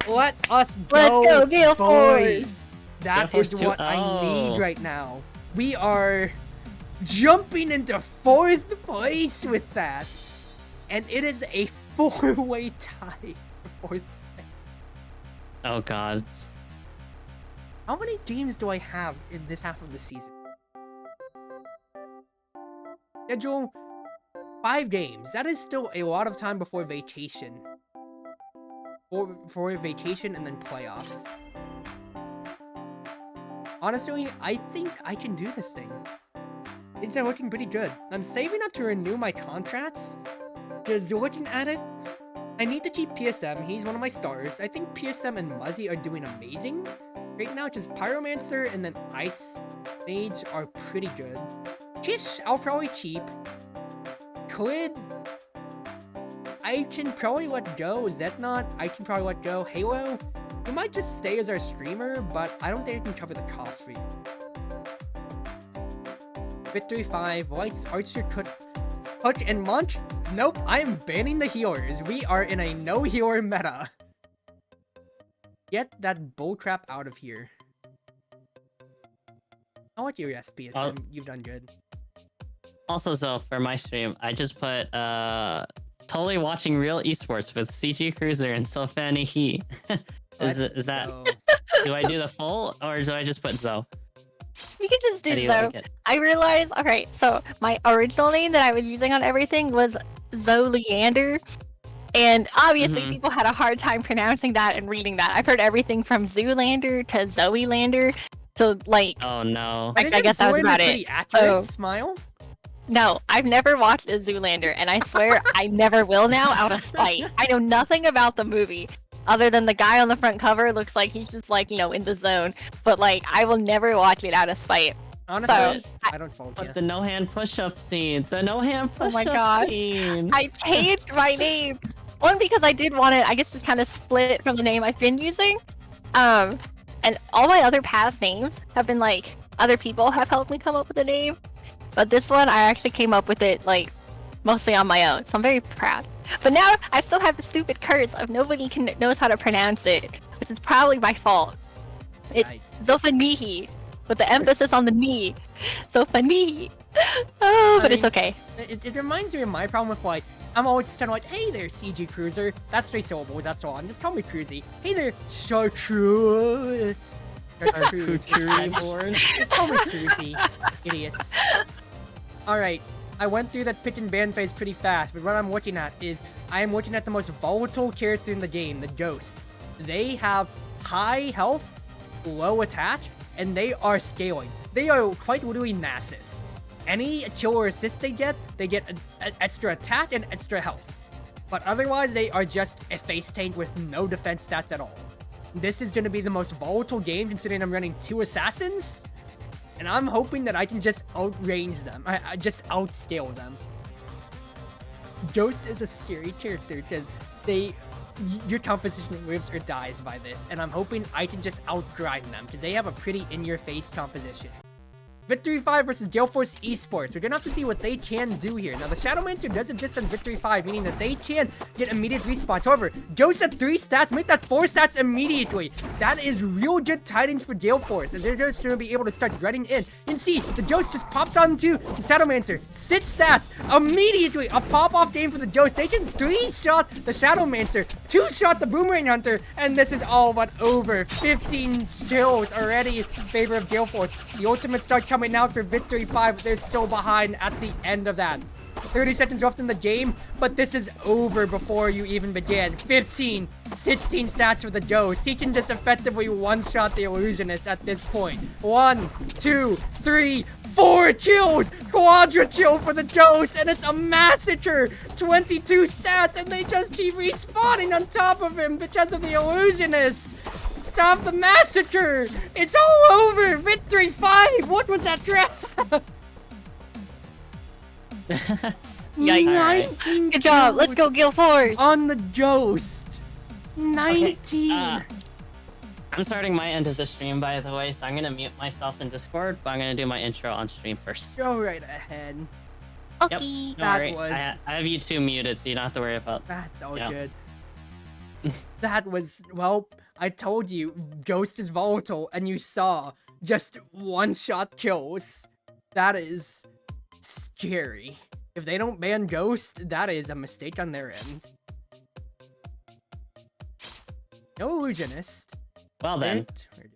Let us go, Let's go, GaleForce! boys! That GaleForce is what I 2-0. need right now. We are jumping into 4th place with that, and it is a 4-way tie for 4th place. Oh god. How many games do I have in this half of the season? Schedule 5 games. That is still a lot of time before vacation. For vacation and then playoffs. Honestly, I think I can do this thing. Things are looking pretty good. I'm saving up to renew my contracts, because looking at it, I need to keep PSM. He's one of my stars. I think PSM and Muzzy are doing amazing right now, because Pyromancer and then Ice Mage are pretty good. Kish, I'll probably keep. Klid, I can probably let go. Zetnot, I can probably let go. Halo, you might just stay as our streamer, but I don't think I can cover the cost for you. Victory 5, Lights, Archer, Hook, and Munch? Nope, I am banning the healers. We are in a no-healer meta. Get that bullcrap out of here. I like your SPSM. You've done good. Also, so for my stream, I just put totally watching real esports with CG Cruiser and Sofani He. is that? go. Do I do the full or do I just put Zoe? You can just How do you so. like it? I realized, okay, so my original name that I was using on everything was Zoe Leander. And obviously Mhm. people had a hard time pronouncing that and reading that. I've heard everything from Zoolander to Zoe Lander. So like, Oh no. I guess that was about it. Pretty accurate. Oh. Smile. no, I've never watched a Zoolander, and I swear I never will now out of spite. I know nothing about the movie. Other than the guy on the front cover looks like he's just like, you know, in the zone. But like, I will never watch it out of spite. Honestly, I don't fault you. But the no hand push up scene. The no hand Oh push my up gosh. scene. I changed my name. One, because I did want it, I guess, just kind of split from the name I've been using. And all my other past names have been like, other people have helped me come up with a name. But this one, I actually came up with it like mostly on my own. So I'm very proud. But now I still have the stupid curse of nobody knows how to pronounce it, which is probably my fault. It's Nice. Zofanihi, with the emphasis on the knee. Zofanihi. Oh, but I it's mean, okay. It reminds me of my problem with like, I'm always kind of like, hey there, CG Cruiser. That's 3 syllables, that's all. Just call me Cruzy. Hey there, Chartreuse. Chartreuse. Just call me Cruzy. Idiots. Alright, I went through that pick and ban phase pretty fast, but what I'm looking at is, I am looking at the most volatile character in the game, the Ghost. They have high health, low attack, and they are scaling. They are quite literally Nasus. Any kill or assist they get an extra attack and extra health. But otherwise, they are just a face tank with no defense stats at all. This is going to be the most volatile game considering I'm running 2 assassins. And I'm hoping that I can just outrange them. I just outscale them. Ghost is a scary character because your composition lives or dies by this. And I'm hoping I can just outgrind them because they have a pretty in-your-face composition. Victory 5 versus GaleForce Esports. We're gonna have to see what they can do here. Now, the Shadowmancer does exist on Victory 5, meaning that they can get immediate respawns. However, Ghost at 3 stats, make that 4 stats immediately. That is real good tidings for GaleForce, and they're just gonna be able to start dreading in. You can see, the Ghost just pops onto the Shadowmancer. 6 stats, immediately. A pop-off game for the Ghost. They can 3-shot the Shadowmancer, 2-shot the Boomerang Hunter, and this is all but over. 15 kills already in favor of GaleForce. The ultimate start coming out for Victory 5, but they're still behind at the end of that. 30 seconds left in the game, but this is over before you even begin. 15, 16 stats for the Ghost. He can just effectively one-shot the Illusionist at this point. 1, 2, 3, 4 kills! Quadra kill for the Ghost, and it's a massacre! 22 stats, and they just keep respawning on top of him because of the Illusionist! Stop the massacre! It's all over! Victory 5! What was that draft? 19 Good job. Let's go, GaleForce. on the Ghost. 19. Okay, I'm starting my end of the stream, by the way, so I'm gonna mute myself in Discord, but I'm gonna do my intro on stream first. Go right ahead. Okay. Don't That worry. was- I have you 2 muted, so you don't have to worry about. That's all Yeah. good. That was, well, I told you, Ghost is volatile, and you saw just one-shot kills. That is scary. If they don't ban Ghost, that is a mistake on their end. No Illusionist. Well then,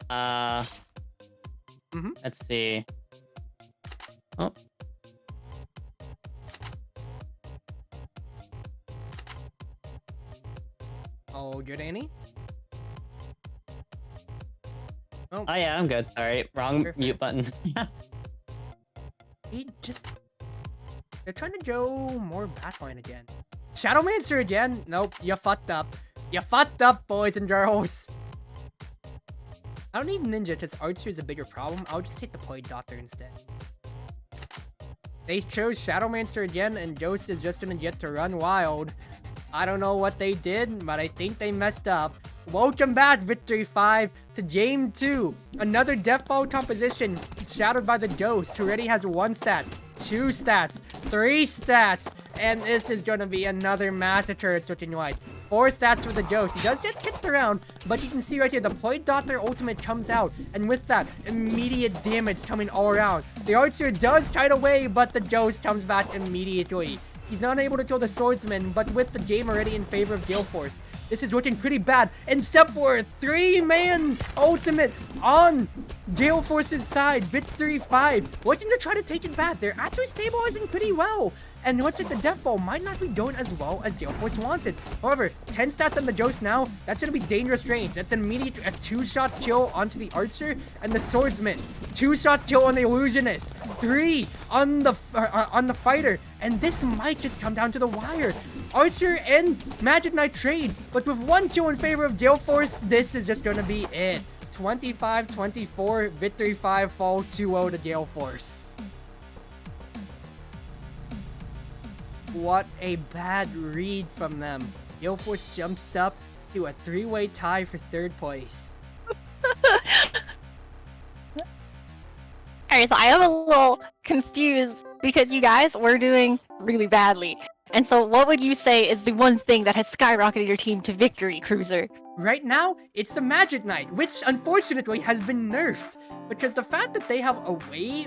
Mhm. let's see. Oh, Oh, good, Annie? oh yeah, I'm good. Sorry, wrong Perfect. mute button. They're trying to go more backline again. Shadowmancer again? Nope, you fucked up. You fucked up, boys and girls. I don't need Ninja because Archer is a bigger problem. I'll just take the Plague Doctor instead. They chose Shadowmancer again, and Ghost is just gonna get to run wild. I don't know what they did, but I think they messed up. Welcome back, Victory 5, to Game 2. Another Death Ball composition shadowed by the Ghost, who already has 1 stat, 2 stats, 3 stats, and this is gonna be another massacre, it's looking like. 4 stats for the Ghost. He does get kicked around, but you can see right here, the Plague Doctor ultimate comes out, and with that, immediate damage coming all around. The Archer does kite away, but the Ghost comes back immediately. He's not able to kill the Swordsman, but with the game already in favor of GaleForce, this is looking pretty bad, except for a 3-man ultimate on GaleForce's side. Victory 5, looking to try to take it back. They're actually stabilizing pretty well, and it looks like the Death Ball might not be going as well as GaleForce wanted. However, 10 stats on the Ghost now, that's going to be dangerous range. That's an immediate 2-shot kill onto the Archer and the Swordsman. 2-shot kill on the Illusionist. 3 on the Fighter. And this might just come down to the wire. Archer and Magic Knight trade, but with 1 kill in favor of GaleForce, this is just going to be it. 25-24, Victory 5 fall 2-0 to GaleForce. What a bad read from them. GaleForce jumps up to a 3-way tie for 3rd place. Alright, so I am a little confused because you guys were doing really badly. And so what would you say is the one thing that has skyrocketed your team to victory, Cruiser? Right now, it's the Magic Knight, which unfortunately has been nerfed. Because the fact that they have a wave,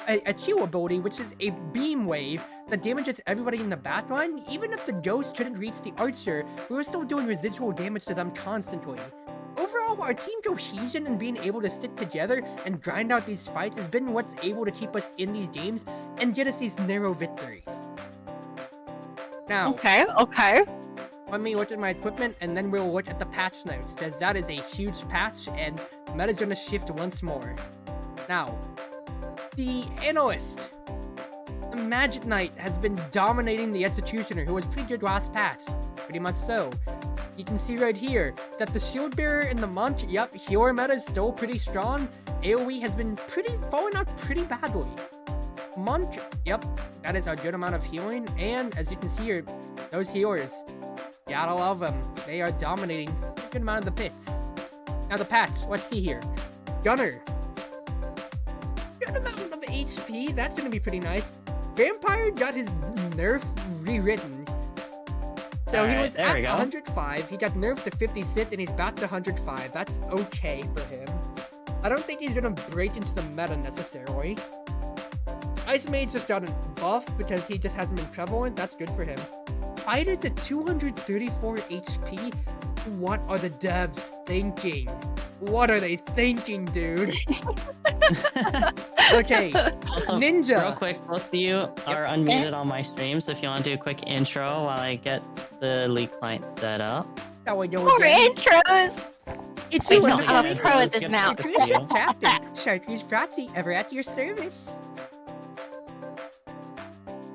a Q ability, which is a beam wave that damages everybody in the backline, even if the Ghost couldn't reach the Archer, we were still doing residual damage to them constantly. Overall, our team cohesion and being able to stick together and grind out these fights has been what's able to keep us in these games and get us these narrow victories. Now, Okay. let me look at my equipment, and then we'll look at the patch notes, because that is a huge patch, and meta's gonna shift once more. Now, the analyst, the Magic Knight, has been dominating the Executioner, who was pretty good last patch. Pretty much so. You can see right here that the Shield Bearer and the Monk, yep, healer meta is still pretty strong. AoE has been falling out pretty badly. Monk, yep, that is a good amount of healing, and as you can see here, those healers, gotta love them. They are dominating a good amount of the pits. Now the patch, let's see here. Gunner, good amount of HP, that's gonna be pretty nice. Vampire got his nerf rewritten. So he was at 105, he got nerfed to 56, and he's back to 105. That's okay for him. I don't think he's gonna break into the meta necessarily. Ice Mage just got a buff because he just hasn't been prevalent. That's good for him. Fighter to 234 HP. What are the devs thinking? What are they thinking, dude? Okay, Also, Ninja. real quick, both of you are unmuted on my stream, so if you want to do a quick intro while I get the League client set up. That way, More intros! It's Wait, your no, Once I'm again, a pro at let's this get now. to this video. Captain, chatreuseproxy, ever at your service.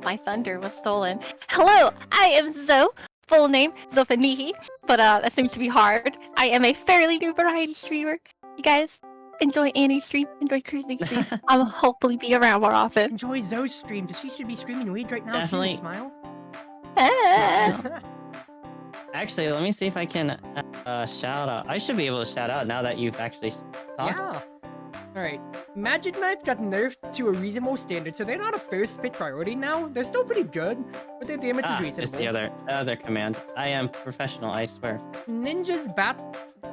My thunder was stolen. Hello, I am Zoe. Full name, Zofanihi, but that seems to be hard. I am a fairly new variety streamer. You guys enjoy Annie's stream, enjoy Cruisy's stream. I'll hopefully be around more often. Enjoy Zoe's stream, because she should be streaming Weed right now. Definitely. Too, smile. Actually, let me see if I can shout out. I should be able to shout out now that you've actually talked. Yeah. Alright. Magic Knife got nerfed to a reasonable standard, so they're not a first pick priority now. They're still pretty good, but their damage is reasonable. It's the other command. I am professional, I swear. Ninja's bat.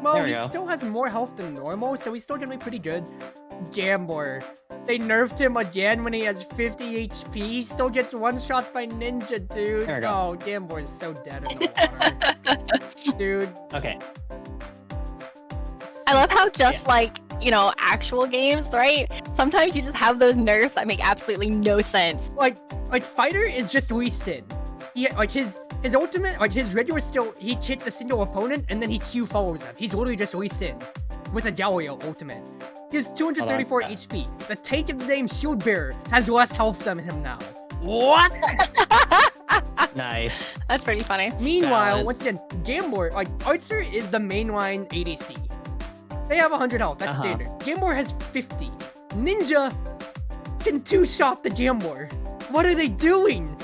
Well, There we he go. still has more health than normal, so he's still gonna be pretty good. Gambler. They nerfed him again when he has 50 HP. He still gets one shot by Ninja, dude. There we go. Oh, Gambler is so dead in the water. Dude. Okay. I love how just like, you know, actual games, right? Sometimes you just have those nerfs that make absolutely no sense. Like Fighter is just Lee Sin. Like his ultimate, like his regular skill, he hits a single opponent and then he Q follows them. He's literally just Lee Sin with a Galio ultimate. He has 234 HP. The tank of the name Shield Bearer has less health than him now. What? Nice. That's pretty funny. Meanwhile, Valid. once again, Gambler, like Archer is the mainline ADC. They have 100 health, that's standard. Gambler has 50. Ninja can two-shot the Gambler. What are they doing?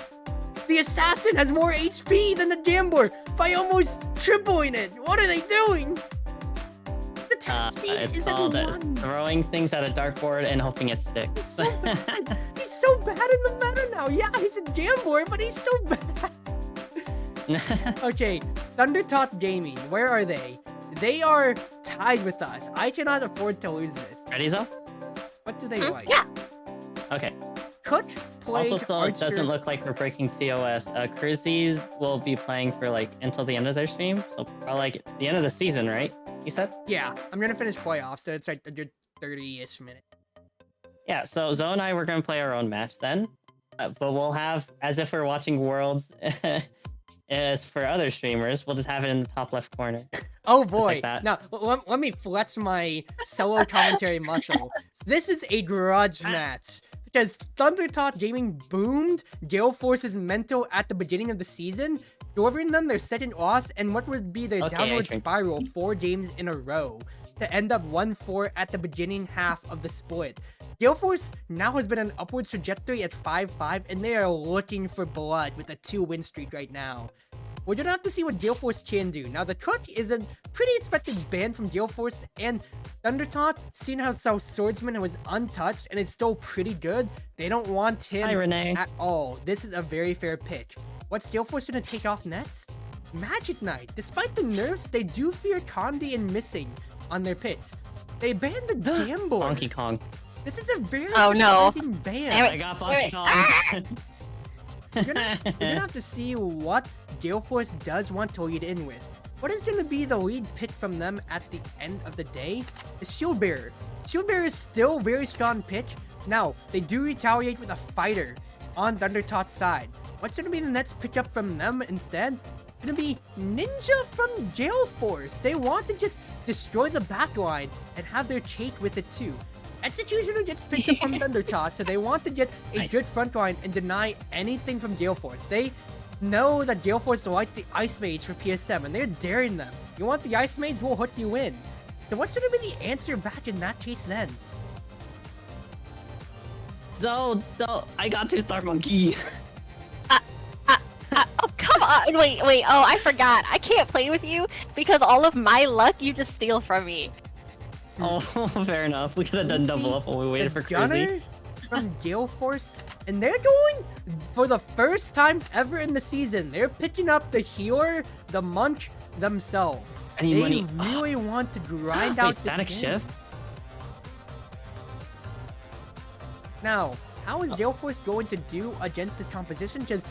The Assassin has more HP than the Gambler by almost tripling it. What are they doing? The attack speed It's is at called 1. throwing things at a dartboard and hoping it sticks. He's so bad. He's so bad in the meta now. Yeah, he's a Gambler, but he's so bad. Okay, Thundertop Gaming, where are they? They are tied with us. I cannot afford to lose this. Ready, Zo? What do they like? Yeah. Okay. Cook, Plague, Also, so it Archer. doesn't look like we're breaking TOS. Cruises will be playing for like until the end of their stream, so probably like the end of the season, right? You said? Yeah, I'm gonna finish playoffs, so it's like a good 30-ish minute. Yeah. So Zo and I were gonna play our own match then, but we'll have as if we're watching Worlds. As for other streamers, we'll just have it in the top left corner. Oh boy! like that. Now let me flex my solo commentary muscle. This is a grudge match because Thundertop Gaming boomed GaleForce's mental at the beginning of the season, delivering them their second loss and what would be their downward spiral 4 games in a row to end up 1-4 at the beginning half of the split. GaleForce now has been an upward trajectory at 5-5, and they are looking for blood with a 2-win streak right now. We're gonna have to see what GaleForce can do. Now, the Cook is a pretty expected ban from GaleForce, and Thundertop, seeing how Swordsman was untouched and is still pretty good, they don't want him Hi, Renee. at all. This is a very fair pick. What's GaleForce gonna take off next? Magic Knight. Despite the nerfs, they do fear Condi and Missing on their pits. They banned the Gambler. Donkey Kong. This is a very no. surprising ban. Damn it. I got Wait, Donkey Kong. We're gonna have to see what GaleForce does want to lead in with. What is gonna be the lead pick from them at the end of the day is Shield Bearer. Shield Bearer is still very strong pick. Now, they do retaliate with a Fighter on Thundertop's side. What's gonna be the next pickup from them instead? gonna be Ninja from GaleForce. They want to just destroy the backline and have their chait with it too. Executioner gets picked up from Thundertot, so they want to get a good front line and deny anything from GaleForce. They know that GaleForce likes the Ice Mage for PS7. They're daring them. You want the Ice Mage, we'll hook you in. So what's gonna be the answer back in that case then? So, I got 2-star monkey. Oh, come on. Wait. Oh, I forgot. I can't play with you because all of my luck you just steal from me. Oh, fair enough. We could have done double up while we waited for Cruzy. From GaleForce, and they're going for the first time ever in the season. They're picking up the healer, the Munch themselves. They really want to grind out this static game. shift. Now, how is GaleForce going to do against this composition? Because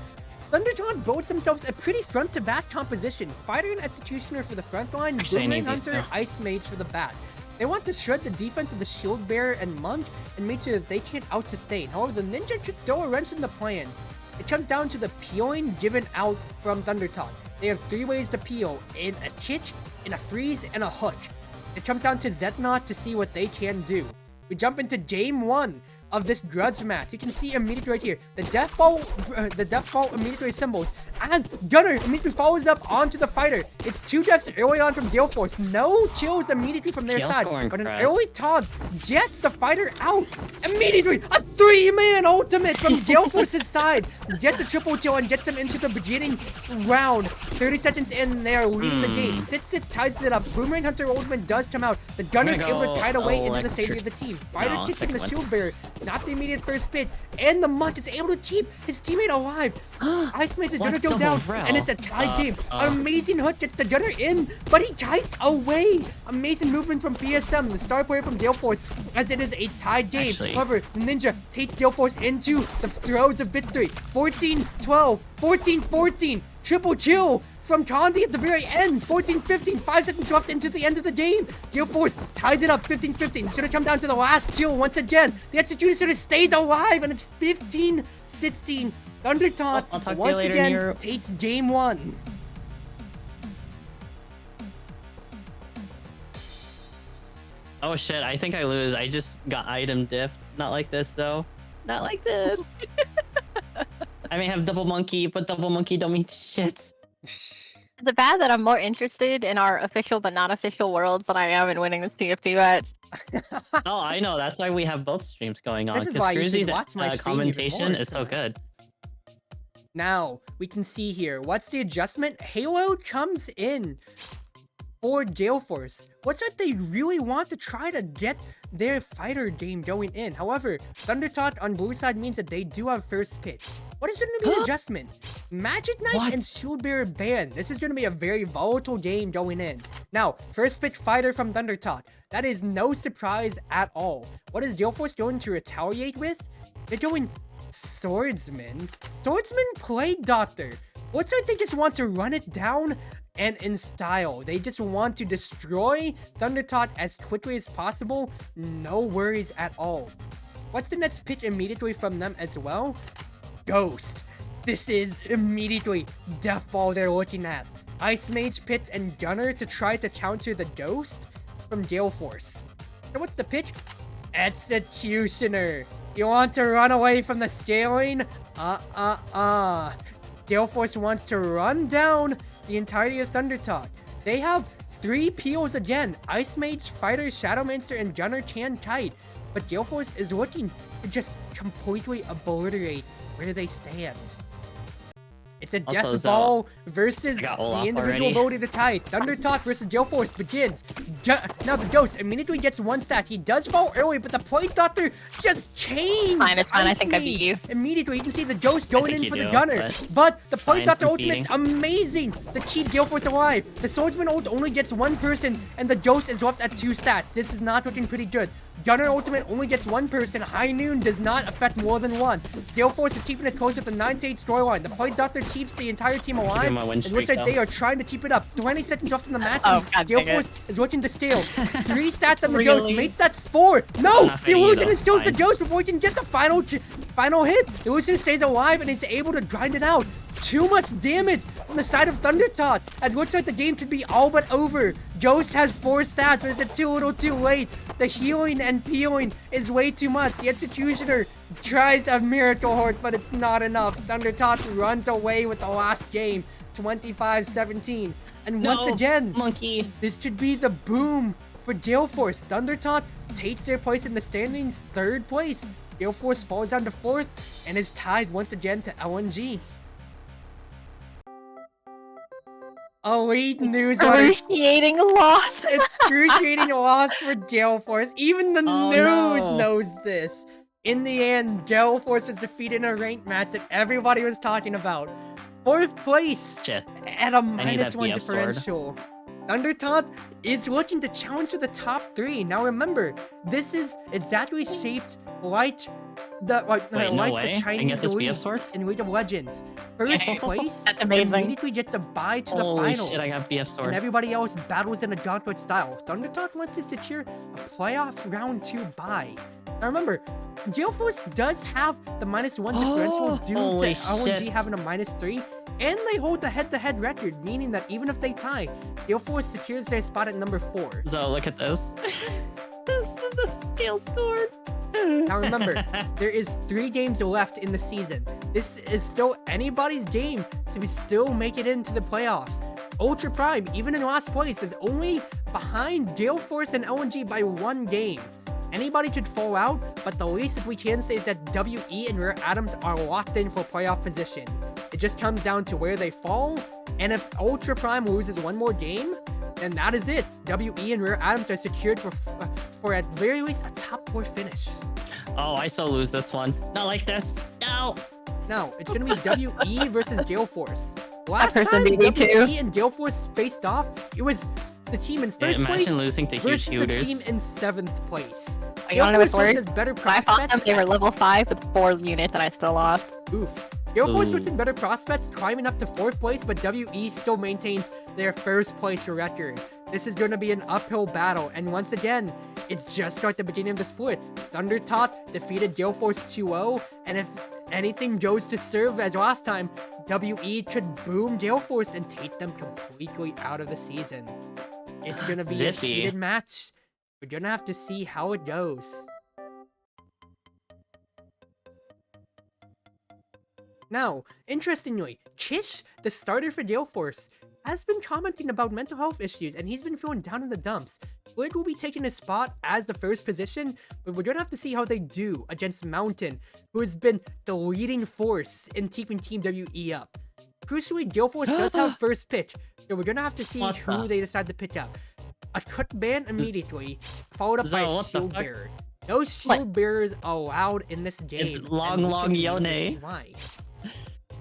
Thundertot builds themselves a pretty front-to-back composition. Fighter and Executioner for the front line, Boomerang Hunter, Ice Mage for the back. They want to shred the defense of the Shield Bearer and Monk and make sure that they can't out-sustain. However, the Ninja should throw a wrench in the plans. It comes down to the peeling given out from Thundertot. They have 3 ways to peel: in a Chitch, in a Freeze, and a Hook. It comes down to Zetnot to see what they can do. We jump into Game 1 of this grudge match. You can see immediately right here the death ball immediately symbols as Gunner immediately follows up onto the fighter. It's 2 deaths early on from GaleForce. No kills immediately from their side, but an early taunt jets the fighter out immediately. A 3-man ultimate from GaleForce's side gets a triple kill and gets them into the beginning round. 30 seconds in, they are leading the game. 6-6 ties it up. Boomerang Hunter ultimate does come out. The Gunner's able to tide away into the safety of the team. Fighter kicks in the Shield Bearer. Not the immediate first pit, and the Monk is able to keep his teammate alive. Ice Mage is gonna go down, and it's a tie game. An amazing hook gets the Gunner in, but he kites away. Amazing movement from PSM, the star player from GaleForce, as it is a tied game. However, Ninja takes GaleForce into the throes of victory. 14-12, 14-14, triple kill from Condi at the very end. 14-15, 5 seconds left into the end of the game. GaleForce ties it up 15-15. It's gonna come down to the last kill once again. The Executioner stays alive, and it's 15-16. Thundertot once again takes game 1. Oh shit, I think I lose. I just got item diffed. Not like this though. Not like this. I may have double monkey, but double monkey don't mean shit. The bad that I'm more interested in our official but not official worlds than I am in winning this TFT match. Oh, I know. That's why we have both streams going on. Because Cruzy's commentation is so good. Now, we can see here. What's the adjustment? Halo comes in for GaleForce. What's what they really want to try to get their fighter game going in. However, Thundertot on blue side means that they do have first pitch. What is going to be the adjustment? Magic Knight and Shield Bearer ban. This is going to be a very volatile game going in. Now, first pitch fighter from Thundertot. That is no surprise at all. What is GaleForce going to retaliate with? They're going Swordsman. Swordsman played Doctor. Looks like they just want to run it down and in style. They just want to destroy Thundertot as quickly as possible. No worries at all. What's the next pitch immediately from them as well? Ghost. This is immediately Death Ball they're looking at. Ice Mage, Pit, and Gunner to try to counter the Ghost from GaleForce. So what's the pitch? Executioner. You want to run away from the scaling? GaleForce wants to run down the entirety of Thundertot. They have 3 peels again. Ice Mage, Fighter, Shadowmancer, and Gunner can kite. But GaleForce is looking to just completely obliterate where they stand. It's a Death Ball versus the individual ability to kite. Thundertot versus GaleForce begins. Now the Ghost immediately gets 1 stat. He does fall early, but the Plate Doctor just changed. Fine, it's fine. I think I beat you. Immediately, you can see the Ghost going in for the Gunner. But the Plate Doctor ultimate's amazing. The cheap GaleForce alive. The Swordsman ult only gets 1 person, and the Ghost is left at 2 stats. This is not looking pretty good. Gunner ultimate only gets one person. High Noon does not affect more than one. GaleForce is keeping it close with the 9-8 storyline. The Plague Doctor keeps the entire team alive. It looks like they are trying to keep it up. 20 seconds left in the match. GaleForce is looking to steal. 3 stats on the Ghost. Mates that 4. No! The Illusion instills the Ghost before he can get the final hit. The Illusion stays alive and is able to grind it out. Too much damage on the side of Thundertot. It looks like the game should be all but over. Ghost has 4 stats, but is it too little too late? The healing and peeling is way too much. The Executioner tries a Miracle Horde, but it's not enough. Thundertot runs away with the last game, 25-17. And once again, Monkey. This should be the boom for GaleForce. Thundertot takes their place in the standings, 3rd place. GaleForce falls down to 4th and is tied once again to LNG. Elite news. Excruciating loss. Excruciating loss for GaleForce. Even the news knows this. In the end, GaleForce was defeated in a ranked match that everybody was talking about. 4th place at a -1 differential. Thundertot is looking to challenge for the top 3. Now remember, this is exactly shaped like the the Chinese League in League of Legends. 1st place immediately gets a bye to the finals. Shit, I got BF Sword. And everybody else battles in a gauntlet style. Thundertot wants to secure a playoff round 2 bye. Now remember, GaleForce does have the -1 differential due to LNG having a -3. And they hold the head-to-head record, meaning that even if they tie, GaleForce secures their spot at number 4. So look at this. The scale scored. Now remember, there is 3 games left in the season. This is still anybody's game to still make it into the playoffs. Ultra Prime, even in last place, is only behind GaleForce and LNG by 1 game. Anybody could fall out, but the least that we can say is that WE and Rare Atoms are locked in for playoff position. It just comes down to where they fall, and if Ultra Prime loses 1 more game, then that is it. WE and Rare Atoms are secured for at very least a top 4 finish. Oh, I so lose this one. Not like this. No. No, it's gonna be WE versus GaleForce. Last person time beat me too. WE and GaleForce faced off, it was the team in 1st place losing to huge versus shooters. the team in 7th place. You wanna know what's worse? Has better I fought them, prospects. they were level 5 with 4 units and I still lost. Oof. GaleForce puts in better prospects, climbing up to 4th place, but WE still maintains their 1st place record. This is going to be an uphill battle, and once again, it's just at the beginning of the split. Thundertot defeated GaleForce 2-0, and if anything goes to serve as last time, WE could boom GaleForce and take them completely out of the season. It's going to be a heated match. We're going to have to see how it goes. Now, interestingly, Kish, the starter for GaleForce, has been commenting about mental health issues, and he's been feeling down in the dumps. Blade will be taking his spot as the 1st position, but we're gonna have to see how they do against Mountain, who has been the leading force in keeping Team WE up. Crucially, GaleForce does have 1st pick, so we're gonna have to see who they decide to pick up. A cut ban immediately, followed up by a shield bearer. No shield bearers allowed in this game. It's long Yone. Why?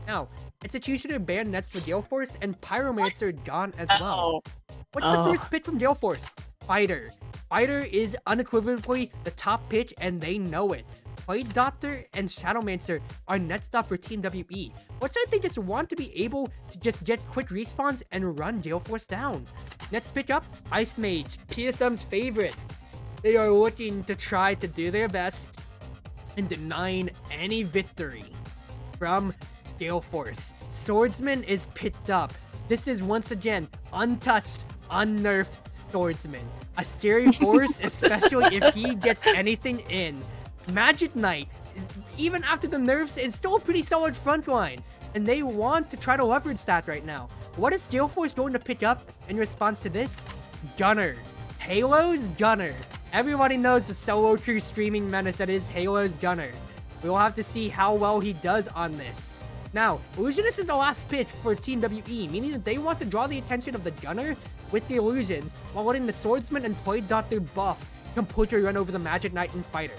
Now, Executioner banned next for GaleForce, and Pyromancer gone as well. What's the 1st pick from GaleForce? Fighter. Fighter is unequivocally the top pick, and they know it. Plague Doctor and Shadowmancer are next up for Team WE. What's I think is want to be able to just get quick respawns and run GaleForce down. Next pick up, Ice Mage, PSM's favorite. They are looking to try to do their best in denying any victory from GaleForce. Swordsman is picked up. This is once again untouched, unnerved Swordsman. A scary force, especially if he gets anything in. Magic Knight, even after the nerfs, is still a pretty solid front line, and they want to try to leverage that right now. What is GaleForce going to pick up in response to this? Gunner. Halo's Gunner. Everybody knows the solo crew streaming menace that is Halo's Gunner. We'll have to see how well he does on this. Now, Illusionist is the last pick for Team WE, meaning that they want to draw the attention of the Gunner with the Illusions, while letting the Swordsman and Plague Doctor buff completely run over the Magic Knight and Fighter.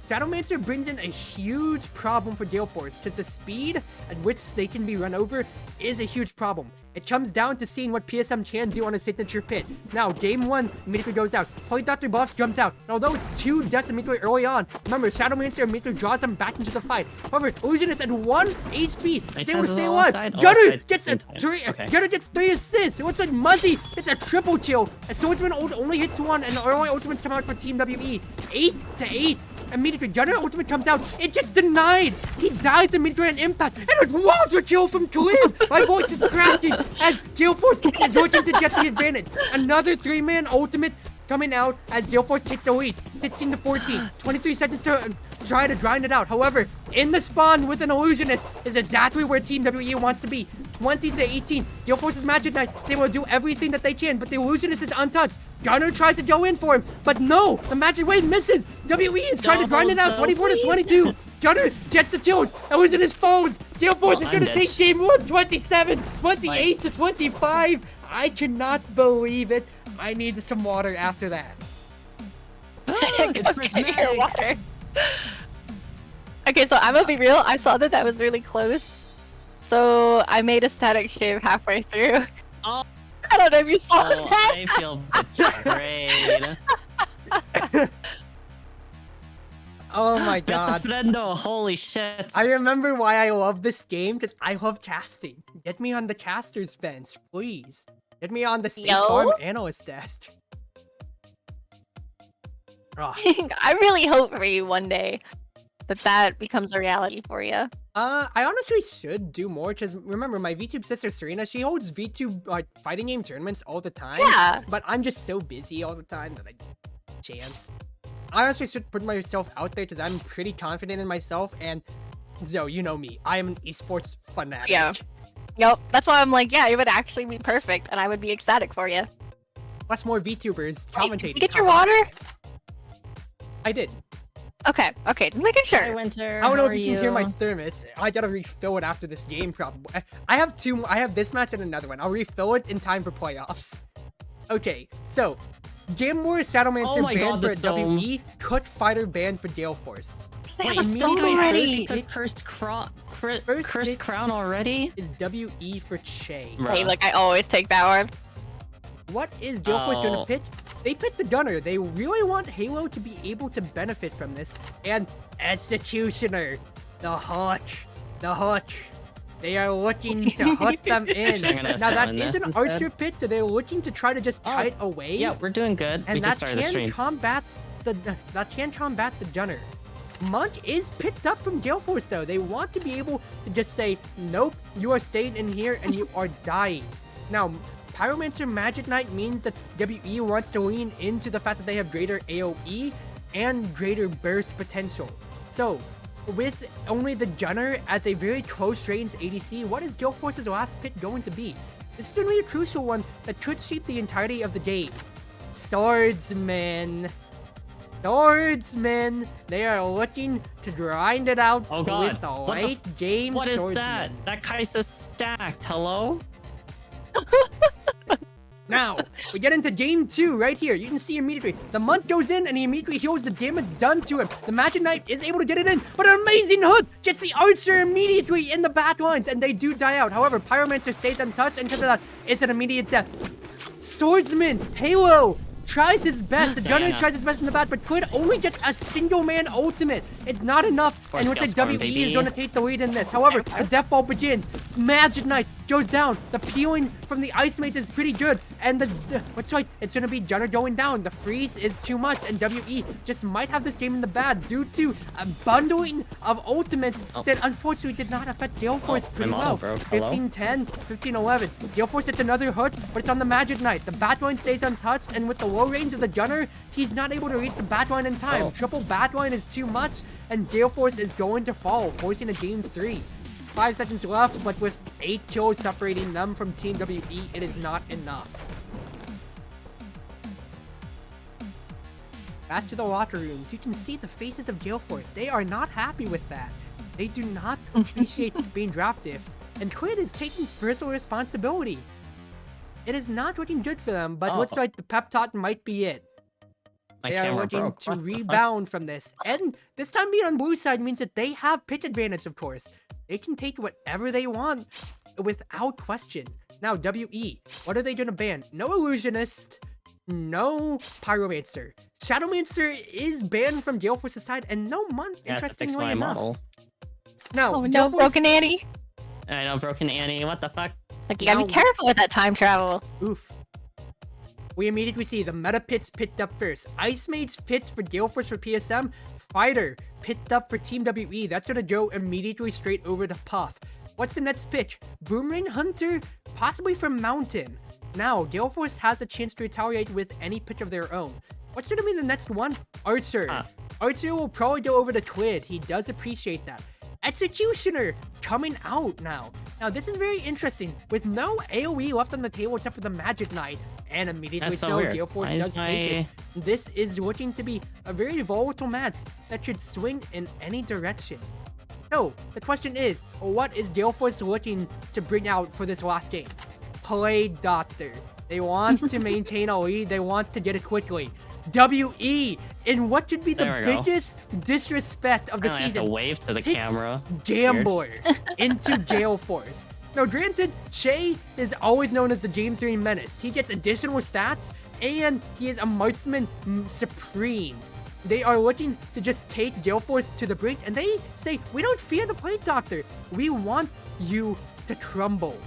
Shadowmancer brings in a huge problem for GaleForce, because the speed at which they can be run over is a huge problem. It comes down to seeing what PSM can do on a signature pit. Now, game 1 immediately goes out. Polydoctor Boss jumps out. And although it's 2 deaths immediately early on, remember, Shadowmancer immediately draws them back into the fight. However, Illusionist at 1 HP. They will stay alive. Gunner gets a 3. Okay. Gunner gets 3 assists. It looks like Muzzy gets a triple kill. A Swordsman only hits 1, and the early ultimates come out for Team WE. 8-8. Immediately, Gunner ultimate comes out. It gets denied. He dies immediately on impact. And it's Walter kill from Khalid. My voice is cracking as GaleForce is looking to get the advantage. Another 3-man ultimate coming out as GaleForce takes the lead. 16-14. 23 seconds to try to grind it out. However, in the spawn with an Illusionist is exactly where Team WE wants to be. 20-18. GaleForce's Magic Knight is able to do everything that they can, but the Illusionist is untouched. Gunner tries to go in for him, but no, the Magic Wave misses. WE is trying to grind it out. 24-22. Gunner gets the kills. Illusionist falls. GaleForce is going to take game 1. 27, 28-25. I cannot believe it. I need some water after that. It's prismatic. Water. Okay, so I'm gonna be real. I saw that was really close, so I made a static shave halfway through. Oh. I don't know if you saw that. I feel betrayed. Oh my god. Friendo, holy shit. I remember why I love this game, because I love casting. Get me on the caster's bench, please. Get me on the State Farm analyst desk. Oh. I really hope for you one day that becomes a reality for you. I honestly should do more, because remember, my VTube sister Serena, she holds VTube like fighting game tournaments all the time. Yeah. But I'm just so busy all the time that I don't chance. I honestly should put myself out there, because I'm pretty confident in myself, and Zoe, you know me, I am an esports fanatic. Yeah. Yep. That's why I'm like, yeah, it would actually be perfect, and I would be ecstatic for you. Plus more VTubers commentating. Did you get your water? I did. Okay, just making sure. Hi, Winter. I don't know How if you are can hear my thermos. I gotta refill it after this game, probably. I have 2. I have this match and another one. I'll refill it in time for playoffs. Okay, so Game War Shadowmancer banned for WE, Cut Fighter banned for GaleForce. They have Wait, a stone already. Took cursed pick crown already? Is WE for Che. Right. Hey, look, I always take that one. What is GaleForce gonna pick? They picked the Gunner. They really want Halo to be able to benefit from this. And Executioner, the Hutch. They are looking to hut them in. Now that is an archer pit, so they're looking to try to just kite away. Yeah, we're doing good. And we that just started the can stream. combat the Gunner. Monk is picked up from GaleForce though. They want to be able to just say, nope, you are staying in here and you are dying. Now, Pyromancer Magic Knight means that WE wants to lean into the fact that they have greater AoE and greater burst potential. So, with only the Gunner as a very close-range ADC, what is GaleForce's last pick going to be? This is going to be a crucial one that could shape the entirety of the game. Swordsman. They are looking to grind it out with the late game What is Swordsman. that? That Kai'Sa's stacked. Hello? Now, we get into game 2 right here. You can see immediately, the Monk goes in and he immediately heals the damage done to him. The Magic Knight is able to get it in, but an amazing hook gets the Archer immediately in the back lines, and they do die out. However, Pyromancer stays untouched, and because of that, it's an immediate death. Swordsman, Halo, tries his best. The Gunner tries his best in the back, but Quid only gets a single-man ultimate. It's not enough, and looks like WE is going to take the lead in this. However, the death ball begins. Magic Knight goes down. The peeling from the Ice Mace is pretty good, and it's going to be Gunner going down. The freeze is too much, and WE just might have this game in the bad due to a bundling of ultimates that unfortunately did not affect GaleForce pretty well. 15-10, 15-11. GaleForce gets another hook, but it's on the Magic Knight. The Batline stays untouched, and with the low range of the Gunner, he's not able to reach the Batline in time. Triple Batline is too much, and GaleForce is going to fall, forcing a game 3. 5 seconds left, but with 8 kills separating them from Team WE, it is not enough. Back to the locker rooms, you can see the faces of GaleForce. They are not happy with that. They do not appreciate being draft diffed, and Quid is taking personal responsibility. It is not looking good for them, but looks like the pep talk might be it. My They are camera looking broke. to What the fuck? rebound from this. And this time being on blue side means that they have pitch advantage, of course. They can take whatever they want without question. Now, WE, what are they going to ban? No Illusionist, no Pyromancer. Shadowmancer is banned from GaleForce's side, and no Mon, Yeah, to fix interestingly my enough. model. Now, Oh no, GaleForce, Broken Annie. I know, Broken Annie. What the fuck? Like, you gotta be Now- careful with that time travel. oof. We immediately see the meta pits picked up first. Ice Mage's picked for GaleForce for PSM. Fighter picked up for Team WE. That's gonna go immediately straight over to Puff. What's the next pick? Boomerang Hunter, possibly from Mountain. Now, GaleForce has a chance to retaliate with any pick of their own. What's gonna be the next one? Archer. Archer will probably go over to Twid. He does appreciate that. Executioner coming out now. Now, this is very interesting. With no AoE left on the table except for the Magic Knight, and immediately That's so so, weird. GaleForce Why does is take it. my- This is looking to be a very volatile match that should swing in any direction. So, the question is, what is GaleForce looking to bring out for this last game? Play Doctor. They want to maintain a lead. They want to get it quickly. WE, in what should be the There we go. biggest disrespect of the I have to season, wave to the hits camera. Gambler into GaleForce. Now, granted, Shay is always known as the Game 3 Menace. He gets additional stats, and he is a marksman supreme. They are looking to just take GaleForce to the brink, and they say, we don't fear the Plague Doctor. We want you to crumble.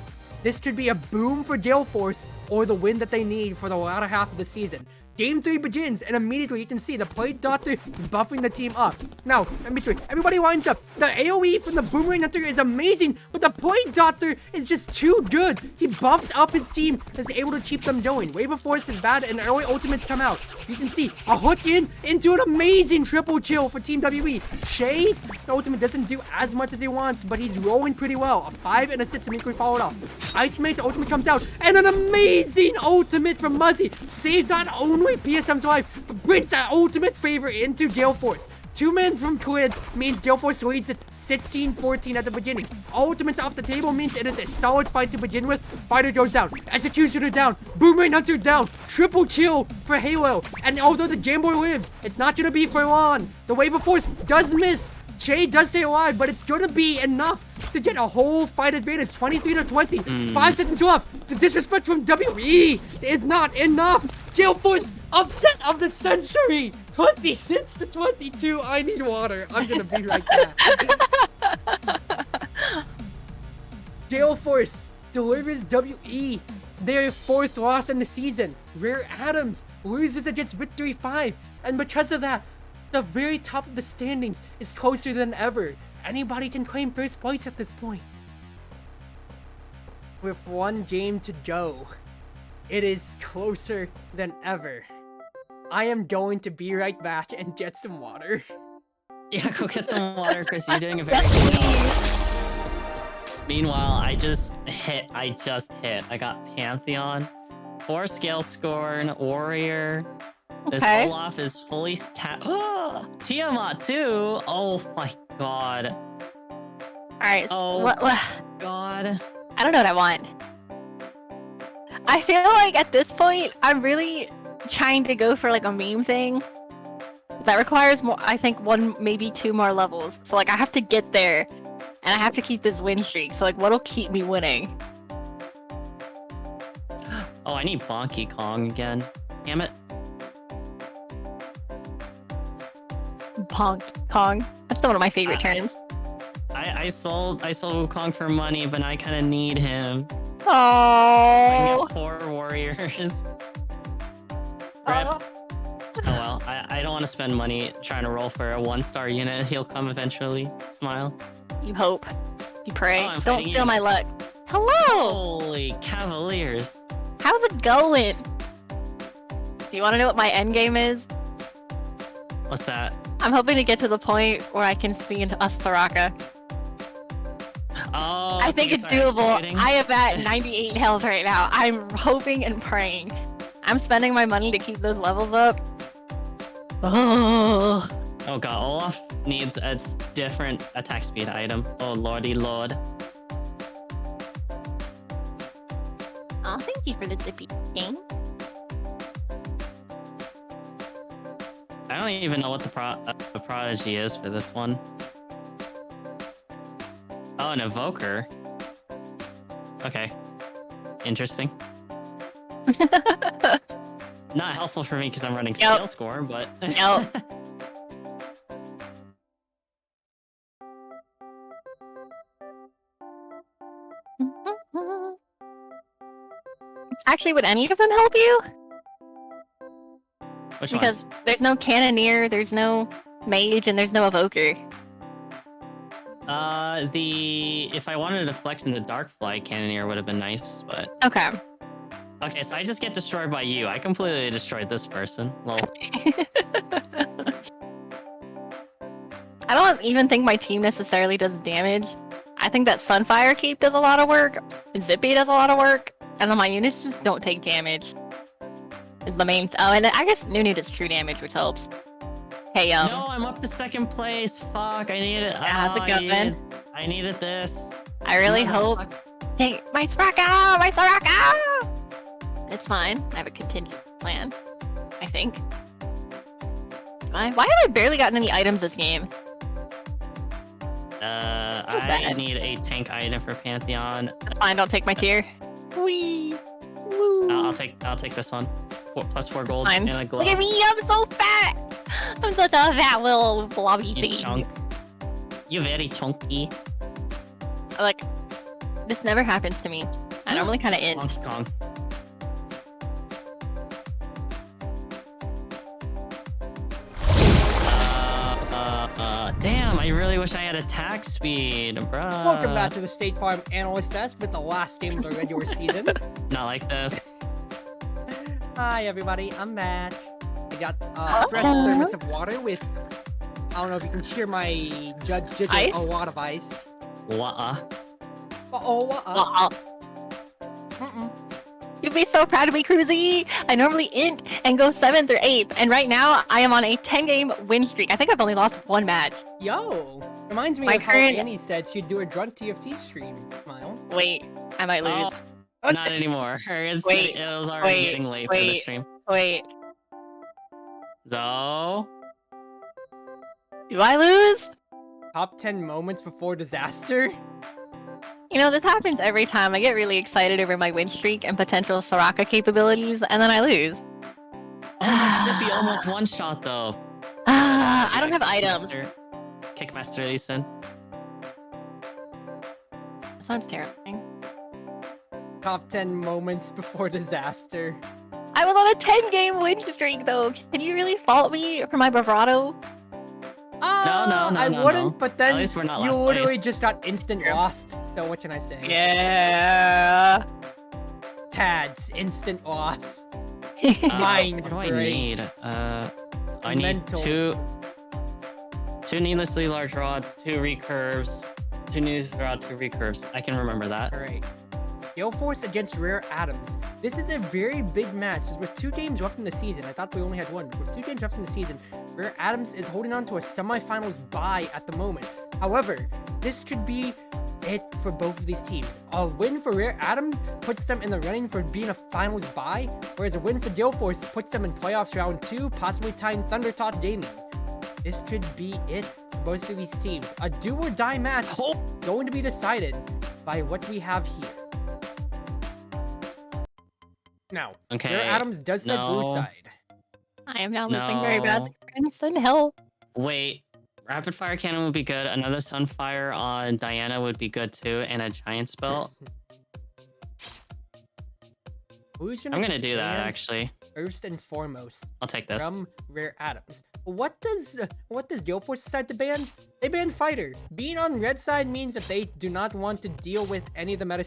This should be a boom for GaleForce, or the win that they need for the latter half of the season. Game 3 begins, and immediately you can see the Plague Doctor buffing the team up. Now, let me show you. Everybody lines up. The AoE from the Boomerang Hunter is amazing, but the Plague Doctor is just too good. He buffs up his team and is able to keep them going. Wave of Force is bad, and early ultimates come out. You can see a hook into an amazing triple kill for Team WE. Shay's ultimate doesn't do as much as he wants, but he's rolling pretty well. A 5 and a 6 immediately followed off. Ice Mage's ultimate comes out, and an amazing ultimate from Muzzy saves not only PSM's life, but brings that ultimate favor into GaleForce. 2-man from Twid means GaleForce leads it 16-14 at the beginning. Ultimates off the table means it is a solid fight to begin with. Fighter goes down, Executioner down, Boomerang Hunter down, triple kill for Halo. And although the Jamboy lives, it's not gonna be for long. The Wave of Force does miss. Che does stay alive, but it's gonna be enough to get a whole fight advantage, 23-20. 5 seconds left. The disrespect from WE is not enough. GaleForce upset of the century, 26-22. I need water. I'm gonna be right back. GaleForce delivers WE their 4th loss in the season. Rare Adams loses against Victory 5, and because of that, the very top of the standings is closer than ever. Anybody can claim first place at this point. With one game to go, it is closer than ever. I am going to be right back and get some water. Yeah, go get some water, Chris. You're doing a very good job. Meanwhile, I just hit. I got Pantheon, 4 scale scorn, Warrior. This Okay. Olaf is fully tapped. Tiamat too. Oh my god. Alright, Oh. what? God. I don't know what I want. I feel like at this point, I'm really trying to go for like a meme thing. That requires more, I think 1, maybe 2 more levels. So like I have to get there, and I have to keep this win streak. So like what'll keep me winning? Oh, I need Bonky Kong again. Damn it. Bonk Kong. That's still one of my favorite terms. I sold Wukong for money, but I kind of need him. I Oh. get 4 warriors. Rip. Oh. Oh well, I don't want to spend money trying to roll for a 1-star unit. He'll come eventually. Smile. You hope. You pray. Oh, I'm Don't fighting steal you. my luck. Hello. Holy Cavaliers. How's it going? Do you want to know what my end game is? What's that? I'm hoping to get to the point where I can see into Astaraka. Oh, I so think you it's start doable. estimating? I have at 98 health right now. I'm hoping and praying. I'm spending my money to keep those levels up. Oh. Oh god, Olaf needs a different attack speed item. Oh lordy lord. Oh, thank you for the zippy game. I don't even know what the prodigy is for this one. Oh, an evoker. Okay. Interesting. Not helpful for me because I'm running skill score, but... Yep. Actually, would any of them help you? Which Because ones? there's no cannoneer, there's no mage, and there's no evoker. If I wanted to flex into Darkfly, Cannoneer would have been nice, but... Okay. Okay, so I just get destroyed by you. I completely destroyed this person. Lol. I don't even think my team necessarily does damage. I think that Sunfire Keep does a lot of work, Zippy does a lot of work, and then my units just don't take damage. Is the main... Oh, and I guess Nunu does true damage, which helps. Hey, No, I'm up to second place. Fuck, I need it. How's it going? I needed this. I really hope... Hey, my Soraka! My Soraka! It's fine. I have a contingency plan. I think. Why have I barely gotten any items this game? I bad. need a tank item for Pantheon. Fine, don't take my tier. Wee! Woo! I'll take this one. +4 gold Fine. and a glove. Look at me, I'm so fat! I'm such a fat little blobby You thing. chunk. You very chunky. Like, this never happens to me. I normally kind of end. Donkey Kong. Damn, I really wish I had attack speed, bruh. Welcome back to the State Farm Analyst Test with the last game of the regular season. Not like this. Hi everybody, I'm Matt. I got a fresh thermos of water with, I don't know if you can hear my judge jiggle, Ice? a lot of ice. Wah-uh. Mm-mm. You'd be so proud of me, Cruzy! I normally int and go 7th or 8th, and right now I am on a 10-game win streak. I think I've only lost one match. Yo! Reminds me My of how current- Annie said she'd do a drunk TFT stream. Smile. Wait, I might lose. Oh, not anymore. It was already getting late for the stream. Wait. So... Do I lose? Top 10 moments before disaster? You know, this happens every time. I get really excited over my win streak and potential Soraka capabilities, and then I lose. Oh, Zippy almost one-shot, though. I don't have items. Kickmaster, at least then. That sounds terrifying. Top 10 moments before disaster. I was on a 10-game win streak, though. Can you really fault me for my bravado? No, I wouldn't, but then At least we're not you last literally place. just got instant lost. So what can I say? Yeah. Tads, instant loss. Uh, Mind What do I break. need? I need Mental. two needlessly large rods, 2 recurves, 2 needlessly rods, 2 recurves. I can remember that. Alright. GaleForce against Rare Atoms. This is a very big match. With 2 games left in the season, I thought we only had 1, but with 2 games left in the season, Rare Atoms is holding on to a semifinals bye at the moment. However, this could be it for both of these teams. A win for Rare Atoms puts them in the running for being a finals bye, whereas a win for GaleForce puts them in playoffs round 2, possibly tying Thundertot Gaming. This could be it for both of these teams. A do or die match going to be decided by what we have here. Now, Okay, Rare Atoms does the blue no. side. I am now losing very badly. Princeton, help. Wait, rapid fire cannon would be good. Another sunfire on Diana would be good too, and a giant spell. Who's I'm gonna do that stand actually. First and foremost I'll take this. from Rare Atoms. What does GaleForce decide to ban? They ban Fighter. Being on red side means that they do not want to deal with any of the meta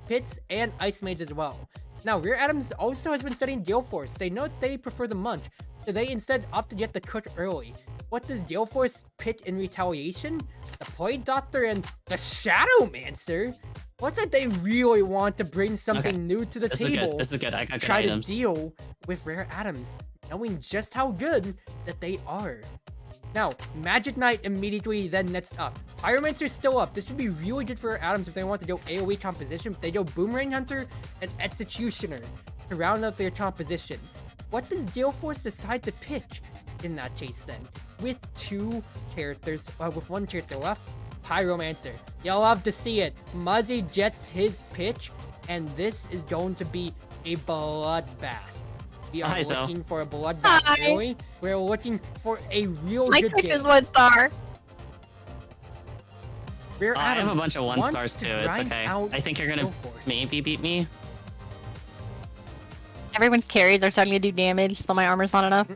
pits and Ice Mage as well. Now, Rare Atoms also has been studying GaleForce. They know that they prefer the Monk, so they instead opted to get the Cook early. What does GaleForce pick in retaliation? The Plague Doctor and the Shadowmancer? What's that they really want to bring something Okay. new to the This table? is good. I got good Try items. to deal with Rare Atoms, knowing just how good that they are. Now, Magic Knight immediately then next up. Pyromancer's still up. This would be really good for Rare Atoms if they want to go AoE composition. But they go Boomerang Hunter and Executioner to round out their composition. what does GaleForce decide to pick in that case then? With two characters, with one character left, Pyromancer. You'll love to see it. Muzzy jets his pitch, and this is going to be a bloodbath. We are looking for a bloodbath early. We're looking for a real My good pitch game. is 1 star. I have a bunch of 1 stars too. It's okay. I think you're gonna maybe beat me. Everyone's carries are starting to do damage, so my armor's not enough.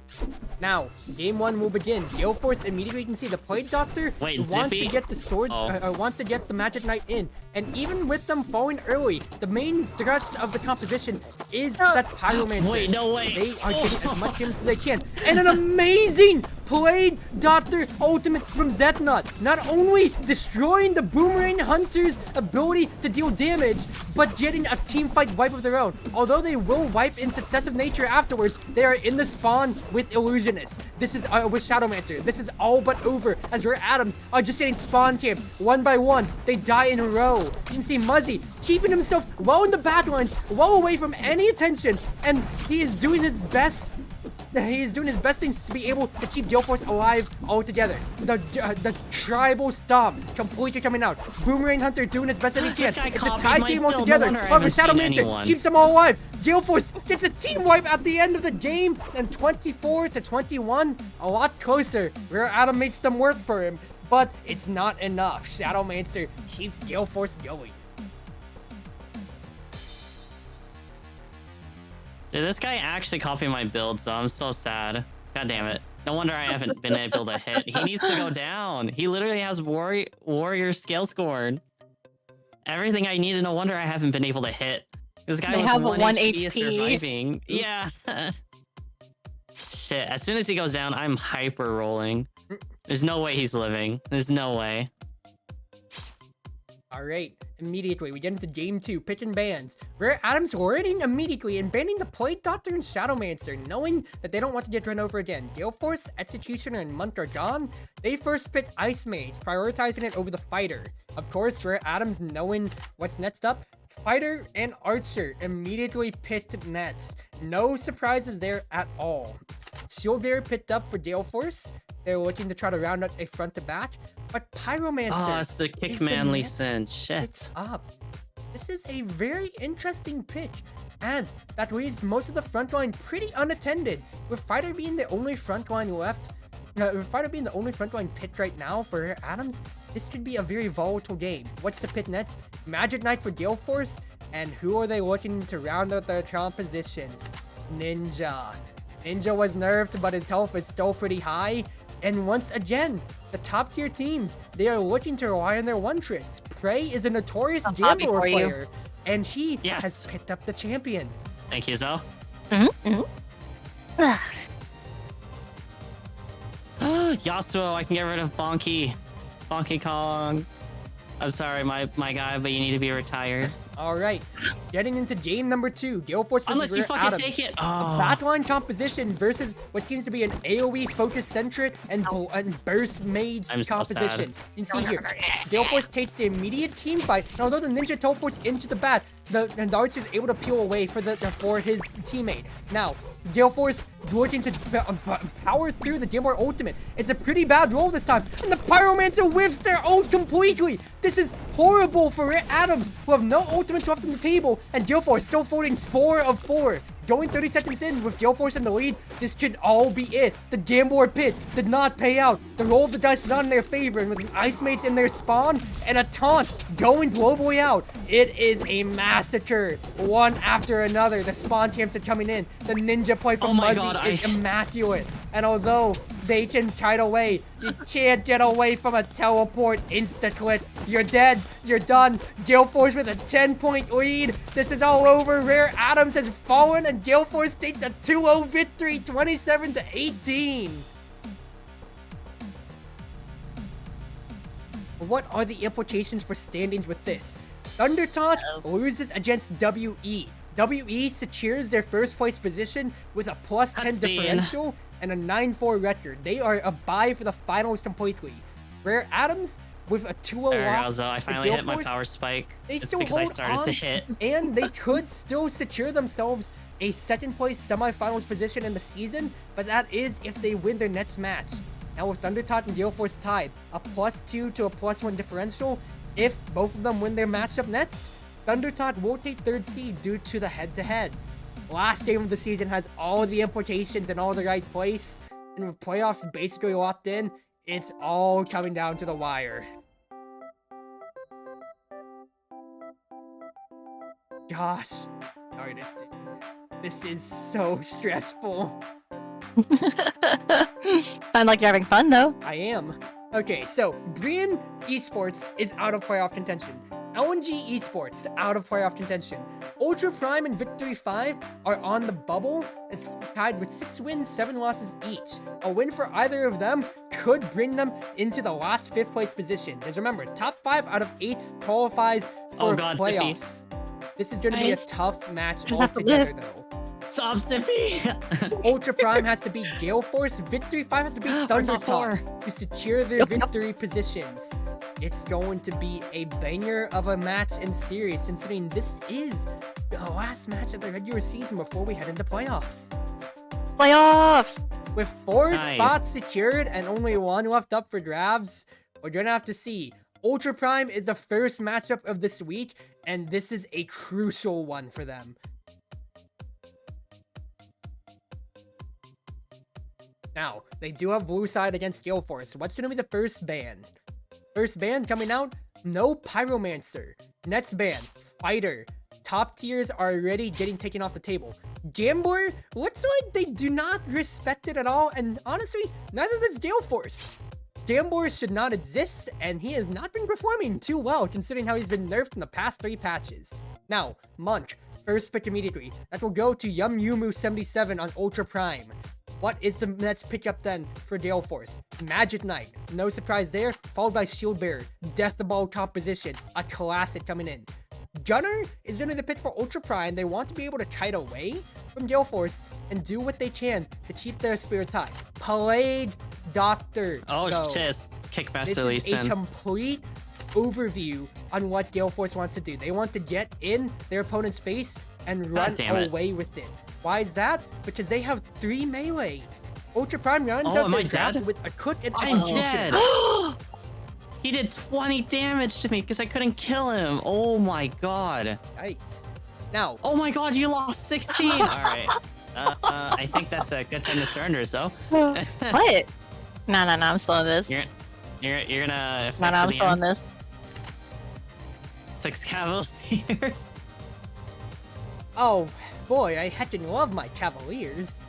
Now, game 1 will begin. GaleForce immediately, you can see the Plague Doctor wants to get the swords, wants to get the Magic Knight in. And even with them falling early, the main threats of the composition is that Pyromancer. Wait, no way. They are getting as much damage as they can. And an amazing Plague Doctor ultimate from Zetnut. Not only destroying the Boomerang Hunter's ability to deal damage, but getting a teamfight wipe of their own. Although they will wipe in successive nature afterwards, they are in the spawn with Illusionist. This is with Shadowmancer. This is all but over as Rare Atoms are just getting spawn camped one by one. They die in a row. You can see Muzzy keeping himself well in the back lines, well away from any attention, and he is doing his best. He is doing his best thing to be able to keep GaleForce alive altogether. The tribal stomp completely coming out. Boomerang Hunter doing his best that he can. It's a tie game altogether. However, Shadowmancer keeps them all alive. GaleForce gets a team wipe at the end of the game, and 24-21, a lot closer. Rare Atom makes them work for him, but it's not enough. Shadowmancer keeps GaleForce going. Dude, this guy actually copied my build, so I'm so sad. God damn it. No wonder I haven't been able to hit. He needs to go down. He literally has warrior scale scored. Everything I need, and no wonder I haven't been able to hit. This guy with 1 HP is surviving. Yeah. Shit, as soon as he goes down, I'm hyper rolling. There's no way he's living. There's no way. Alright, immediately we get into game 2, picking bans. Rare Atoms learning immediately and banning the Plague Doctor and Shadowmancer, knowing that they don't want to get run over again. GaleForce, Executioner, and Monk are gone. They first pick Ice Mage, prioritizing it over the Fighter. Of course, Rare Atoms knowing what's next up, Fighter and Archer immediately picked Nets. No surprises there at all. Shield picked up for GaleForce. They're looking to try to round out a front to back, but Pyromancer. Oh, it's the kick manly sin. Shit. Up. This is a very interesting pick, as that leaves most of the front line pretty unattended, with Fighter being the only front line left. With Fighter being the only front line pick right now for Rare Atoms, this could be a very volatile game. What's the pick next? Magic Knight for GaleForce, and who are they looking to round out their composition? Ninja. Ninja was nerfed, but his health is still pretty high. And once again, the top tier teams, they are looking to rely on their one tricks. Prey is a notorious Jamboard player, and he has picked up the champion. Thank you, Zoe. Yasuo, I can get rid of Bonky Kong. I'm sorry, my guy, but you need to be retired. All right, getting into game number 2, GaleForce versus Rare Atoms. Take it. Oh. A backline composition versus what seems to be an AoE focus centric and burst mage composition. You can see here, GaleForce takes the immediate team fight, and although the ninja teleports into the bat, the Archer is able to peel away for his teammate. Now, GaleForce looking to power through the Jamboard ultimate. It's a pretty bad roll this time, and the Pyromancer whiffs their ult completely. This is horrible for Rare Atoms, who have no ultimates left on the table, and GaleForce still folding 4 of 4. Going 30 seconds in with GaleForce in the lead, this should all be it. The Jamboard pit did not pay out. The roll of the dice is not in their favor, and with an Ice Mage in their spawn and a taunt going globally out, it is a massacre. One after another, the spawn camps are coming in. The ninja play from Muzzy is immaculate. And although they can kite away, you can't get away from a teleport insta-click. You're dead. You're done. GaleForce with a 10-point lead. This is all over. Rare Atoms has fallen, and GaleForce takes a 2-0 victory, 27-18. What are the implications for standings with this? Thundertaunt loses against WE. WE secures their first place position with a +10 differential and a 9-4 record. They are a bye for the finals completely. Rare Atoms with a 2-0 loss. I finally hit my power spike. They still hold on, and they could still secure themselves a second place semifinals position in the season, but that is if they win their next match. Now with Thundertot and GaleForce tied, a +2 to a +1 differential, if both of them win their matchup next, Thundertot will take 3rd seed due to the head-to-head. Last game of the season has all the implications in all the right place, and with playoffs basically locked in, it's all coming down to the wire. Gosh, darn it. This is so stressful. Sound like you're having fun though. I am. Okay, so Brian Esports is out of playoff contention. LNG Esports out of playoff contention. Ultra Prime and Victory 5 are on the bubble and tied with 6 wins, 7 losses each. A win for either of them could bring them into the last 5th place position. Because remember, top 5 out of 8 qualifies for playoffs. This is going to be a tough match altogether, though. Stop, Sippy! Ultra Prime has to beat GaleForce. Victory 5 has to beat Thundertot to secure their victory positions. It's going to be a banger of a match in series, considering this is the last match of the regular season before we head into playoffs. Playoffs! With 4 spots secured and only 1 left up for grabs, we're going to have to see. Ultra Prime is the first matchup of this week, and this is a crucial one for them. Now, they do have blue side against GaleForce. What's going to be the first ban? First ban coming out, no Pyromancer. Next ban, Fighter. Top tiers are already getting taken off the table. Gambler, looks like they do not respect it at all, and honestly, neither does GaleForce. Gambler should not exist, and he has not been performing too well considering how he's been nerfed in the past 3 patches. Now, Monk, first pick immediately. That will go to YumYumu77 on Ultra Prime. What is the next pickup then for GaleForce? Magic Knight, no surprise there, followed by Shield Bearer, Death Ball composition, a classic coming in. Gunner is going to be the pick for Ultra Prime. They want to be able to kite away from GaleForce and do what they can to keep their spirits high. Played Doctor. Oh, just Kickmaster Lee This is a complete overview on what GaleForce wants to do. They want to get in their opponent's face and run away with it. Why is that? Because they have 3 melee. Ultra Prime runs out there grabbed with a cook and I'm dead. He did 20 damage to me because I couldn't kill him. Oh my god. Yikes. Now. Oh my god, you lost 16. All right. I think that's a good time to surrender, though. What? No, I'm still on this. You're gonna. No, I'm still on this. 6 Cavaliers. Oh boy, I heckin' love my Cavaliers.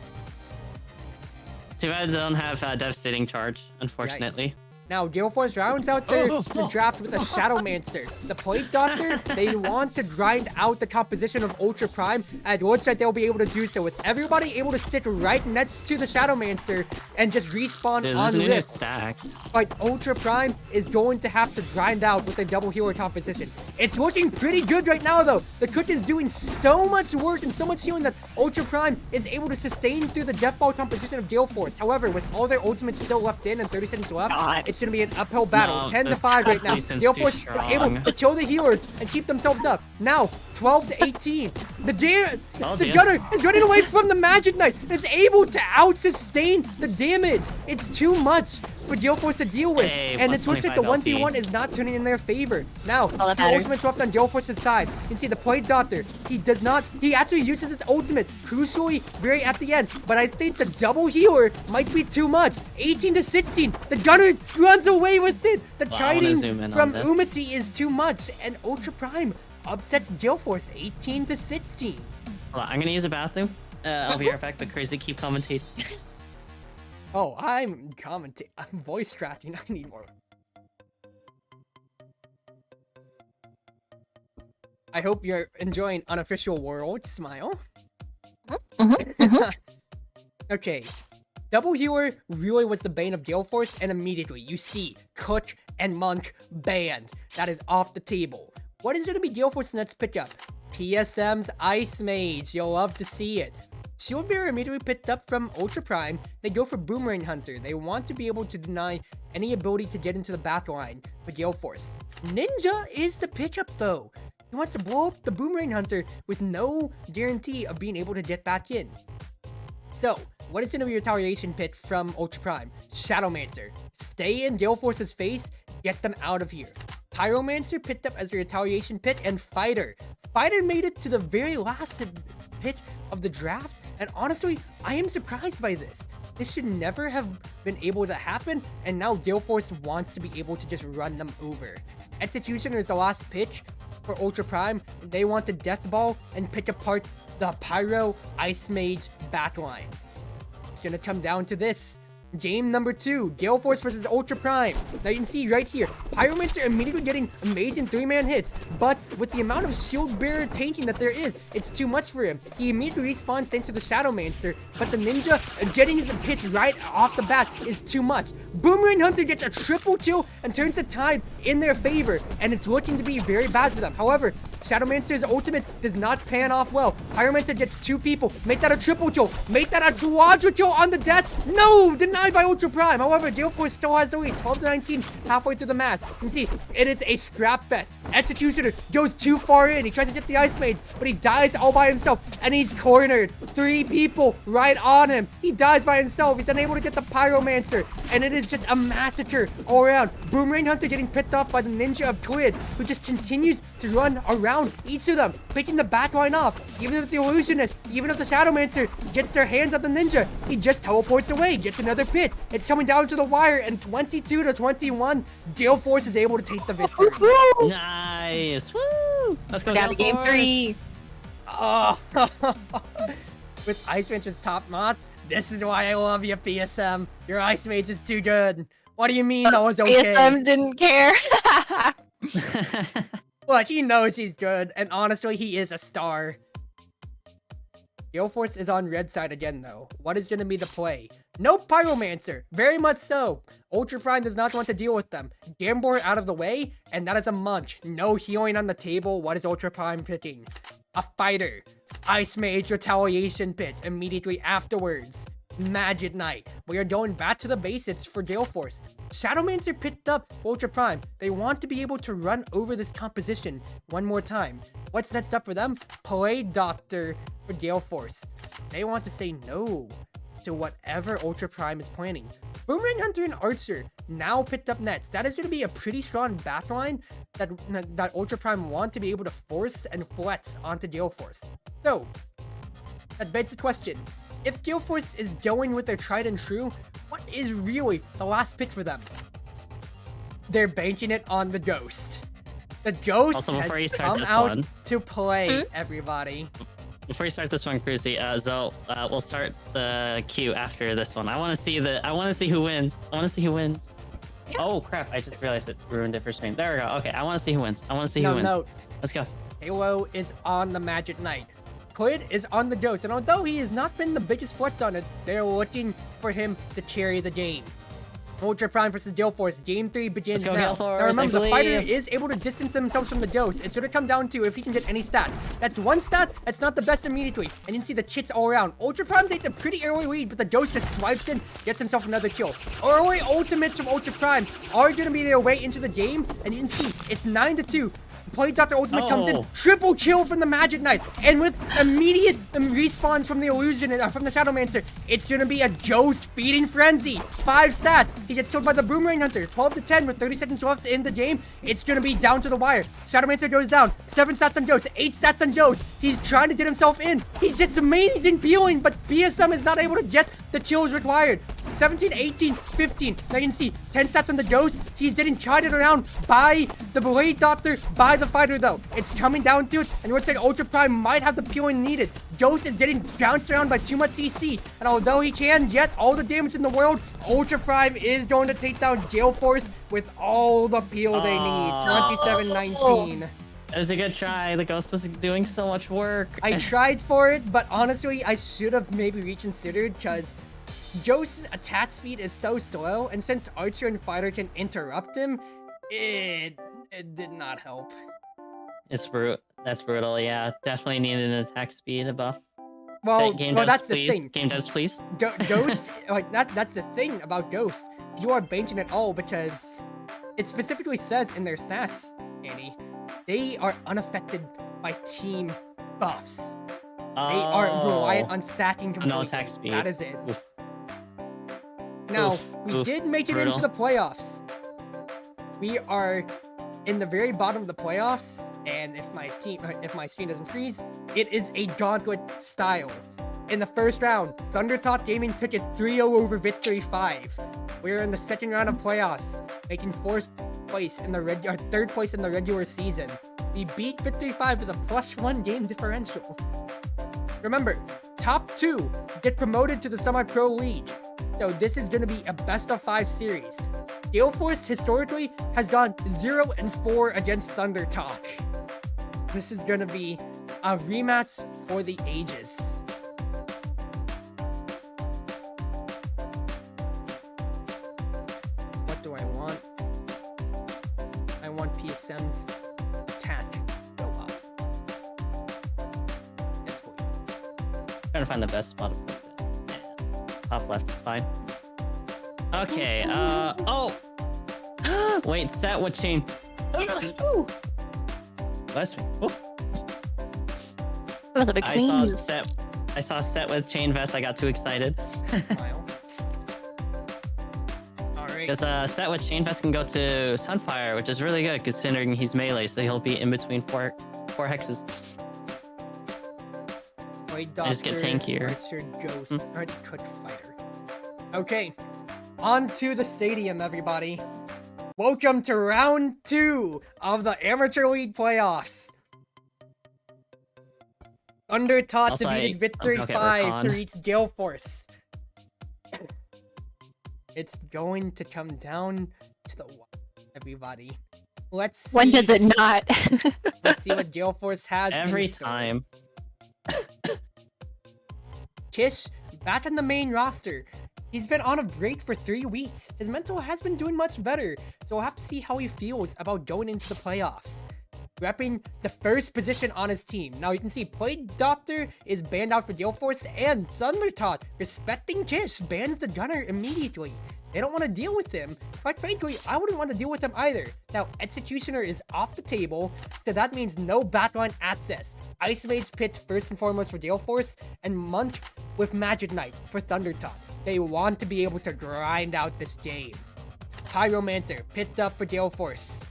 Too bad they don't have Devastating Charge, unfortunately. Yikes. Now, GaleForce rounds out their draft with a Shadowmancer. The Plate Doctor, they want to grind out the composition of Ultra Prime, and it looks like they'll be able to do so with everybody able to stick right next to the Shadowmancer and just respawn on Rift. Stacked. But Ultra Prime is going to have to grind out with a double healer composition. It's looking pretty good right now, though. The Cook is doing so much work and so much healing that Ultra Prime is able to sustain through the Death Ball composition of GaleForce. However, with all their ultimates still left in and 30 seconds left, it's going to be an uphill battle. 10-5 right now. GaleForce is able to kill the healers and keep themselves up. Now, 12-18. The Gunner is running away from the Magic Knight. It's able to out-sustain the damage. It's too much for GaleForce to deal with. And it looks like the 1v1 is not turning in their favor. Now, the ultimate's left on GaleForce's side. You can see the Plate Doctor. He actually uses his ultimate, crucially, very at the end. But I think the double healer might be too much. 18-16. The Gunner runs away with it. The kiting from Umati is too much. And Ultra Prime upsets GaleForce 18-16. Hold on, I'm gonna use a bathroom. I'll be right back, but Crazy, keep commentating. Oh, I'm voice tracking. I need more. I hope you're enjoying Unofficial World. Smile. Okay. Double healer really was the bane of GaleForce, and immediately you see Cook and Monk banned. That is off the table. What is going to be GaleForce's next pickup? PSM's Ice Mage. You'll love to see it. Shield Bearer immediately picked up from Ultra Prime. They go for Boomerang Hunter. They want to be able to deny any ability to get into the back line for GaleForce. Ninja is the pickup though. He wants to blow up the Boomerang Hunter with no guarantee of being able to get back in. So, what is going to be retaliation pit from Ultra Prime? Shadowmancer. Stay in GaleForce's face, get them out of here. Pyromancer picked up as the retaliation pit, and Fighter. Fighter made it to the very last pit of the draft, and honestly, I am surprised by this. This should never have been able to happen, and now GaleForce wants to be able to just run them over. Executioner is the last pitch for Ultra Prime. They want to Death Ball and pick apart the Pyro Ice Mage backline. It's gonna come down to this. Game number 2, GaleForce versus Ultra Prime. Now you can see right here, Pyromancer immediately getting amazing 3-man hits, but with the amount of shield bearer tanking that there is, it's too much for him. He immediately respawns thanks to the Shadowmancer, but the Ninja getting the pitch right off the bat is too much. Boomerang Hunter gets a triple kill and turns the tide in their favor, and it's looking to be very bad for them. However, Shadowmancer's ultimate does not pan off well. Pyromancer gets 2 people. Make that a triple kill. Make that a quadra kill on the death. No! Denied by Ultra Prime. However, GaleForce still has the lead. 12-19 halfway through the match. You can see, it is a scrap fest. Executioner goes too far in. He tries to get the Ice Mage, but he dies all by himself, and he's cornered. 3 people right on him. He dies by himself. He's unable to get the Pyromancer, and it is just a massacre all around. Boomerang Hunter getting picked off by the Ninja of Twid, who just continues to run around each of them, picking the backline off. Even if the Illusionist, even if the Shadowmancer gets their hands on the Ninja, he just teleports away, gets another pit. It's coming down to the wire, and 22-21, GaleForce is able to take the victory. Nice. Woo! Let's go Down to game 3. Oh, with Ice Mage's top knots, this is why I love you, PSM. Your Ice Mage is too good. What do you mean that was okay? PSM didn't care. But he knows he's good, and honestly, he is a star. GaleForce is on red side again, though. What is going to be the play? No Pyromancer. Very much so. Ultra Prime does not want to deal with them. Gambler out of the way, and that is a munch. No healing on the table. What is Ultra Prime picking? A Fighter. Ice Mage retaliation pit immediately afterwards. Magic Knight. We are going back to the basics for GaleForce. Shadowmancer picked up Ultra Prime. They want to be able to run over this composition one more time. What's next up for them? Play Doctor for GaleForce. They want to say no to whatever Ultra Prime is planning. Boomerang Hunter and Archer now picked up next. That is going to be a pretty strong backline that Ultra Prime want to be able to force and flex onto GaleForce. So, that begs the question. If GaleForce is going with their tried and true, what is really the last pick for them? They're banking it on the Ghost. The Ghost has come out to play, everybody. Before you start this one, Cruzy, Zoe, we'll start the queue after this one. I want to see who wins. Yeah. Oh crap! I just realized it ruined it for stream. There we go. Okay, I want to see who wins. No. Let's go. Halo is on the Magic Knight. Quid is on the Ghost, and although he has not been the biggest flex on it, they're looking for him to carry the game. Ultra Prime versus GaleForce. Game 3 begins now. Now remember, the Fighter is able to distance themselves from the Ghost. It's going to come down to if he can get any stats. That's one stat that's not the best immediately. And you can see the chits all around. Ultra Prime takes a pretty early lead, but the Ghost just swipes in, gets himself another kill. Early ultimates from Ultra Prime are going to be their way into the game. And you can see it's 9-2. Play Dr. Ultimate comes in, triple kill from the Magic Knight, and with immediate respawns from the Illusion, from the Shadowmancer, it's gonna be a Ghost feeding frenzy. 5 stats. He gets killed by the Boomerang Hunter. 12-10 with 30 seconds left to end the game. It's gonna be down to the wire. Shadowmancer goes down. 7 stats on Ghost, 8 stats on Ghost. He's trying to get himself in. He gets amazing peeling, but PSM is not able to get the kills required. 17, 18, 15. Now you can see 10 stats on the Ghost. He's getting charted around by the Blade Doctor, by the Fighter though. It's coming down to it, and it looks like Ultra Prime might have the peeling needed. Ghost is getting bounced around by too much CC, and although he can get all the damage in the world, Ultra Prime is going to take down GaleForce with all the peel they need. 27-19. That was a good try. The Ghost was doing so much work. I tried for it, but honestly, I should have maybe reconsidered, because Ghost's attack speed is so slow, and since Archer and Fighter can interrupt him, it did not help. It's brutal. That's brutal. Yeah, definitely needed an attack speed buff. Well, that's please. The thing. Game does, please. Ghost, like that's the thing about Ghost. You are banking it all because it specifically says in their stats, Annie, they are unaffected by team buffs. Oh, They are reliant on stacking no completely. attack speed. That is it. Oof. Now, Oof, we oof, did make it brutal. into the playoffs. We are in the very bottom of the playoffs, and if my screen doesn't freeze, it is a gauntlet style. In the first round, Thundertot Gaming took it 3-0 over Victory 5. We're in the second round of playoffs, making third place in the regular season. We beat Victory 5 with a +1 game differential. Remember, top 2 get promoted to the Semi-Pro League. So this is going to be a best-of-5 series. GaleForce historically has gone 0-4 against Thundertot. This is going to be a rematch for the ages. What do I want? I want PSM's attack go up. Yes, please. Trying to find the best spot to put that. Top left is fine. Okay, oh! Wait, set with chain. Last one. That was a big sneeze. I saw set with chain vest, I got too excited. Smile. Alright. Because set with chain vest can go to Sunfire, which is really good considering he's melee, so he'll be in between four hexes. Wait, I just get tankier. Richard Ghost, Cook Fighter. Okay, on to the stadium, everybody. Welcome to round 2 of the Amateur League playoffs. Thundertot Also, defeated Victory okay, 5 to Rakan. reach GaleForce. It's going to come down to the wire, everybody. Let's see. When does it not? Let's see what GaleForce has Every in store. time. Kish, back on the main roster. He's been on a break for 3 weeks. His mental has been doing much better, so we'll have to see how he feels about going into the playoffs. Repping the first position on his team. Now you can see Plague Doctor is banned out for GaleForce, and Thundertot, respecting Kish, bans the Gunner immediately. They don't want to deal with him. Quite frankly, I wouldn't want to deal with him either. Now, Executioner is off the table, so that means no backline access. Ice Mage picked first and foremost for GaleForce, and Monk with Magic Knight for Thundertot. They want to be able to grind out this game. Pyromancer picked up for GaleForce.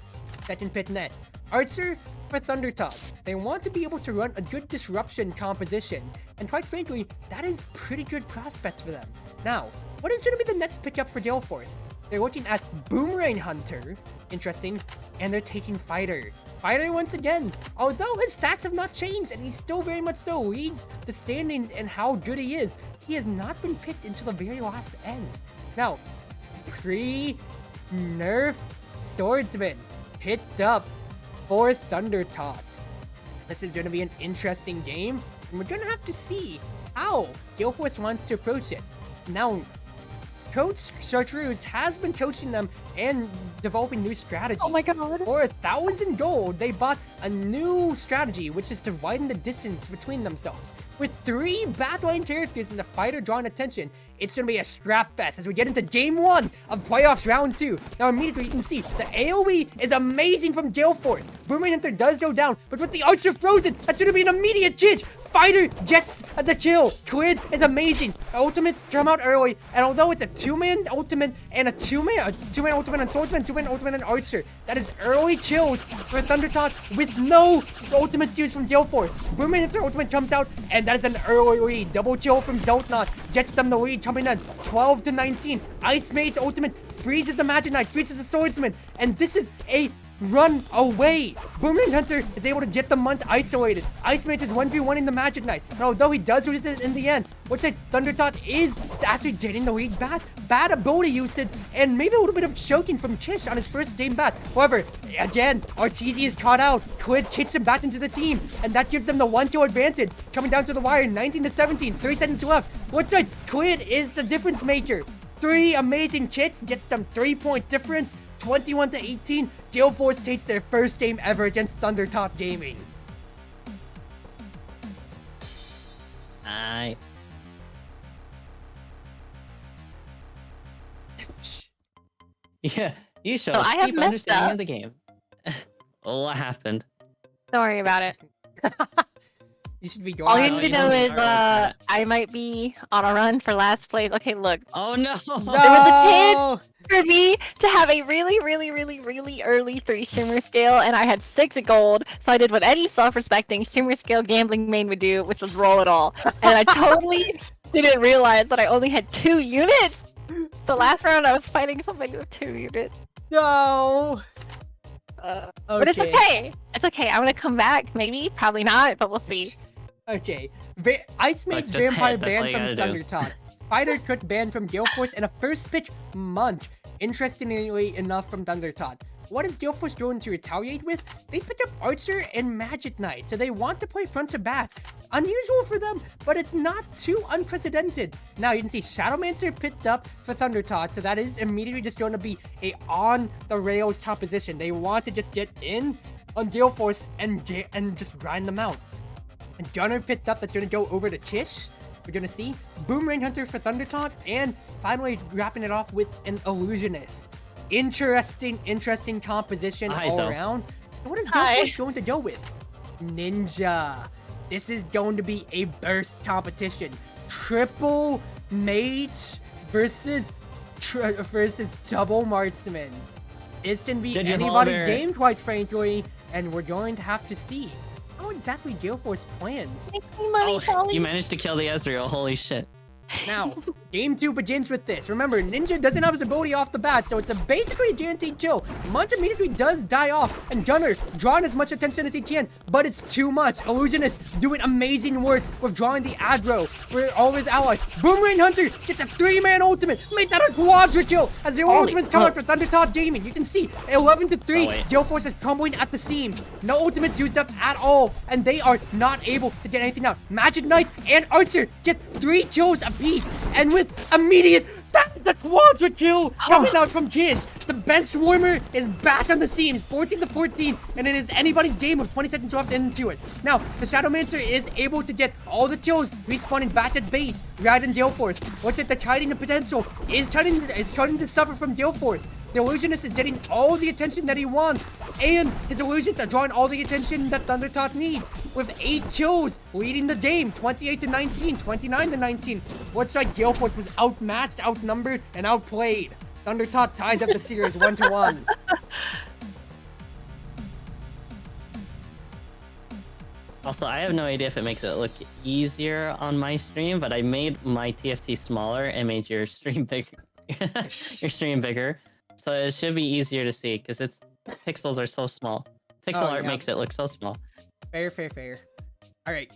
Second pick next. Archer for Thundertot. They want to be able to run a good disruption composition, and quite frankly, that is pretty good prospects for them. Now, what is going to be the next pickup for GaleForce? They're looking at Boomerang Hunter, interesting, and they're taking Fighter. Fighter once again, although his stats have not changed and he still very much so leads the standings and how good he has not been picked until the very last end. Now, pre-nerf Swordsman picked up for Thundertot. This is going to be an interesting game, and we're going to have to see how GaleForce wants to approach it. Now, Coach Chartreuse has been coaching them and developing new strategies. Oh my god. For 1,000 gold, they bought a new strategy, which is to widen the distance between themselves. With 3 backline characters and the fighter drawing attention, it's going to be a strap fest as we get into game 1 of playoffs round 2. Now immediately you can see the AoE is amazing from GaleForce. Boomerang Hunter does go down, but with the Archer frozen, that's going to be an immediate change. Fighter gets the kill. Squid is amazing. Ultimates come out early, and although it's a 2-man ultimate and a 2-man ultimate on Swordsman, 2-man ultimate on Archer, that is early kills for Thundertot with no ultimates used from GaleForce. Boomerang Hunter ultimate comes out, and that is an early lead. Double kill from Zeltnot gets them the lead, coming in 12-19. Ice Mage's ultimate freezes the Magic Knight, freezes the Swordsman, and this is a run away. Boomerang Hunter is able to get the month isolated. Ice Mage is 1v1ing the Magic Knight. And although he does lose it in the end, looks like Thundertot is actually getting the lead back. Bad ability usage and maybe a little bit of choking from Kish on his first game back. However, again, Arteezy is caught out. Quid kicks him back into the team, and that gives them the 1-kill advantage. Coming down to the wire, 19-17, 3 seconds left. Looks like Quid is the difference maker. 3 amazing kicks gets them 3-point difference. 21-18, GaleForce takes their first game ever against Thundertot Gaming. Yeah, you showed So I have deep messed understanding up. of the game. What happened? Don't worry about it. You should be going. All you no, need to you know don't is need to I might be on a run for last place. Okay, look. Oh no! No! For me to have a really early 3 streamer scale, and I had 6 gold, so I did what any self-respecting streamer scale gambling main would do, which was roll it all. And I totally didn't realize that I only had 2 units. So last round I was fighting somebody with 2 units. No! But it's okay. It's okay. I'm gonna come back. Maybe, probably not, but we'll see. Okay. Ice Maid's just Vampire hit, that's all banned you from gotta do. Thundertot. Fighter Cook banned from GaleForce and a first pitch Munch. Interestingly enough from Thundertot. What is GaleForce going to retaliate with? They picked up Archer and Magic Knight, so they want to play front to back. Unusual for them, but it's not too unprecedented. Now you can see Shadowmancer picked up for Thundertot, so that is immediately just going to be a on the rails composition. They want to just get in on GaleForce and just grind them out. And Gunner picked up, that's going to go over to Tish. We're going to see Boomerang Hunter for Thundertot, and finally wrapping it off with an Illusionist. Interesting composition all around. And what is GaleForce going to go with? Ninja. This is going to be a burst competition. Triple Mage versus double Marksman. It's going to be anybody's game, quite frankly, and we're going to have to see how exactly GaleForce plans. Make me money, Polly. You managed to kill the Ezreal. Holy shit. Now, game 2 begins with this. Remember, Ninja doesn't have his ability off the bat, so it's basically a guaranteed kill. Munch immediately does die off, and Gunner drawing as much attention as he can, but it's too much. Illusionist doing amazing work with drawing the aggro for all of his allies. Boomerang Hunter gets a 3-man ultimate, make that a quadra kill as the ultimates come out for Thundertot Gaming. You can see 11-3, GaleForce is crumbling at the seams. No ultimates used up at all, and they are not able to get anything out. Magic Knight and Archer get 3 kills apiece, and with immediate, that's a quadra kill coming out from Giz. The bench warmer is back on the seams, 14-14, and it is anybody's game with 20 seconds left into it. Now, the Shadowmancer is able to get all the kills, respawning back at base, right in GaleForce. What's it? The Tiding the potential is starting to suffer from GaleForce. The Illusionist is getting all the attention that he wants, and his illusions are drawing all the attention that Thundertot needs, with 8 kills, leading the game, 28-19, 29-19. Looks like GaleForce was outmatched, outnumbered, and outplayed. Thundertot ties up the series 1-1. Also, I have no idea if it makes it look easier on my stream, but I made my TFT smaller and made your stream bigger. Your stream bigger. So it should be easier to see because its pixels are so small. Pixel art makes it look so small. Fair. All right.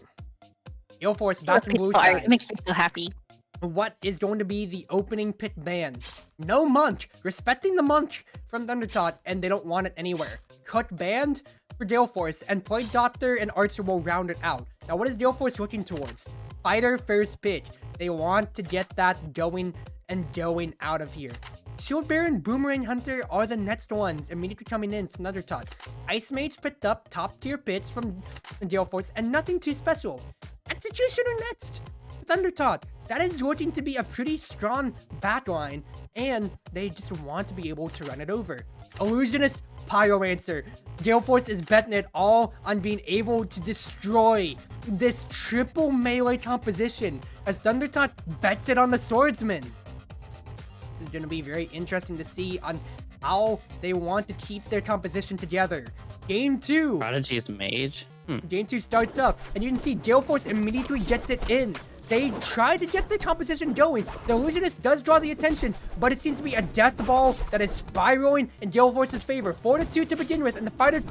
GaleForce back in blue side. It makes me so happy. What is going to be the opening pick ban? No Munch. Respecting the Munch from Thundertot, and they don't want it anywhere. Cut banned for GaleForce, and Plague Doctor and Archer will round it out. Now, what is GaleForce looking towards? Fighter first pick. They want to get that going out of here. Shield Baron, Boomerang Hunter are the next ones immediately coming in from Thundertot. Ice Mage picked up top tier pits from GaleForce, and nothing too special. Executioner next. Thundertot. That is looking to be a pretty strong backline, and they just want to be able to run it over. Illusionist, Pyromancer. GaleForce is betting it all on being able to destroy this triple melee composition, as Thundertot bets it on the Swordsman. It's going to be very interesting to see on how they want to keep their composition together. Game 2. Prodigy's Mage? Game 2 starts up, and you can see GaleForce immediately gets it in. They try to get the composition going. The Illusionist does draw the attention, but it seems to be a death ball that is spiraling in GaleForce's favor. 4-2 to begin with, and the fighter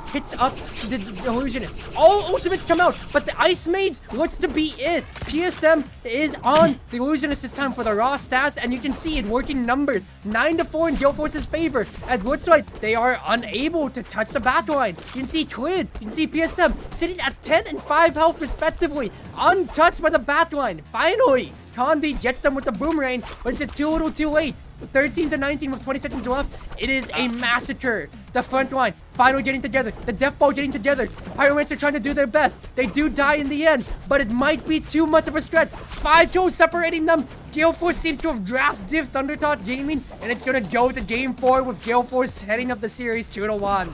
hits up the Illusionist. All ultimates come out, but the Ice Mage looks to be it. PSM is on the Illusionist this time for the raw stats, and you can see it working numbers. 9-4 in GaleForce's favor. It looks like they are unable to touch the backline. You can see Clid, you can see PSM sitting at 10 and 5 health respectively, untouched by the backline. Finally, Condi gets them with the boomerang, but it's too little too late. 13-19 with 20 seconds left. It is a massacre. The front line finally getting together. The Death Ball getting together. The Pyromancer are trying to do their best. They do die in the end, but it might be too much of a stretch. 5 kills separating them. GaleForce seems to have draft-diffed Thundertot Gaming, and it's going to go to Game 4 with GaleForce heading up the series 2-1.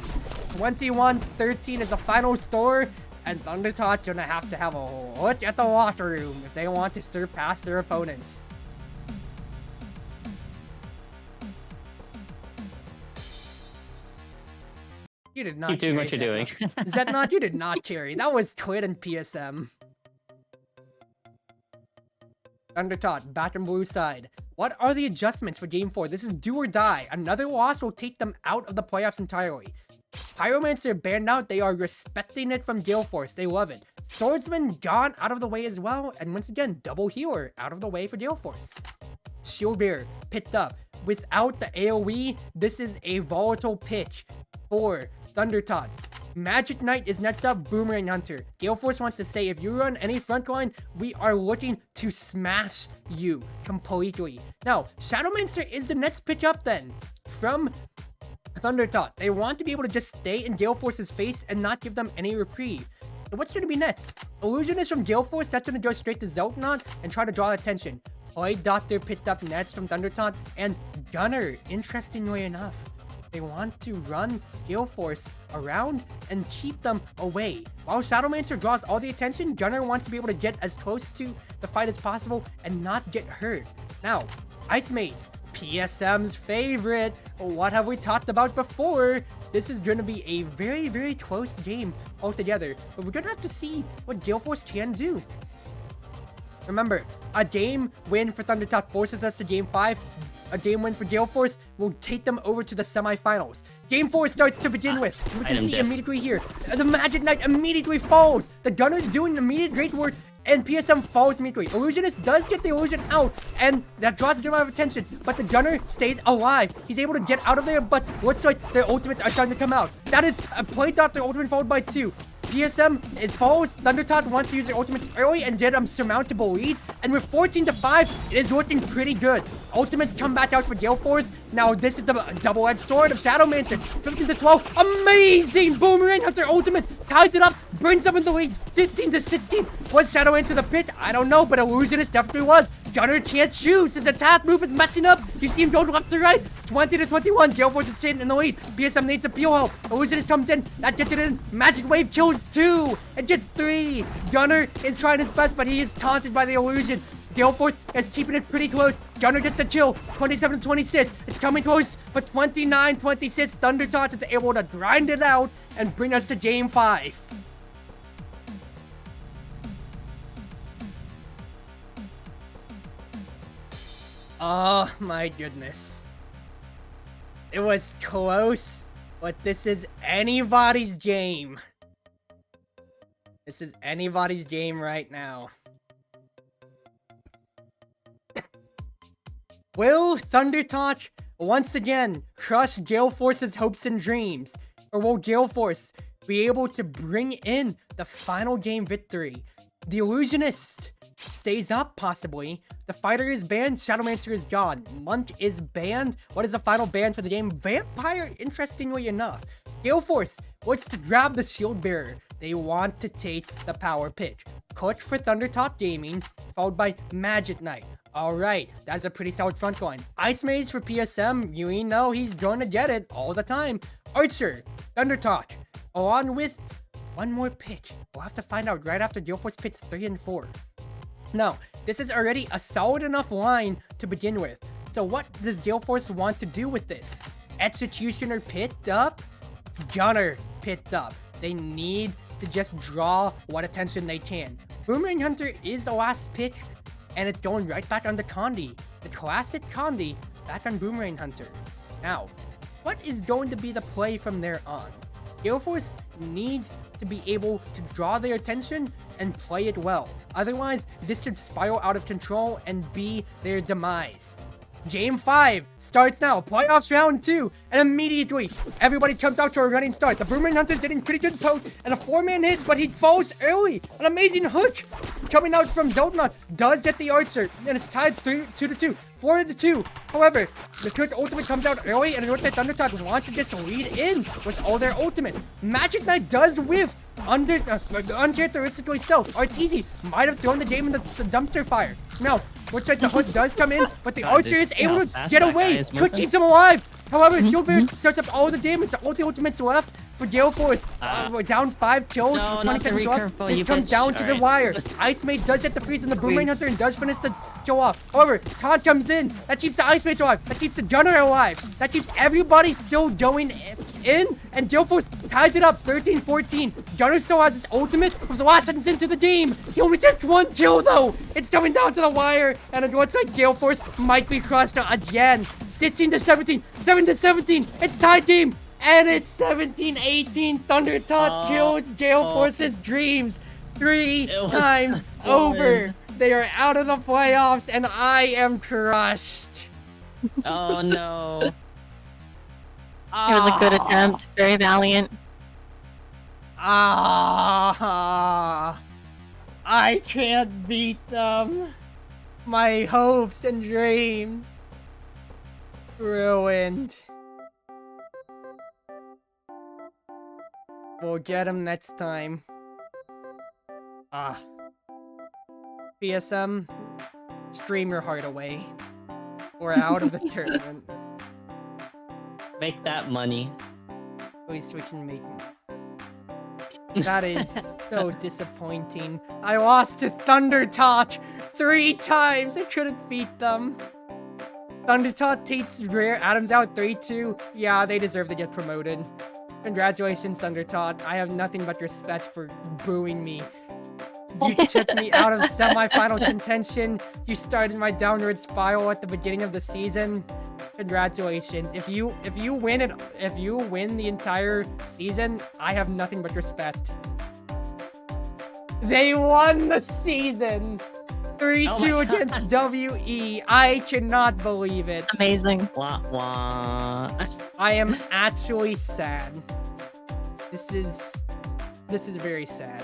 21-13 is the final score, and Thundertot's gonna have to have a look at the locker room if they want to surpass their opponents. You did not Keep doing what carry you're doing. Zednot, you did not carry. That was Quid and PSM. Thundertot, back on blue side. What are the adjustments for Game 4? This is do or die. Another loss will take them out of the playoffs entirely. Pyromancer banned out. They are respecting it from GaleForce. They love it. Swordsman gone out of the way as well. And once again, double healer out of the way for GaleForce. Shield Bearer picked up. Without the AoE, this is a volatile pitch for Thundertot. Magic Knight is next up, Boomerang Hunter. GaleForce wants to say, if you run any frontline, we are looking to smash you completely. Now, Shadowmancer is the next pitch up then from Thundertot. They want to be able to just stay in GaleForce's face and not give them any reprieve. So what's going to be next? Illusionist from GaleForce, that's going to go straight to Zeltnot and try to draw attention. Void Doctor picked up next from Thundertot, and Gunner, interestingly enough. They want to run GaleForce around and keep them away. While Shadowmancer draws all the attention, Gunner wants to be able to get as close to the fight as possible and not get hurt. Now, Ice Mates, PSM's favorite. What have we talked about before? This is going to be a very, very close game altogether. But we're going to have to see what GaleForce can do. Remember, a game win for Thundertot forces us to Game 5. A game win for GaleForce will take them over to the semifinals. Game 4 starts to begin with. We can see immediately here. The Magic Knight immediately falls. The Gunner's doing immediate great work, and PSM falls immediately. Illusionist does get the illusion out, and that draws a good amount of attention, but the Gunner stays alive. He's able to get out of there, but looks like their ultimates are starting to come out. That is a Play Doctor ultimate followed by 2. PSM, it follows. Thundertot wants to use their ultimates early and get a surmountable lead. And with 14-5, it is looking pretty good. Ultimates come back out for GaleForce. Now, this is the double-edged sword of Shadowmancer. 15-12. Amazing! Boomerang Hunter ultimate ties it up, brings them in the lead. 15-16. Was Shadowmancer the pick? I don't know, but Illusionist definitely was. Gunner can't choose. His attack move is messing up. You see him going left to right. 20-21. GaleForce is staying in the lead. PSM needs a peel help. Illusionist comes in. That gets it in. Magic Wave kills 2. It gets 3. Gunner is trying his best, but he is taunted by the illusion. GaleForce is keeping it pretty close. Gunner gets the kill. 27-26. It's coming close, but 29-26. Thundertot is able to grind it out and bring us to Game 5. Oh my goodness. It was close, but this is anybody's game. This is anybody's game right now. Will Thundertot once again crush GaleForce's hopes and dreams? Or will GaleForce be able to bring in the final game victory? The Illusionist stays up, possibly. The Fighter is banned. Shadowmancer is gone. Monk is banned. What is the final ban for the game? Vampire, interestingly enough. GaleForce wants to grab the Shield Bearer. They want to take the power pitch. Coach for Thundertot Gaming, followed by Magic Knight. Alright, that's a pretty solid front line. Ice Mage for PSM, you know he's going to get it all the time. Archer, Thundertot, along with one more pitch. We'll have to find out right after GaleForce picks 3 and 4. Now, this is already a solid enough line to begin with. So what does GaleForce want to do with this? Executioner picked up, Gunner picked up. They need to just draw what attention they can. Boomerang Hunter is the last pick, and it's going right back on the Condi. The classic Condi back on Boomerang Hunter. Now, what is going to be the play from there on? GaleForce needs to be able to draw their attention and play it well. Otherwise, this could spiral out of control and be their demise. Game 5 starts now. Playoffs round 2. And immediately, everybody comes out to a running start. The Boomerang Hunter's getting pretty good poke and a 4-man hit, but he falls early. An amazing hook coming out from Zeltnot does get the Archer, and it's tied 2-2. 4-2. However, the Twitch ultimate comes out early, and it looks like Thundertot wants to just lead in with all their ultimates. Magic Knight does whiff uncharacteristically so. Arteezy might have thrown the game in the dumpster fire. Now, looks like the hook does come in, but the Archer is able to get away. Twitch keeps him alive. However, Shield Bearer starts up all the damage. All the ultimates left. for GaleForce. We're down 5 kills. No, 20 not the seconds left. recurve, This you comes bitch. down to the Alright. wire. Ice Mage does get the freeze in the Boomerang Hunter and does finish the kill off. However, Todd comes in. That keeps the Ice Mage alive. That keeps the Gunner alive. That keeps everybody still going in. And GaleForce ties it up 13-14. Gunner still has his ultimate with the last seconds into the game. He only takes 1 kill though. It's coming down to the wire. And it looks like GaleForce might be crushed again. 16-17. 7-17. It's tied game. And it's 17-18. Thundertot kills GaleForce's dreams 3 times over. They are out of the playoffs, and I am crushed. Oh no. It was a good attempt. Very valiant. I can't beat them. My hopes and dreams ruined. We'll get him next time. PSM, stream your heart away. We're out of the tournament. Make that money. At least we can make money. That is so disappointing. I lost to Thundertot 3 times. I couldn't beat them. Thundertot takes Rare Adams out 3-2. Yeah, they deserve to get promoted. Congratulations, Thundertot. I have nothing but respect for booing me. You took me out of semi-final contention. You started my downward spiral at the beginning of the season. Congratulations. If you win the entire season, I have nothing but respect. They won the season. 3-2 against WE. I cannot believe it. Amazing. Wah, wah. I am actually sad. This is very sad.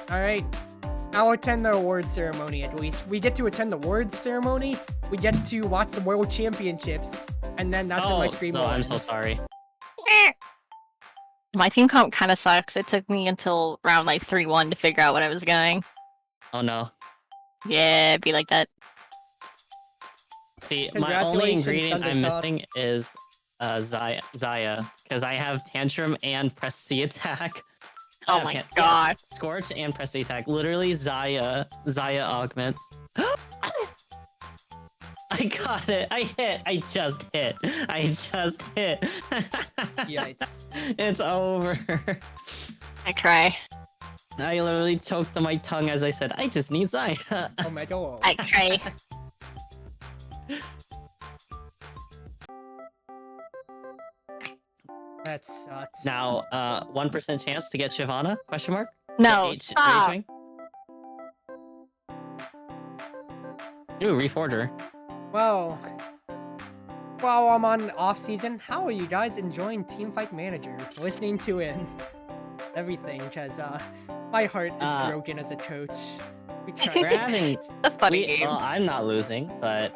Alright. I'll attend the awards ceremony at least. We get to attend the awards ceremony. We get to watch the World Championships. And then that's when my stream will I'm end. so sorry. My team comp kind of sucks. It took me until round like 3-1 to figure out what I was going. Oh no. Yeah, it'd be like that. See, my only Congratulations, ingredient I'm Thundertot. missing is Zaya, because I have Tantrum and Press C attack. Oh I my can't- god. Scorch and Press C attack. Literally Zaya augments. I got it. I hit. I just hit. Yikes. It's over. I cry. I literally choked on my tongue as I said, I just need Zaya. Oh my god. I cry. That sucks. Now, 1% chance to get Shyvana? Question mark? No, H- stop. H-wing? Ooh, Reforger. Well, while I'm on off season, how are you guys enjoying Teamfight Manager? Listening to it, everything, because my heart is broken as a coach. We tried We're having... A funny game. Well, I'm not losing, but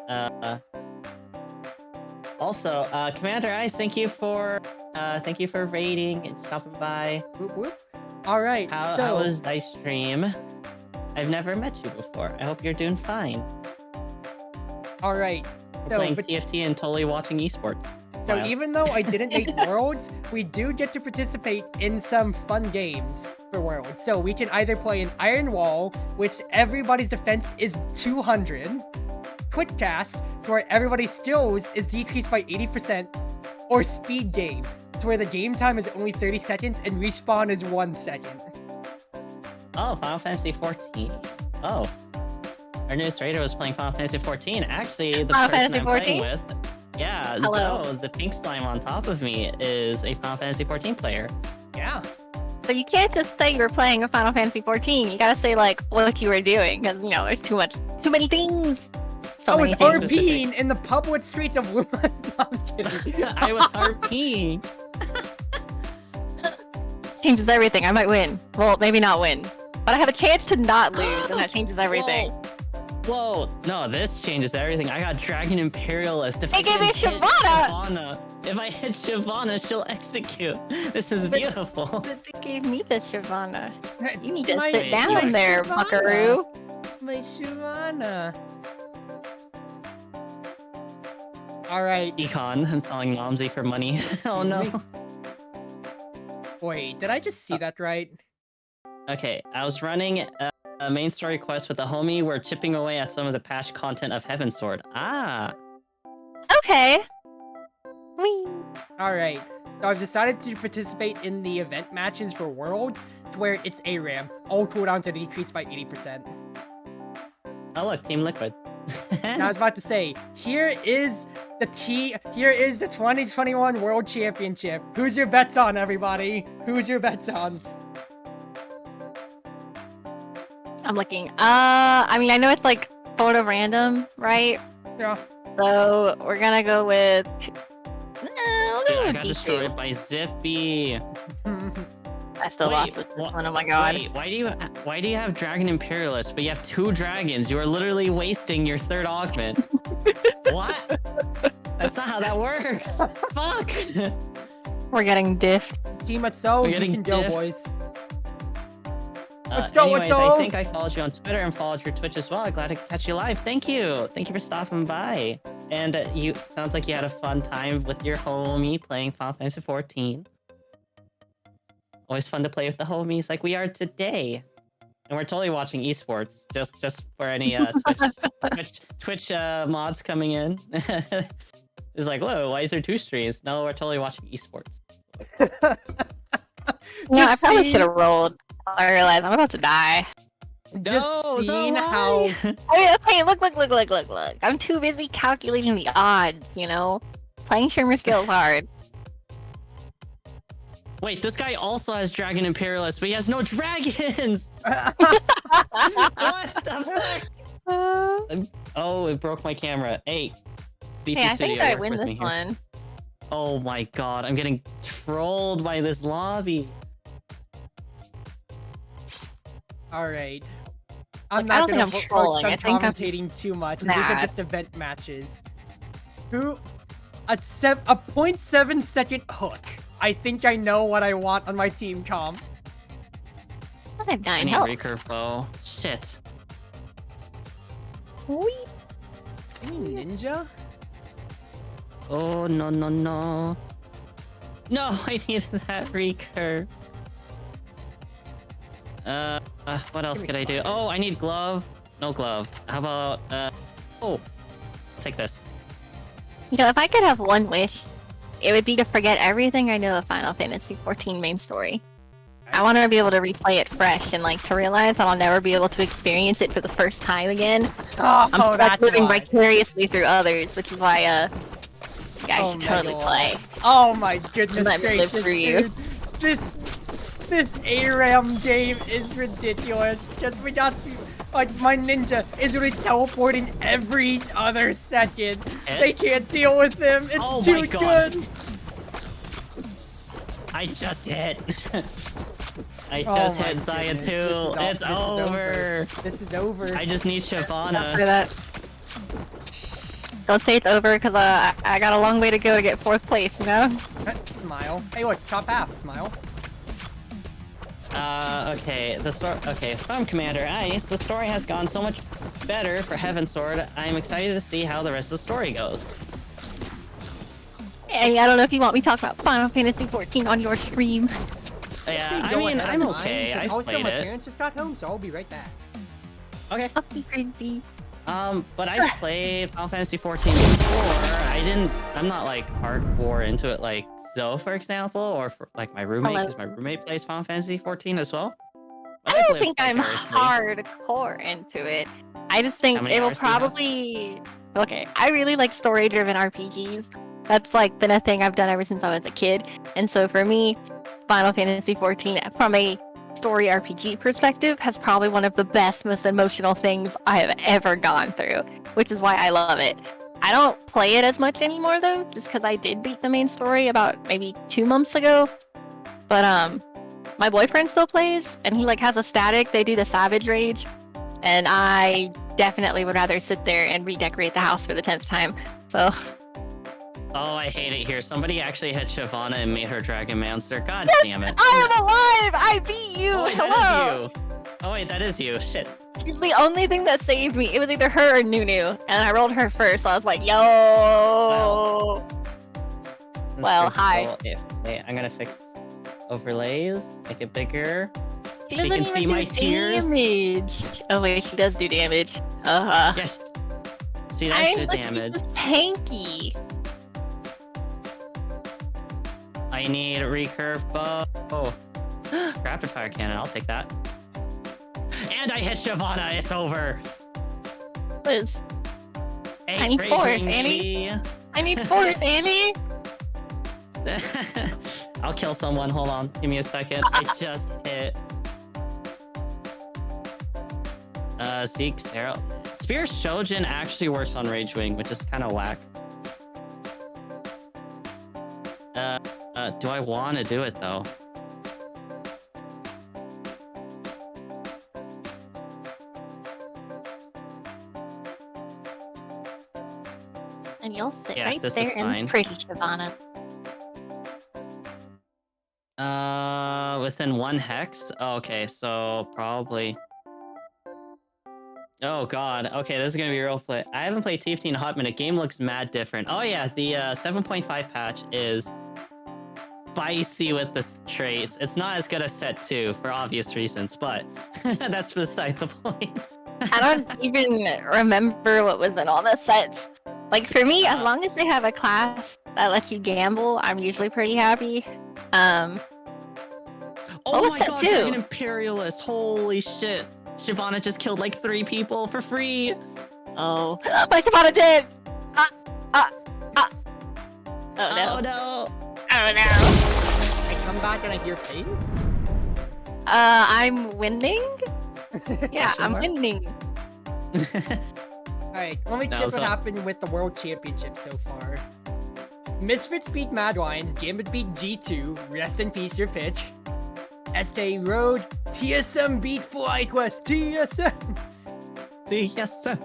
also, Commander Ice, thank you for raiding and stopping by. Whoop, whoop. All right, How was thy stream? I've never met you before. I hope you're doing fine. all right. We're So, playing but- TFT and totally watching esports. So Wow. even though I didn't make Worlds, we do get to participate in some fun games for Worlds. So we can either play an Iron Wall, which everybody's defense is 200, Quick Cast, to where everybody's skills is decreased by 80%, or Speed Game, to where the game time is only 30 seconds and respawn is 1 second. Oh, Final Fantasy 14. Oh. Our newest raider was playing Final Fantasy 14. Actually, the Final person Fantasy I'm playing 14? with, yeah, Hello. Zoe, the pink slime on top of me, is a Final Fantasy 14 player. Yeah. So you can't just say you were playing a Final Fantasy 14. You gotta say like what you were doing, because you know there's too many things. So I was many things. RPing in the public streets of Luma. No, I'm kidding. I was RP. Changes everything. I might win. Well, maybe not win, but I have a chance to not lose, and that changes everything. Whoa, no, this changes everything. I got Dragon Imperialist. If They I gave can me hit Shyvana! If I hit Shyvana, she'll execute. This is beautiful. But they gave me the Shyvana. You need to My- sit my down there, Shyvana. buckaroo. My Shyvana. All right. Econ. I'm selling Momsy for money. Oh no. Wait, did I just see that right? Okay, I was running a main story quest with a homie. We're chipping away at some of the patch content of Heaven's Sword. Ah. Okay. Whee. All right. So I've decided to participate in the event matches for Worlds, to where it's ARAM. All cooldowns are decreased by 80%. Oh look, Team Liquid. Now I was about to say, here is the 2021 World Championship. Who's your bets on, everybody? Who's your bets on? I'm looking. I mean, I know it's like sort of random, right? Yeah. So we're gonna go with. We'll go I with got D2. destroyed by Zippy. I still lost with this one. Oh my god. Wait, why do you have Dragon Imperialist, but you have 2 dragons? You are literally wasting your 3rd augment. What? That's not how that works. Fuck. We're getting diffed. Team at so We're you getting can go, diff. boys. Let's go, Anyways, let's go. I think I followed you on Twitter and followed your Twitch as well. Glad to catch you live. Thank you. Thank you for stopping by. And you sounds like you had a fun time with your homie playing Final Fantasy 14. Always fun to play with the homies like we are today. And we're totally watching esports, just for any Twitch mods coming in. It's like, whoa, why is there 2 streams? No, we're totally watching esports. Yeah, I probably see- should have rolled. I realized I'm about to die. Just No, so seeing why? how Okay, look. I'm too busy calculating the odds, you know? Playing streamer skills hard. Wait, this guy also has Dragon Imperialist, but he has no dragons! What the fuck? Oh, it broke my camera. Hey, BT Hey, I think Studio, I work win with this me here. one. Oh my god, I'm getting trolled by this lobby. All right. I'm Like, I not don't gonna think I'm focus trolling. on I think I'm just commentating too much. These are mad. just event matches. Who? A 0.7 second hook. I think I know what I want on my team comp. I have I 9 need health. recurve bow. Shit. Whee. Any ninja? Oh no no no. No, I needed that recurve. What else Give me could I do? fire. Oh, I need glove. No glove. How about oh, take this. You know, if I could have one wish, it would be to forget everything I know of Final Fantasy XIV main story. I want to be able to replay it fresh and like to realize that I'll never be able to experience it for the first time again. Oh, I'm stuck that's living why. vicariously through others, which is why you guys Oh should my totally God. play. Oh my goodness Let me live gracious, for you. dude. This ARAM game is ridiculous. Just we got like my ninja is really teleporting every other second. Eh? They can't deal with him. It's Oh too my God. good. I just hit. I Oh just my hit Zaya goodness, 2. this is It's over. over. This is over. I just need Don't say Shyvana. that. Don't say it's over because I got a long way to go to get 4th place, you know? Smile. Hey, look, top half. Smile. Okay, from Commander Ice, the story has gone so much better for Heaven's Sword. I'm excited to see how the rest of the story goes. Hey, I don't know if you want me to talk about Final Fantasy XIV on your stream. Yeah, Actually, I go mean, ahead I'm of mine, okay. 'cause I've also, played my it. parents just got home, so I'll be right back. Okay. Fuck me, crazy. But I've played Final Fantasy 14 before. I'm not like hardcore into it like Zoe, for example, or for, like my roommate, Hello. because my roommate plays Final Fantasy 14 as well. But I I've don't lived think I'm vicariously. hardcore into it. I just think How many it'll hours do you have? probably. Okay, I really like story-driven RPGs. That's like been a thing I've done ever since I was a kid. And so for me, Final Fantasy XIV, from a story RPG perspective, has probably one of the best, most emotional things I have ever gone through, which is why I love it. I don't play it as much anymore though, just because I did beat the main story about maybe 2 months ago. But my boyfriend still plays, and he like has a static. They do the Savage Rage, and I definitely would rather sit there and redecorate the house for the 10th time. So Oh, I hate it here. Somebody actually hit Shyvana and made her Dragon Mancer. God damn it. I am alive! I beat you! Oh, wait, Hello! that is you. Oh, wait, that is you. Shit. She's the only thing that saved me. It was either her or Nunu, and I rolled her first. So I was like, yo. Well, hi. Wait, I'm gonna fix overlays, make it bigger. She She doesn't can see even my do tears. damage. Oh wait, she does do damage. Yes, she does I'm do like, damage. she's just tanky. I need a recurve bow. Oh, rapid fire cannon. I'll take that. And I hit Shyvana. It's over. Liz, Hey, I need fourth, raging Annie. me. I need fourth, Annie. I'll kill someone. Hold on. Give me a second. I just hit. Zeke's arrow. Spear Shojin actually works on Rage Wing, which is kind of whack. Do I want to do it though? And you'll sit Yeah, right this there is in fine. the pretty Shyvana. Within one hex? Oh, okay, so probably. Oh god, okay, this is gonna be real play. I haven't played TFT in a hot minute. Game looks mad different. Oh yeah, the 7.5 patch is spicy with the traits. It's not as good as set 2 for obvious reasons, but that's beside the point. I don't even remember what was in all the sets. Like for me, as long as they have a class that lets you gamble, I'm usually pretty happy. Oh was my set god, 2? Dragon Imperialist! Holy shit! Shyvana just killed like 3 people for free! Oh, my Shyvana did! Oh no. Oh no! Oh no. I come back and I hear pain. I'm winning? Yeah, I'm Sure. winning. Alright, let me That check was what a- happened with the World Championship so far. Misfits beat Mad Lions, Gambit beat G2, rest in peace your pitch. SK Road, TSM beat FlyQuest, TSM! TSM.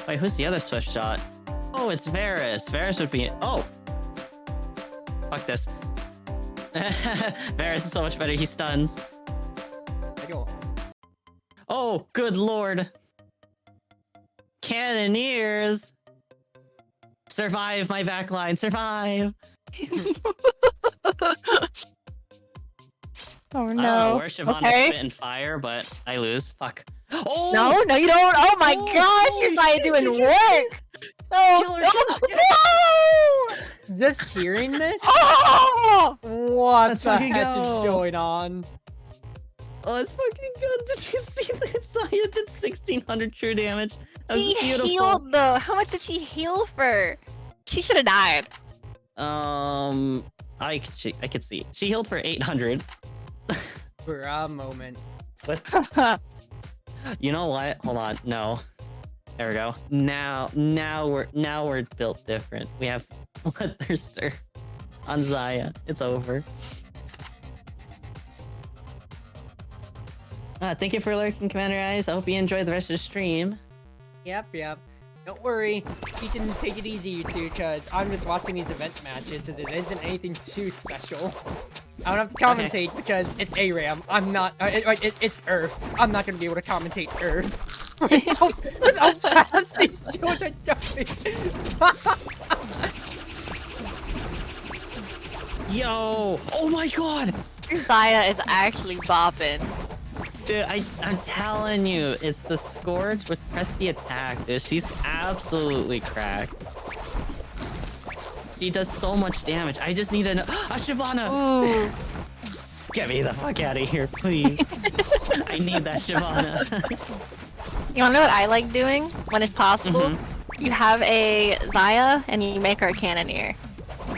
Wait, who's the other Swift shot? Oh, it's Varus. Varus would be. Oh! Fuck this. Varus is so much better, he stuns. I go, Oh, good lord. Cannoneers! Survive, my backline, survive! Oh I don't know no. where Shyvana's Okay. spitting fire, but I lose. Fuck. Oh! No, no, you don't. Oh my Oh, gosh, holy you're not shit, doing did you work. No, Kill her, no, kill her. no! just hearing this? Oh! What Let's the fucking heck is go. going on? Oh, it's fucking good. Did you see that? Saya did 1600 true damage. That was She beautiful. healed though. How much did she heal for? She should have died. I could see. She healed for 800. For a moment. You know what? Hold on. No. There we go. Now we're built different. We have Bloodthirster on Zaya. It's over. Thank you for lurking, Commander Eyes. I hope you enjoyed the rest of the stream. Yep. Don't worry, you can take it easy, you two, because I'm just watching these event matches as it isn't anything too special. I don't have to commentate because it's ARAM. I'm not. It's Earth. I'm not gonna be able to commentate Earth. With how fast these dudes are going. Yo! Oh my god! Zaya is actually bopping. Dude, I'm telling you, it's the Scourge with press the attack, dude. She's absolutely cracked. She does so much damage. I just need a Shyvana! Ooh. Get me the fuck out of here, please. I need that Shyvana. You wanna know what I like doing when it's possible? Mm-hmm. You have a Zaya and you make her a Cannoneer.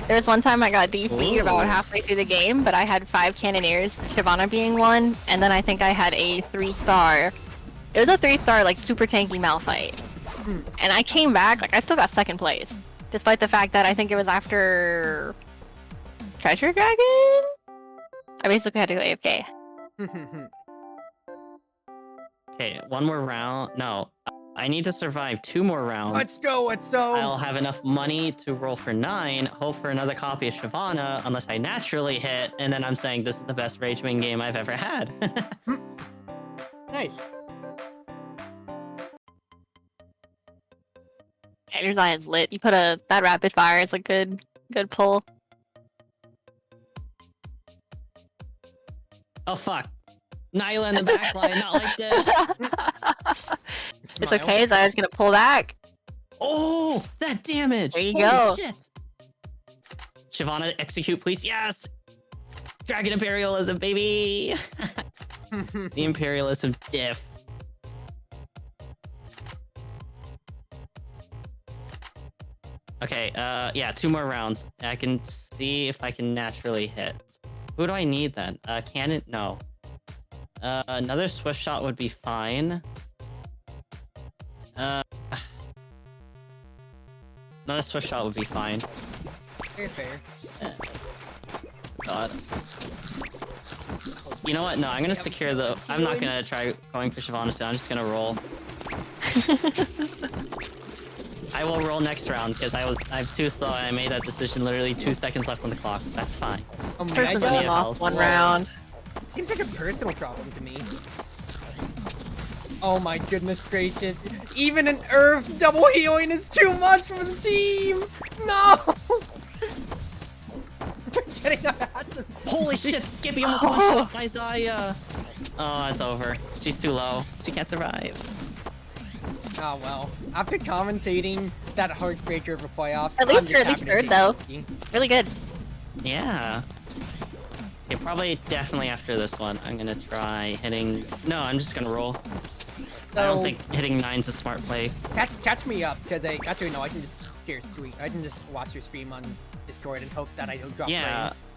There was one time I got DC Ooh. about halfway through the game, but I had 5 Cannoneers, Shyvana being one, and then I think I had a 3-star. It was a 3-star, like, super tanky Malphite. And I came back, like, I still got 2nd place. Despite the fact that I think it was after... Treasure Dragon? I basically had to go AFK. Okay, one more round. No, I need to survive 2 more rounds. Let's go. I'll have enough money to roll for 9, hope for another copy of Shyvana, unless I naturally hit, and then I'm saying this is the best Rage Wing game I've ever had. Nice. And your Zion's lit. You put that rapid fire is a good pull. Oh fuck. Nyla in the back line, not like this. It's okay, Zion's gonna pull back. Oh, that damage! There you Holy go. Shit. Shyvana, execute, please. Yes! Dragon Imperialism, baby! The Imperialism diff. Okay, yeah, 2 more rounds. I can see if I can naturally hit. Who do I need then? Cannon? No. Another swift shot would be fine. Another swift shot would be fine. Fair. God. You know what? No, I'm gonna secure the. I'm not gonna try going for Shyvana still. I'm just gonna roll. I will roll next round because I'm too slow and I made that decision literally 2 seconds left on the clock. That's fine. Person's only lost 1 round. Seems like a personal problem to me. Oh my goodness gracious. Even an Earth double healing is too much for the team! No! We're getting our asses. Holy shit, Skippy almost one-shot my Zaya! Oh, it's over. She's too low. She can't survive. Oh well. After commentating that heartbreaker of a playoffs, At least you're third though. Really good. Yeah. Okay, probably definitely after this one, I'm gonna try hitting... No, I'm just gonna roll. I don't think hitting 9's a smart play. Catch me up, because I can just share screen. I can just watch your stream on Discord and hope that I don't drop frames.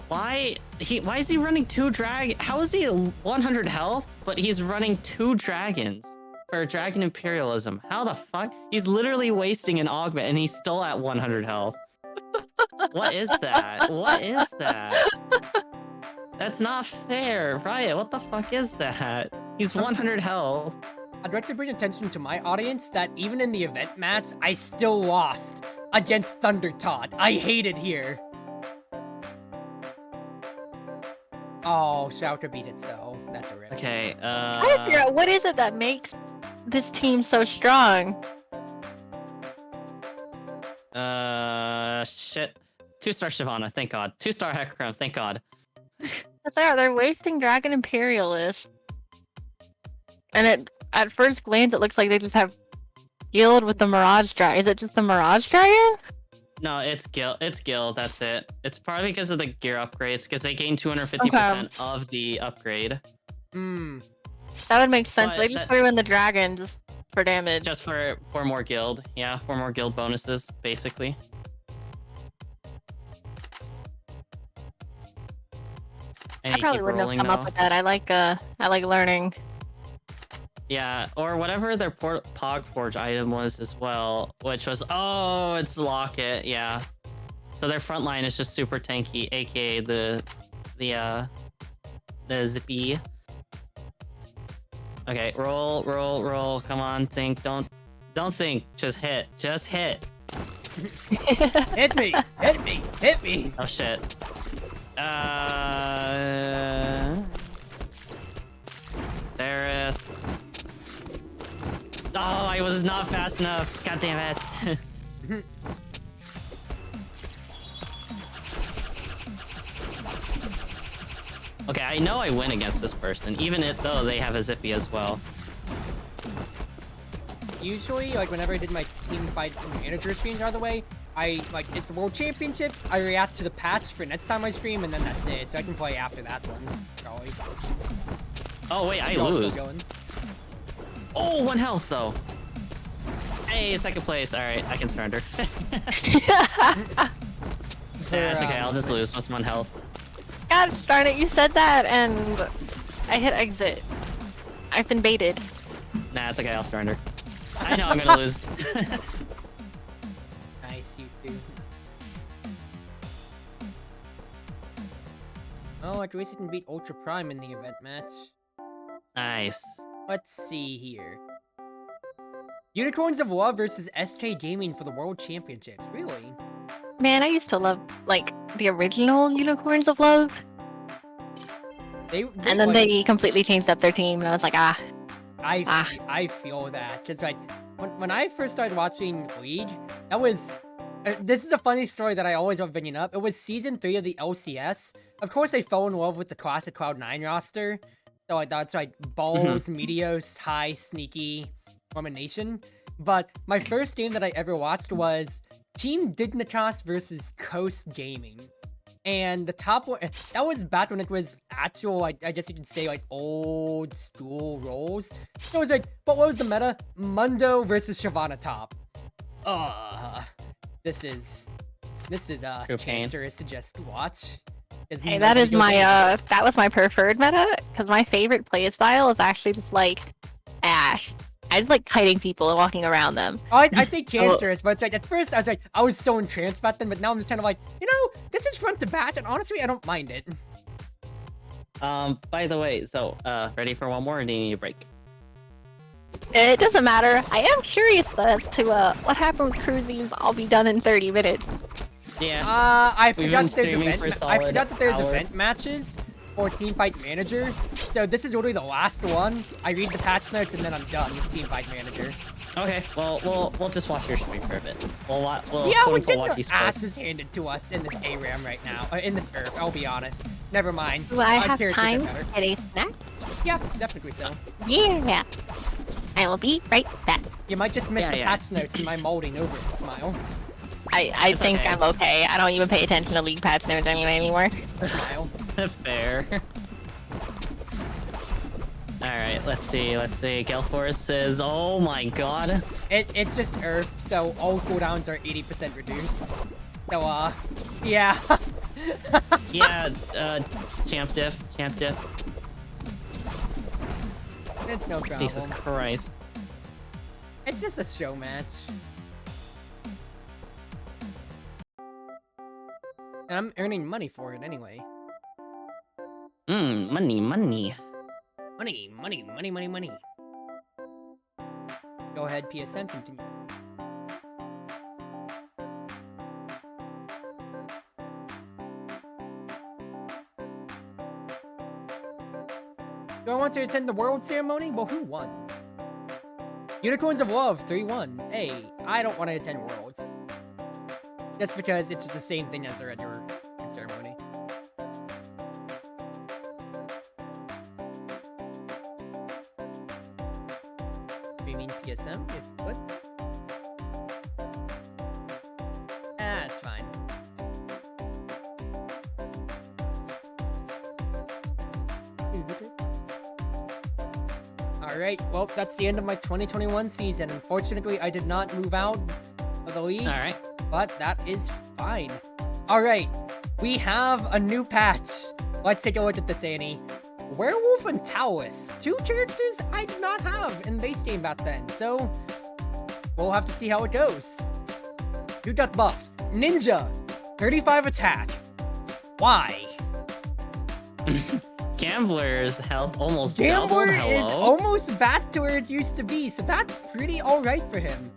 Why is he running 2 How is he 100 health, but he's running 2 dragons for Dragon Imperialism? How the fuck? He's literally wasting an augment and he's still at 100 health. What is that? What is that? That's not fair, Riot. What the fuck is that? He's 100 health. I'd like to bring attention to my audience that even in the event match, I still lost against Thunder Todd. I hate it here. Oh, Shouter beat it, so that's a rip. Okay, I gotta figure out what is it that makes this team so strong. Shit. 2-star Shyvana, thank god. 2-star Hecarim, thank god. That's right, they're wasting Dragon Imperialist. And at first glance, it looks like they just have Guild with the Mirage Dragon. Is it just the Mirage Dragon? No, it's Gil. It's Gil. That's it. It's probably because of the gear upgrades, because they gain 250% of the upgrade. Hmm. That would make sense. But They just threw in the dragon just for damage. Just for more guild. Yeah, 4 more guild bonuses, basically. And I probably wouldn't have come up with that. I like learning. Yeah, or whatever their Pog Forge item was as well, which was it's Locket. Yeah. So their front line is just super tanky, aka the zippy. Okay, roll. Come on, think. Don't think. Just hit. Hit me! Oh shit. There is. Oh, I was not fast enough. God damn it. Okay, I know I win against this person, even though they have a zippy as well. Usually, like, whenever I did my Teamfight manager streams, by the way, it's the World Championships, I react to the patch for next time I stream, and then that's it. So I can play after that one, probably. Oh, wait, I lose. Oh, 1 health, though. Hey, 2nd place. All right, I can surrender. Yeah, it's okay. I'll just lose with 1 health. God darn it, you said that, and I hit exit. I've been baited. Nah, it's okay. I'll surrender. I know I'm gonna lose. Nice, you too. Oh, at least I can beat Ultra Prime in the event match. Nice. Let's see here. Unicorns of Love versus SK Gaming for the World Championships. Really? Man, I used to love, like, the original Unicorns of Love. And then they completely changed up their team, and I was like, I feel that because like when I first started watching League, that was this is a funny story that I always want to bring up. It was season 3 of the LCS. Of course, I fell in love with the classic Cloud9 roster. So I thought it's like Balls, Meteos, High, Sneaky, Domination. But my first game that I ever watched was Team Dignitas versus Coast Gaming. And the top one, that was back when it was actual, like, I guess you can say, like, old school roles. So it was like, but what was the meta? Mundo versus Shyvana top. This is cancerous to just watch. hey, that is my, that was my preferred meta, because my favorite play style is actually just, like, Ashe. I just like kiting people and walking around them. Oh, I say cancerous, but it's like, at first, I was so entranced about them, but now I'm just kind of like, you know, this is front to back, and honestly, I don't mind it. By the way, so, ready for one more, or do you need a break? It doesn't matter. I am curious as to what happened with Cruises. I'll be done in 30 minutes. Yeah. I forgot that there's hour. event matches for Teamfight Manager. So this is literally the last one. I read the patch notes and then I'm done with Teamfight Manager. Okay, well, we'll just watch your stream for a bit. We'll Yeah, quote we're unquote getting watch our Esports. asses handed to us in this ARAM right now. In this Earth, I'll be honest. Never mind. Do I Our have characters are time better. to get a snack? Yeah, definitely so. Yeah. I will be right back. You might just miss the Yeah. patch notes and my molding over it, Smile. I think okay. I'm okay. I don't even pay attention to League patch notes anymore. Smile. Fair. Alright, let's see. GaleForce says, oh my god. It's just Earth, so all cooldowns are 80% reduced. So, yeah. Yeah, champ diff. It's no problem. Jesus Christ. It's just a show match. And I'm earning money for it anyway. Money. Money. Go ahead, PSM, continue. Do I want to attend the world ceremony? Well, who won? Unicorns of Love 3-1. Hey, I don't want to attend Worlds. Just because it's just the same thing as the regular ceremony. Do you mean PSM? If what? That's fine. Alright, well, that's the end of my 2021 season. Unfortunately, I did not move out of the league. Alright. But that is fine. Alright, we have a new patch. Let's take a look at this, Annie. Werewolf and Taoist. 2 characters I did not have in base game back then, so we'll have to see how it goes. Who got buffed? Ninja, 35 attack. Why? Gambler's health almost Gambler doubled. is Hello? almost back to where it used to be, so that's pretty alright for him.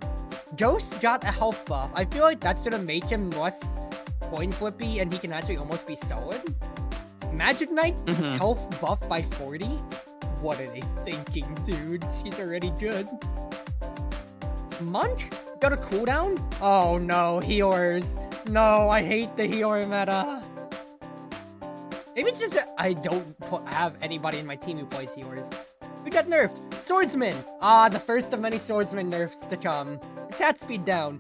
Ghost got a health buff. I feel like that's gonna make him less coin flippy and he can actually almost be solid. Magic Knight, health buff by 40? What are they thinking, dude? He's already good. Monk got a cooldown? Oh no, healers. No, I hate the healer meta. Maybe it's just that I don't have anybody in my team who plays healers. We got nerfed. Swordsman. The first of many swordsman nerfs to come. Attack speed down.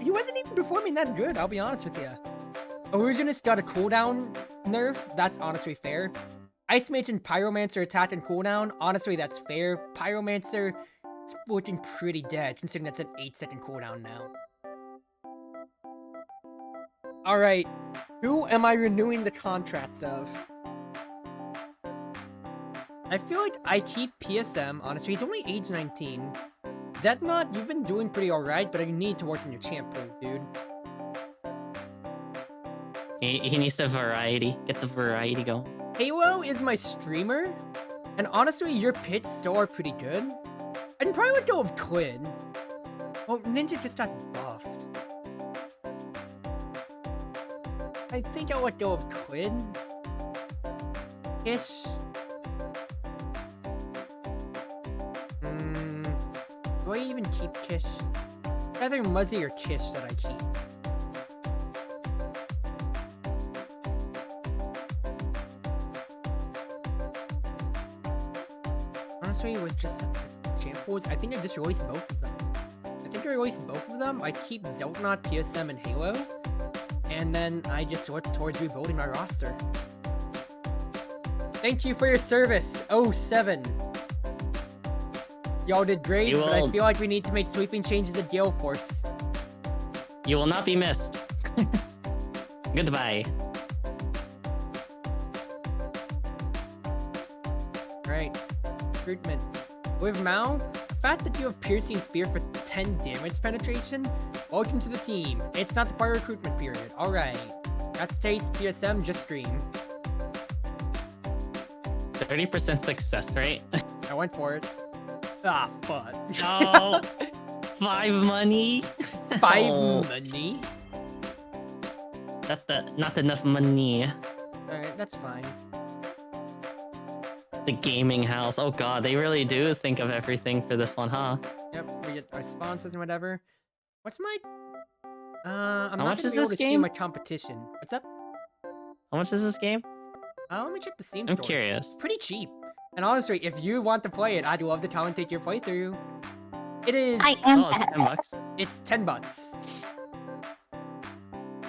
He wasn't even performing that good, I'll be honest with you. Illusionist got a cooldown nerf. That's honestly fair. Ice Mage and Pyromancer attack and cooldown. Honestly, that's fair. Pyromancer, it's looking pretty dead, considering that's an 8-second cooldown now. Alright, who am I renewing the contracts of? I feel like I keep PSM, honestly. He's only age 19. Zetnot, you've been doing pretty alright, but I need to work on your champ pool, dude. He needs the variety. Get the variety going. Halo is my streamer, and honestly, your pits still are pretty good. I'd probably would go with Quid. Oh, Ninja just got buffed. I think I would go with Quid. Kish. Do I even keep Kish? Either Muzzy or Kish that I keep. Honestly, with just shampoos, I think I just released both of them. I keep Zeltnot, PSM, and Halo. And then I just work towards rebuilding my roster. Thank you for your service, 07. Y'all did great, but I feel like we need to make sweeping changes at GaleForce. You will not be missed. Goodbye. Right. Recruitment. With Mao, the fact that you have Piercing Spear for 10 damage penetration, welcome to the team. It's not the part of recruitment period. Alright. That's Taste PSM, just stream. 30% success rate. I went for it. Ah, fuck. Oh, 5 money. 5 money? That's not enough money. Alright, that's fine. The gaming house. Oh god, they really do think of everything for this one, huh? Yep, we get our sponsors and whatever. What's my... I'm not much gonna is be able this to see game? my competition. What's up? How much is this game? Let me check the Steam I'm store. curious. It's pretty cheap. And honestly, if you want to play it, I'd love to commentate your playthrough. It is... I am. Oh, it's 10 bucks. It's 10 bucks.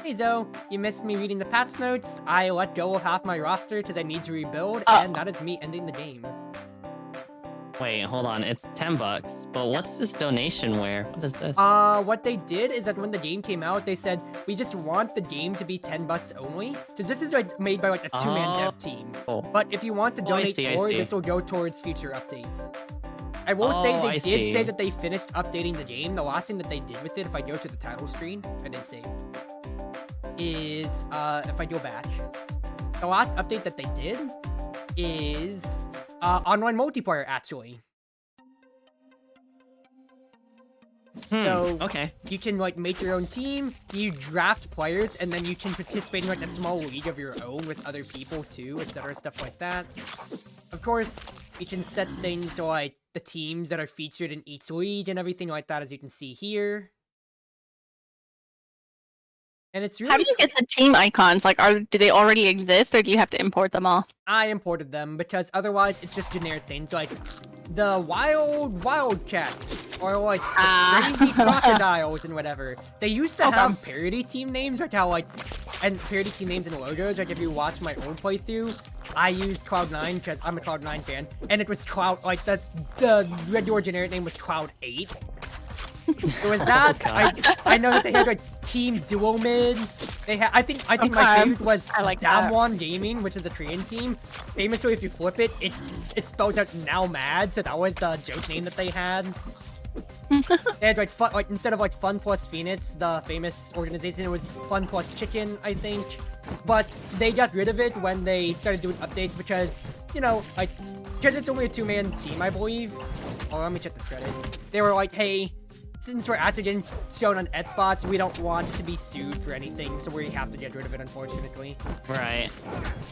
Hey Zoe, you missed me reading the patch notes. I let go of half my roster because I need to rebuild, and that is me ending the game. Wait, hold on. It's 10 bucks. But what's this donation where? What is this? What they did is that when the game came out, they said, we just want the game to be 10 bucks only. Because this is like made by like a 2-man dev team. Oh. But if you want to I donate see, more, I see. this will go towards future updates. I will say they I did see. say that they finished updating the game. The last thing that they did with it, if I go to the title screen, I did say, is, if I go back, the last update that they did is, online multiplayer, actually. So, Okay. you can, like, make your own team, you draft players, and then you can participate in, like, a small league of your own with other people, too, etc., stuff like that. Of course, you can set things so, like, the teams that are featured in each league and everything like that, as you can see here. And it's really... How do you get the team icons? Like, do they already exist, or do you have to import them all? I imported them, because otherwise it's just generic things, like, the Wildcats, or, like, the crazy crocodiles and whatever. They used to have parody team names, like how, like, and parody team names and logos, like, if you watch my old playthrough, I used Cloud9, because I'm a Cloud9 fan, and it was Cloud, like, the regular generic name was Cloud8. It was that. I know that they had like Team Duo Mid. They had. I think my favorite was Damwon Gaming, which is a Korean team. Famously, if you flip it, it spells out Now Mad. So that was the joke name that they had. They had like instead of like Fun Plus Phoenix, the famous organization, it was Fun Plus Chicken, I think. But they got rid of it when they started doing updates because, you know, like, because it's only a 2-man team, I believe. Oh, let me check the credits. They were like, hey, since we're actually getting shown on Esports, we don't want to be sued for anything, so we have to get rid of it, unfortunately. Right.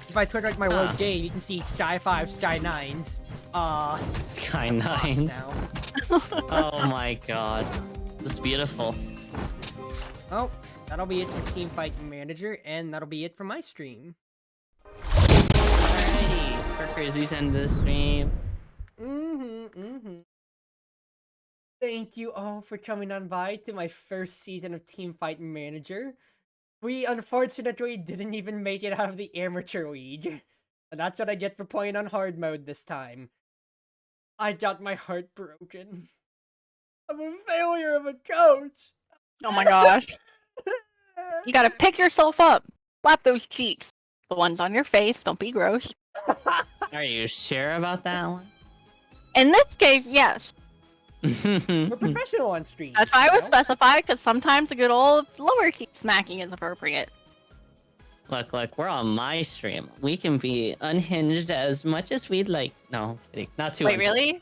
If I click like my world game, you can see Sky 5, Sky 9s. Sky 9. Now. Oh my god. This is beautiful. Oh, that'll be it for Teamfight Manager, and that'll be it for my stream. Alrighty. For Crazy's end of the stream. Thank you all for coming on by to my first season of Teamfight Manager. We unfortunately didn't even make it out of the Amateur League. And that's what I get for playing on hard mode this time. I got my heart broken. I'm a failure of a coach! Oh my gosh. You gotta pick yourself up. Slap those cheeks. The ones on your face, don't be gross. Are you sure about that one? In this case, yes. We're professional on stream. That's why I would specify, because sometimes a good old lower cheek smacking is appropriate. Look, we're on my stream. We can be unhinged as much as we'd like. No, I'm kidding. Not too Wait, unhinged. really?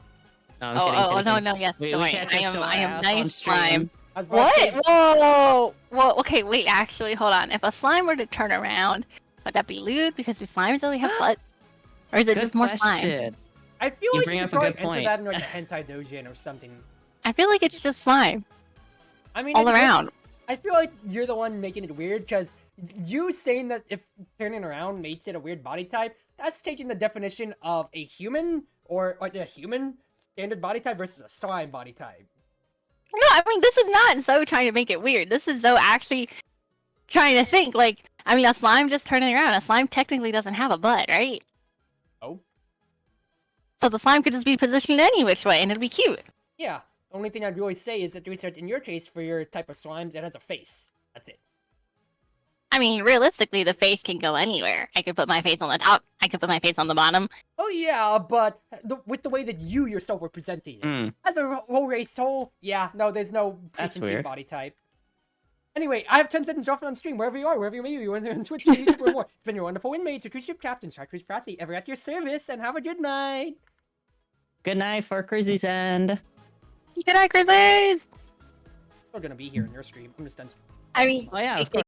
No, I'm kidding. No, yes. We No, can't I just show our am ass on nice stream. slime. I was about to say- What? Whoa! Well, okay, wait, actually, hold on. If a slime were to turn around, would that be lewd? Because we slimes only have butts. Or is it Good just more slime? question. I feel You like bring you up could a probably good enter point. that in like a hentai doujin or something. I feel like it's just slime I mean, all around. I feel like you're the one making it weird because you saying that if turning around makes it a weird body type, that's taking the definition of a human or like a human standard body type versus a slime body type. No, I mean, this is not Zoe trying to make it weird. This is Zoe actually trying to think. Like, I mean, a slime just turning around. A slime technically doesn't have a butt, right? Oh? So the slime could just be positioned any which way and it'd be cute. Yeah. Only thing I'd really say is that research in your case for your type of slimes, it has a face. That's it. I mean, realistically, the face can go anywhere. I could put my face on the top. I could put my face on the bottom. Oh yeah, but with the way that you yourself were presenting it. Hmm. As a whole race soul, yeah, no, there's no That's preconceived weird. body type. Anyway, I have 10 seconds off on stream, wherever you are, wherever you may be, you're on Twitch, YouTube, or more. It's been your wonderful inmates, your cruise ship captain, chatreuseproxy, ever at your service, and have a good night! Good night for Cruisy's End. Good night, Grizzlies! Still gonna be here in your stream, I'm just done. I mean, Oh yeah, of if they